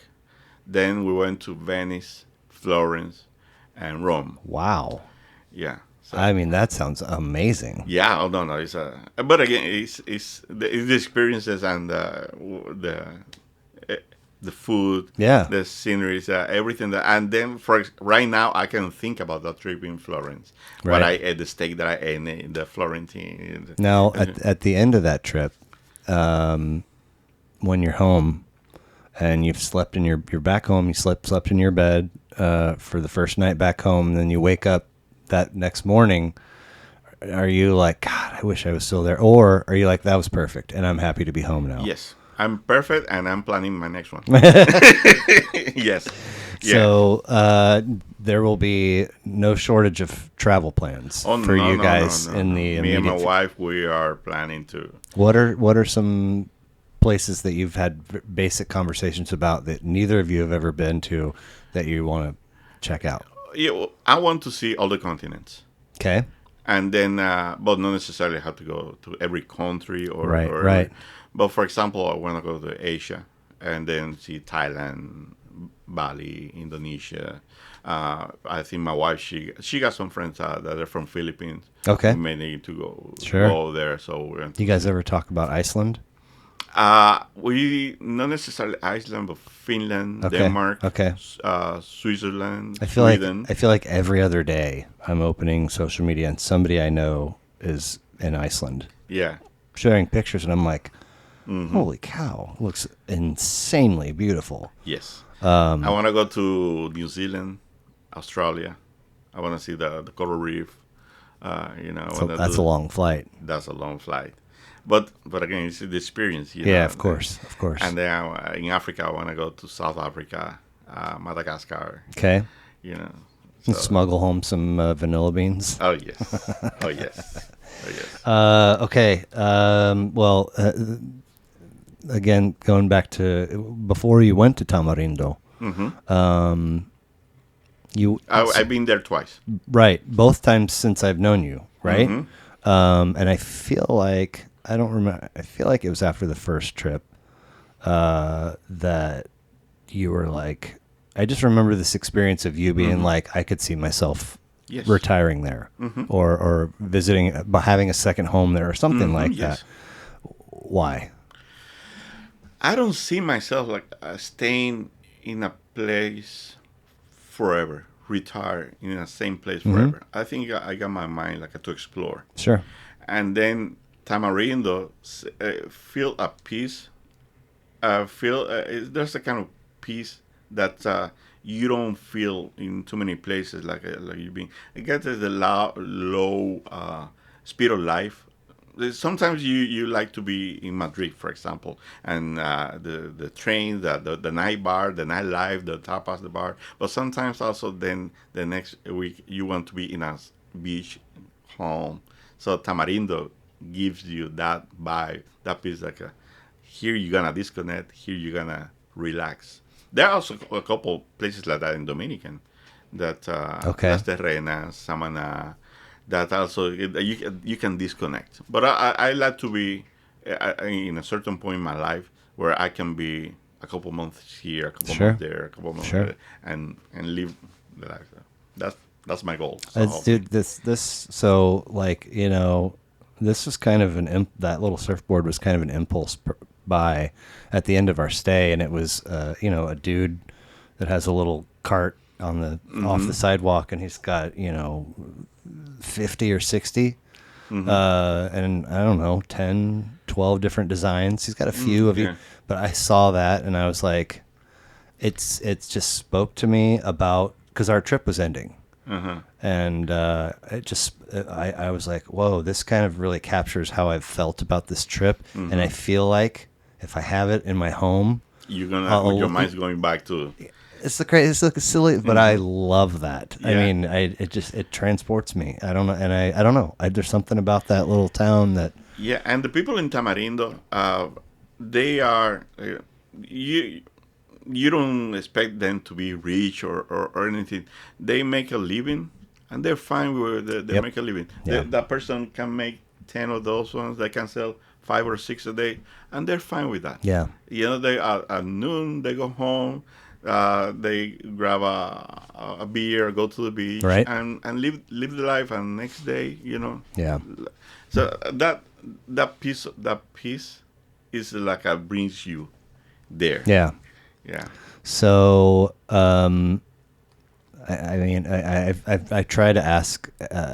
Then we went to Venice, Florence, and Rome. Wow. Yeah. So, I mean, that sounds amazing. Yeah. Oh, no. It's but again, it's the experiences and the food. Yeah. The sceneries, everything and then right now I can think about that trip in Florence. Right. What I ate, the steak that I ate in the Florentine. Now, at the end of that trip, when you're home. And you've slept you're back home, you slept in your bed for the first night back home, and then you wake up that next morning. Are you like, God, I wish I was still there? Or are you like, that was perfect, and I'm happy to be home now? Yes, I'm perfect, and I'm planning my next one. Yes. So, there will be no shortage of travel plans for you guys in the Me and my wife, we are planning to. What are some places that you've had basic conversations about that neither of you have ever been to that you want to check out? Yeah, I want to see all the continents. Okay. And then, but not necessarily have to go to every country or right. But for example, I want to go to Asia and then see Thailand, Bali, Indonesia. I think my wife, she got some friends that are from Philippines. Okay. We may need to go there. So you guys ever talk about Iceland? We not necessarily Iceland, but Finland, okay. Denmark, okay. Switzerland, Sweden. I feel like every other day I'm opening social media and somebody I know is in Iceland. Yeah. Sharing pictures, and I'm like, holy cow, it looks insanely beautiful. Yes. I want to go to New Zealand, Australia. I want to see the coral reef. That's a long flight. That's a long flight. But again, it's the experience. Of course. And then in Africa, I want to go to South Africa, Madagascar. Okay. So. Smuggle home some vanilla beans. Oh, yes. Oh, yes. Okay. Well, again, going back to before you went to Tamarindo, I've been there twice. Right. Both times since I've known you, right? And I feel like, I don't remember, I feel like it was after the first trip that you were like, I just remember this experience of you being like, I could see myself retiring there or visiting, having a second home there or something like that. Why? I don't see myself like staying in a place forever, retire in the same place forever. I think I got my mind like to explore. Sure. And then Tamarindo, feel a peace. There's a kind of peace that you don't feel in too many places like you being. I get the low speed of life. Sometimes you like to be in Madrid, for example, and the train, the night bar, the nightlife, the tapas, the bar. But sometimes also then the next week you want to be in a beach home. So Tamarindo gives you that vibe, that piece like here you're gonna disconnect, here you're gonna relax. There are also a couple places like that in Dominican, that Las Terrenas, Samaná, that also you can disconnect. But I like to be in a certain point in my life where I can be a couple months here, a couple months there, a couple months there, and live the life. That's my goal. So. Dude, so like, this was kind of that little surfboard was kind of an impulse buy at the end of our stay, and it was a dude that has a little cart on the off the sidewalk, and he's got 50 or 60 and I don't know, 10, 12 different designs. He's got a few of you, but I saw that and I was like, it's just spoke to me about, because our trip was ending. And I was like, whoa, this kind of really captures how I've felt about this trip. And I feel like if I have it in my home, you're gonna your mind's going back to. It's it's silly, but I love that. I mean, it transports me. I don't know, and I don't know. There's something about that little town that. Yeah, and the people in Tamarindo, they are you don't expect them to be rich or anything. They make a living, and they're fine with they make a living. Yeah. That person can make 10 of those ones. They can sell 5 or 6 a day, and they're fine with that. Yeah. They at noon they go home. They grab a beer, go to the beach, right, and live the life. And next day, Yeah. So that piece is like brings you there. Yeah. Yeah. So, I mean, I try to ask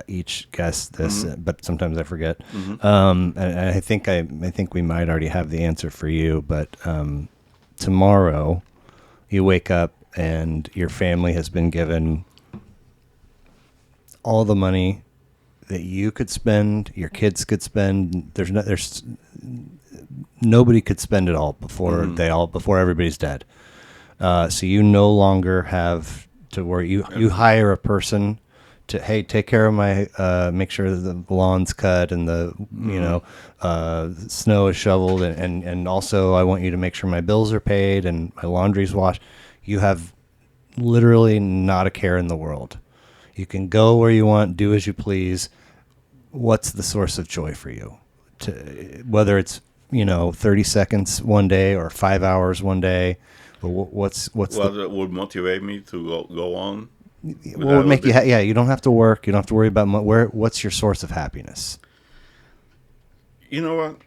each guest this, but sometimes I forget. And I think we might already have the answer for you, but tomorrow you wake up and your family has been given all the money that you could spend, your kids could spend. There's nobody could spend it all before before everybody's dead. So you no longer have to where you hire a person to, hey, take care of my, make sure the lawn's cut and the, snow is shoveled. And also I want you to make sure my bills are paid and my laundry's washed. You have literally not a care in the world. You can go where you want, do as you please. What's the source of joy for you? Whether it's, 30 seconds one day or 5 hours one day, but what's that would motivate me to go on. What would make you? You don't have to work. You don't have to worry about what's your source of happiness? You know what?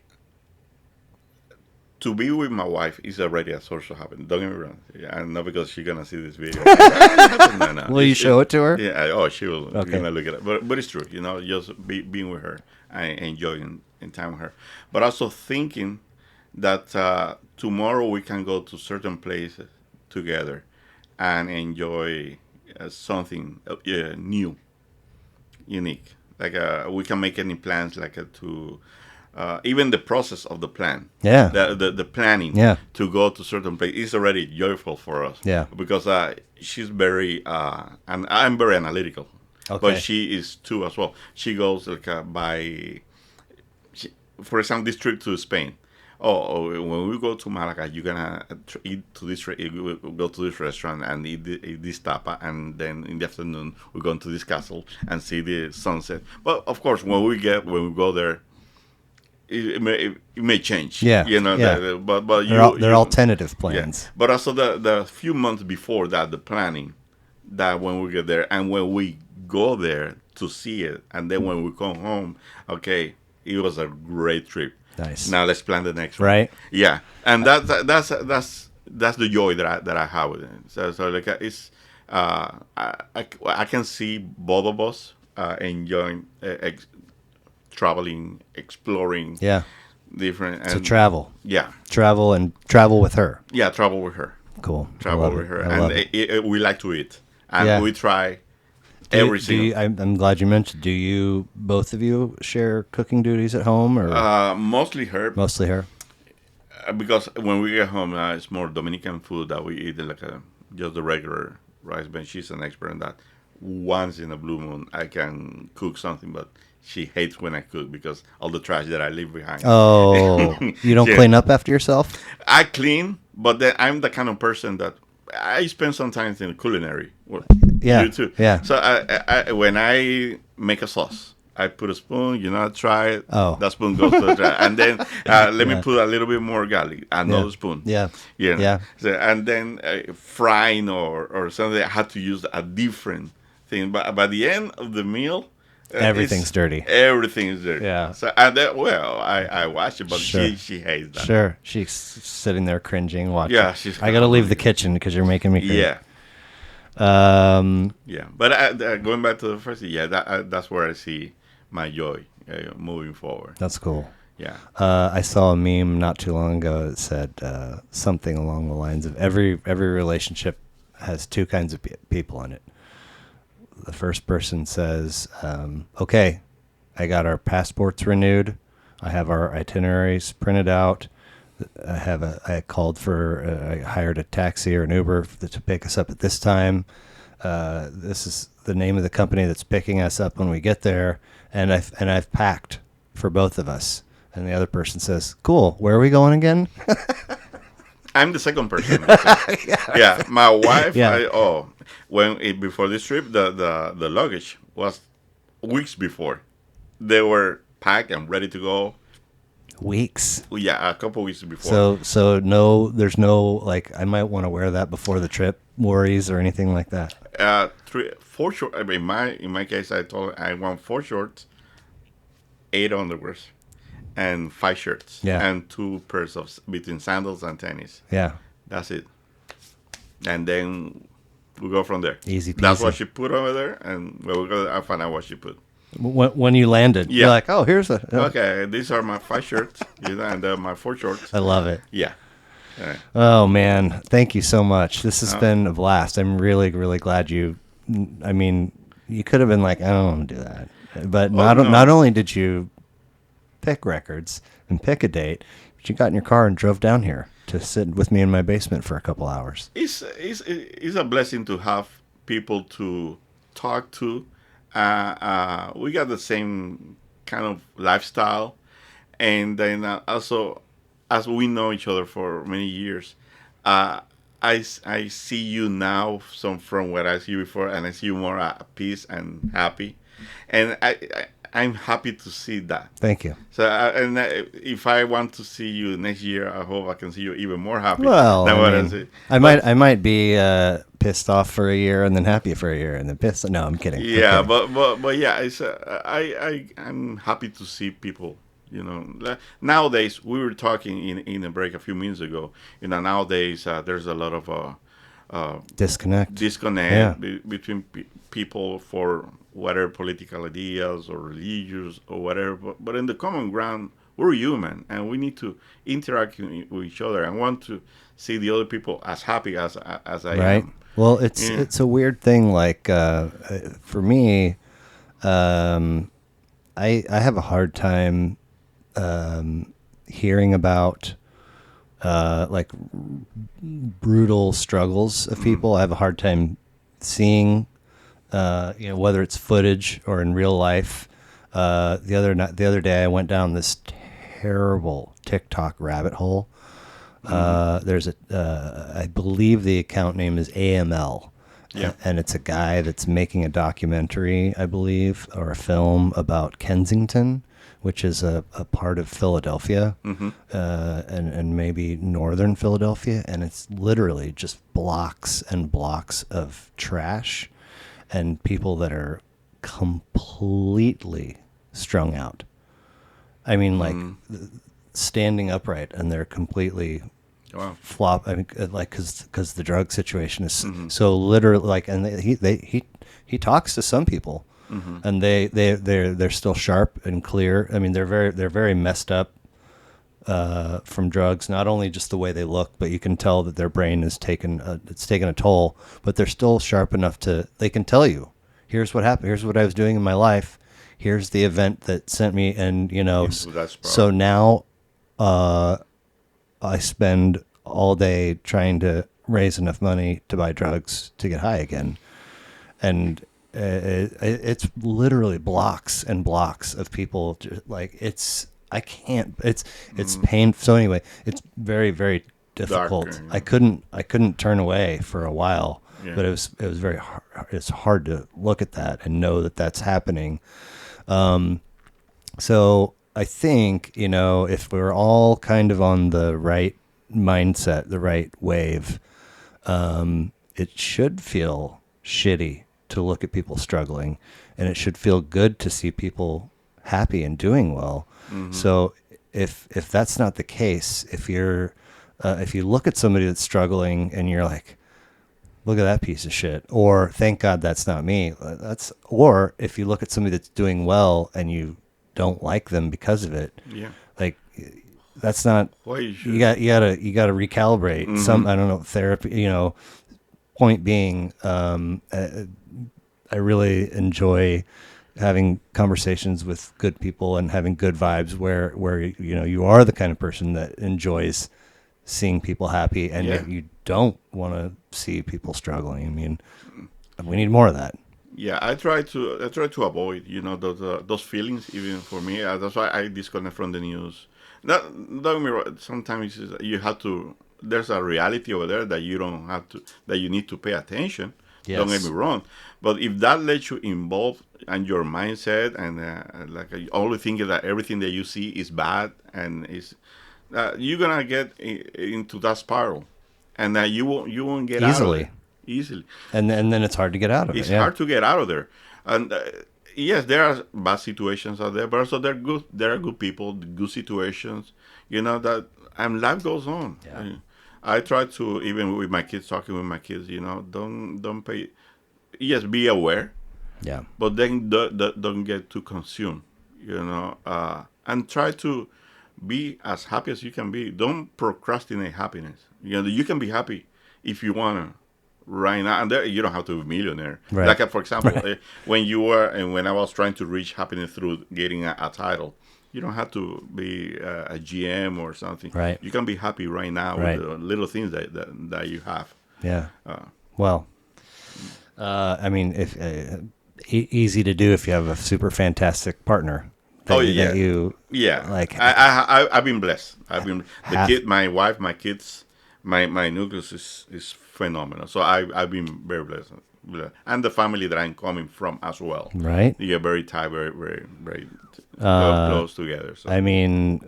To be with my wife is already a source of happiness. Don't get me wrong. And not because she's gonna see this video. No. Will you show it to her? Yeah. She will. Okay. Gonna look at it. But it's true. Just being with her and enjoying time with her. But also thinking that tomorrow we can go to certain places together and enjoy something new, unique. Like we can make any plans to even the process of the plan. Yeah. The planning. Yeah. To go to certain place is already joyful for us. Yeah. Because she's very and I'm very analytical. Okay. But she is too as well. She goes for example, this trip to Spain. When we go to Malaga, you're gonna eat to this. We'll go to this restaurant and eat this tapa, and then in the afternoon we're going to this castle and see the sunset. But of course, when we go there, it may change. Yeah, but they're all tentative plans. Yeah. But also the few months before that, the planning, that when we get there and when we go there to see it, and then when we come home, okay, it was a great trip. Nice. Now let's plan the next one. Right. Yeah, and that's the joy that I have with it. So like it's I can see both of us enjoying traveling, exploring. Yeah. Different. So travel. Yeah. Travel with her. Yeah, travel with her. Cool. Travel with her, and we like to eat, and we try. I'm glad you mentioned. Do you, both of you, share cooking duties at home, or mostly her? Mostly her. Because when we get home, it's more Dominican food that we eat, like just the regular rice. But she's an expert in that. Once in a blue moon, I can cook something, but she hates when I cook because all the trash that I leave behind. Oh, you don't clean up after yourself? I clean, but then I'm the kind of person that I spend some time in culinary. Yeah. You too. Yeah. So I when I make a sauce, I put a spoon. Try it. Oh. That spoon goes to the trash, and then let me put a little bit more garlic. Another spoon. Yeah. Yeah. So, and then frying or something, I had to use a different thing. But by the end of the meal, everything's dirty. Everything is dirty. Yeah. So and then, I watch it, but she hates that. Sure. She's sitting there cringing, watching. Yeah. I got to leave the kitchen because you're making me cringe. Yeah. But going back to the first, that's where I see my joy moving forward. That's cool. Yeah. I saw a meme not too long ago that said something along the lines of every relationship has two kinds of people in it. The first person says, okay, I got our passports renewed. I have our itineraries printed out. I hired a taxi or an Uber to pick us up at this time. This is the name of the company that's picking us up when we get there. And I've packed for both of us. And the other person says, cool, where are we going again? I'm the second person. Yeah, my wife. Yeah. Before this trip, the luggage was weeks before. They were packed and ready to go. Weeks. Yeah, a couple weeks before. So no, there's no like I might want to wear that before the trip worries or anything like that. 4 shorts. I mean, in my case, I told her I want 4 shorts, 8 underwears, and 5 shirts. Yeah. And 2 pairs of between sandals and tennis. Yeah. That's it. And then we go from there. Easy peasy. That's what she put over there, and when we go, I find out what she put. When you landed, you're like, oh, here's a... Okay, these are my 5 shirts, and my 4 shorts. I love it. Yeah. Oh, man. Thank you so much. This has been a blast. I'm really, really glad you could have been like, I don't want to do that. But not only did you pick records and pick a date, but you got in your car and drove down here to sit with me in my basement for a couple hours. It's a blessing to have people to talk to. We got the same kind of lifestyle, and then also, as we know each other for many years, uh, I see you now from what I see you before, and I see you more at peace and happy, and I'm happy to see that. Thank you. So, if I want to see you next year, I hope I can see you even more happy Well, than I what mean, I see. I might be pissed off for a year and then happy for a year and then pissed. No, I'm kidding. Yeah, I'm kidding. but yeah, it's I'm happy to see people. Nowadays we were talking in a break a few minutes ago. Nowadays there's a lot of Disconnect. Yeah. disconnect between people for whatever political ideas or religious or whatever. But in the common ground, we're human and we need to interact with each other and want to see the other people as happy as I Right. am. Well, it's a weird thing. Like for me, I have a hard time hearing about like brutal struggles of people. I have a hard time seeing, whether it's footage or in real life. The other day, I went down this terrible TikTok rabbit hole. There's I believe the account name is AML. Yeah. And it's a guy that's making a documentary, I believe, or a film about Kensington, which is a part of Philadelphia, and maybe northern Philadelphia. And it's literally just blocks and blocks of trash and people that are completely strung out. I mean, like standing upright and they're completely flop. I mean, like because the drug situation is so literally like, and he talks to some people, and they're still sharp and clear. I mean, they're very messed up from drugs. Not only just the way they look, but you can tell that their brain is taken a toll. But they're still sharp enough they can tell you, here's what happened. Here's what I was doing in my life. Here's the event that sent me, and so now I spend all day trying to raise enough money to buy drugs to get high again. And it's literally blocks and blocks of people. Like I can't, it's painful. So anyway, it's very, very difficult. Darker, I couldn't turn away for a while, but it was very hard. It's hard to look at that and know that that's happening. So I think, if we're all kind of on the right mindset, the right wave, it should feel shitty to look at people struggling, and it should feel good to see people happy and doing well. So if that's not the case, if you look at somebody that's struggling and you're like, look at that piece of shit, or thank God that's not me. Or if you look at somebody that's doing well and you don't like them because of it, like that's not. You got to recalibrate. Some, I don't know, therapy. Point being, I really enjoy having conversations with good people and having good vibes where you are the kind of person that enjoys seeing people happy, and yet you don't want to see people struggling. I mean, we need more of that. Yeah, I try to avoid those feelings. Even for me, that's why I disconnect from the news. Don't get me wrong. Sometimes you have to. There's a reality over there that you don't have to. That you need to pay attention. Yes. Don't get me wrong. But if that lets you involve and your mindset and like only thinking that everything that you see is bad and is, you're gonna get into that spiral, and you won't get easily. Out of it. Easily. And then it's hard to get out of it. It's hard to get out of there. And yes, there are bad situations out there, but also there are good people, good situations. That and life goes on. Yeah. I try to, even with my kids, talking with my kids, don't pay. Yes, be aware. Yeah. But then don't get too consumed. And try to be as happy as you can be. Don't procrastinate happiness. You can be happy if you wanna right now, and you don't have to be a millionaire. Right. Like for example, when I was trying to reach happiness through getting a title. You don't have to be a GM or something. Right. You can be happy right now with the little things that you have. Yeah. Well, I mean, if easy to do if you have a super fantastic partner. That you like. I've been blessed. I've been my wife, my kids, my nucleus is phenomenal. So I've been very blessed, and the family that I'm coming from as well. Right. You're very tight, very very very close together. So. I mean,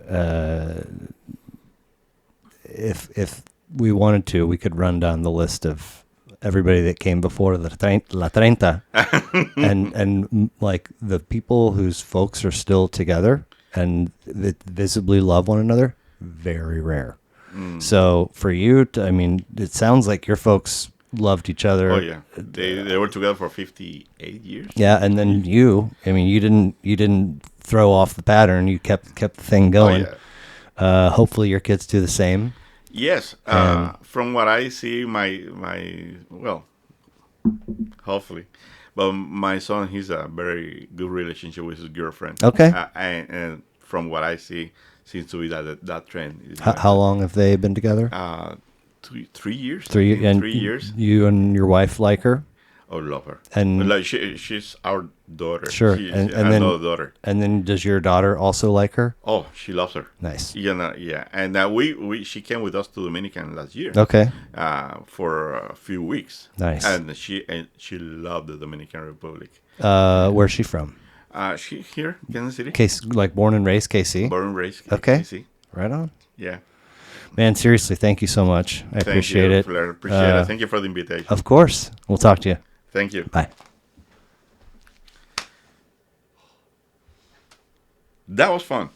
if we wanted to, we could run down the list of everybody that came before La Treinta, and like the people whose folks are still together and that visibly love one another, very rare. So for you to, I mean, it sounds like your folks loved each other. Oh yeah, they were together for 58 years. Yeah, and then I mean, you didn't throw off the pattern. You kept the thing going. Oh, yeah. Hopefully your kids do the same. Yes, from what I see, well, hopefully, but my son, he's a very good relationship with his girlfriend. Okay, and from what I see, seems to be that trend. How long have they been together? 3 years. 3 years. You and your wife like her? Oh, love her. And like she's our daughter. Sure. And then another daughter. And then does your daughter also like her? Oh, she loves her. Nice. Yeah. And she came with us to Dominican last year. Okay. For a few weeks. Nice. And she loved the Dominican Republic. Where's she from? She here, Kansas City. Like born and raised KC? Born and raised okay. KC. Right on. Yeah. Man, seriously, thank you so much. I appreciate it. Appreciate it. Thank you for the invitation. Of course. We'll talk to you. Thank you. Bye. That was fun.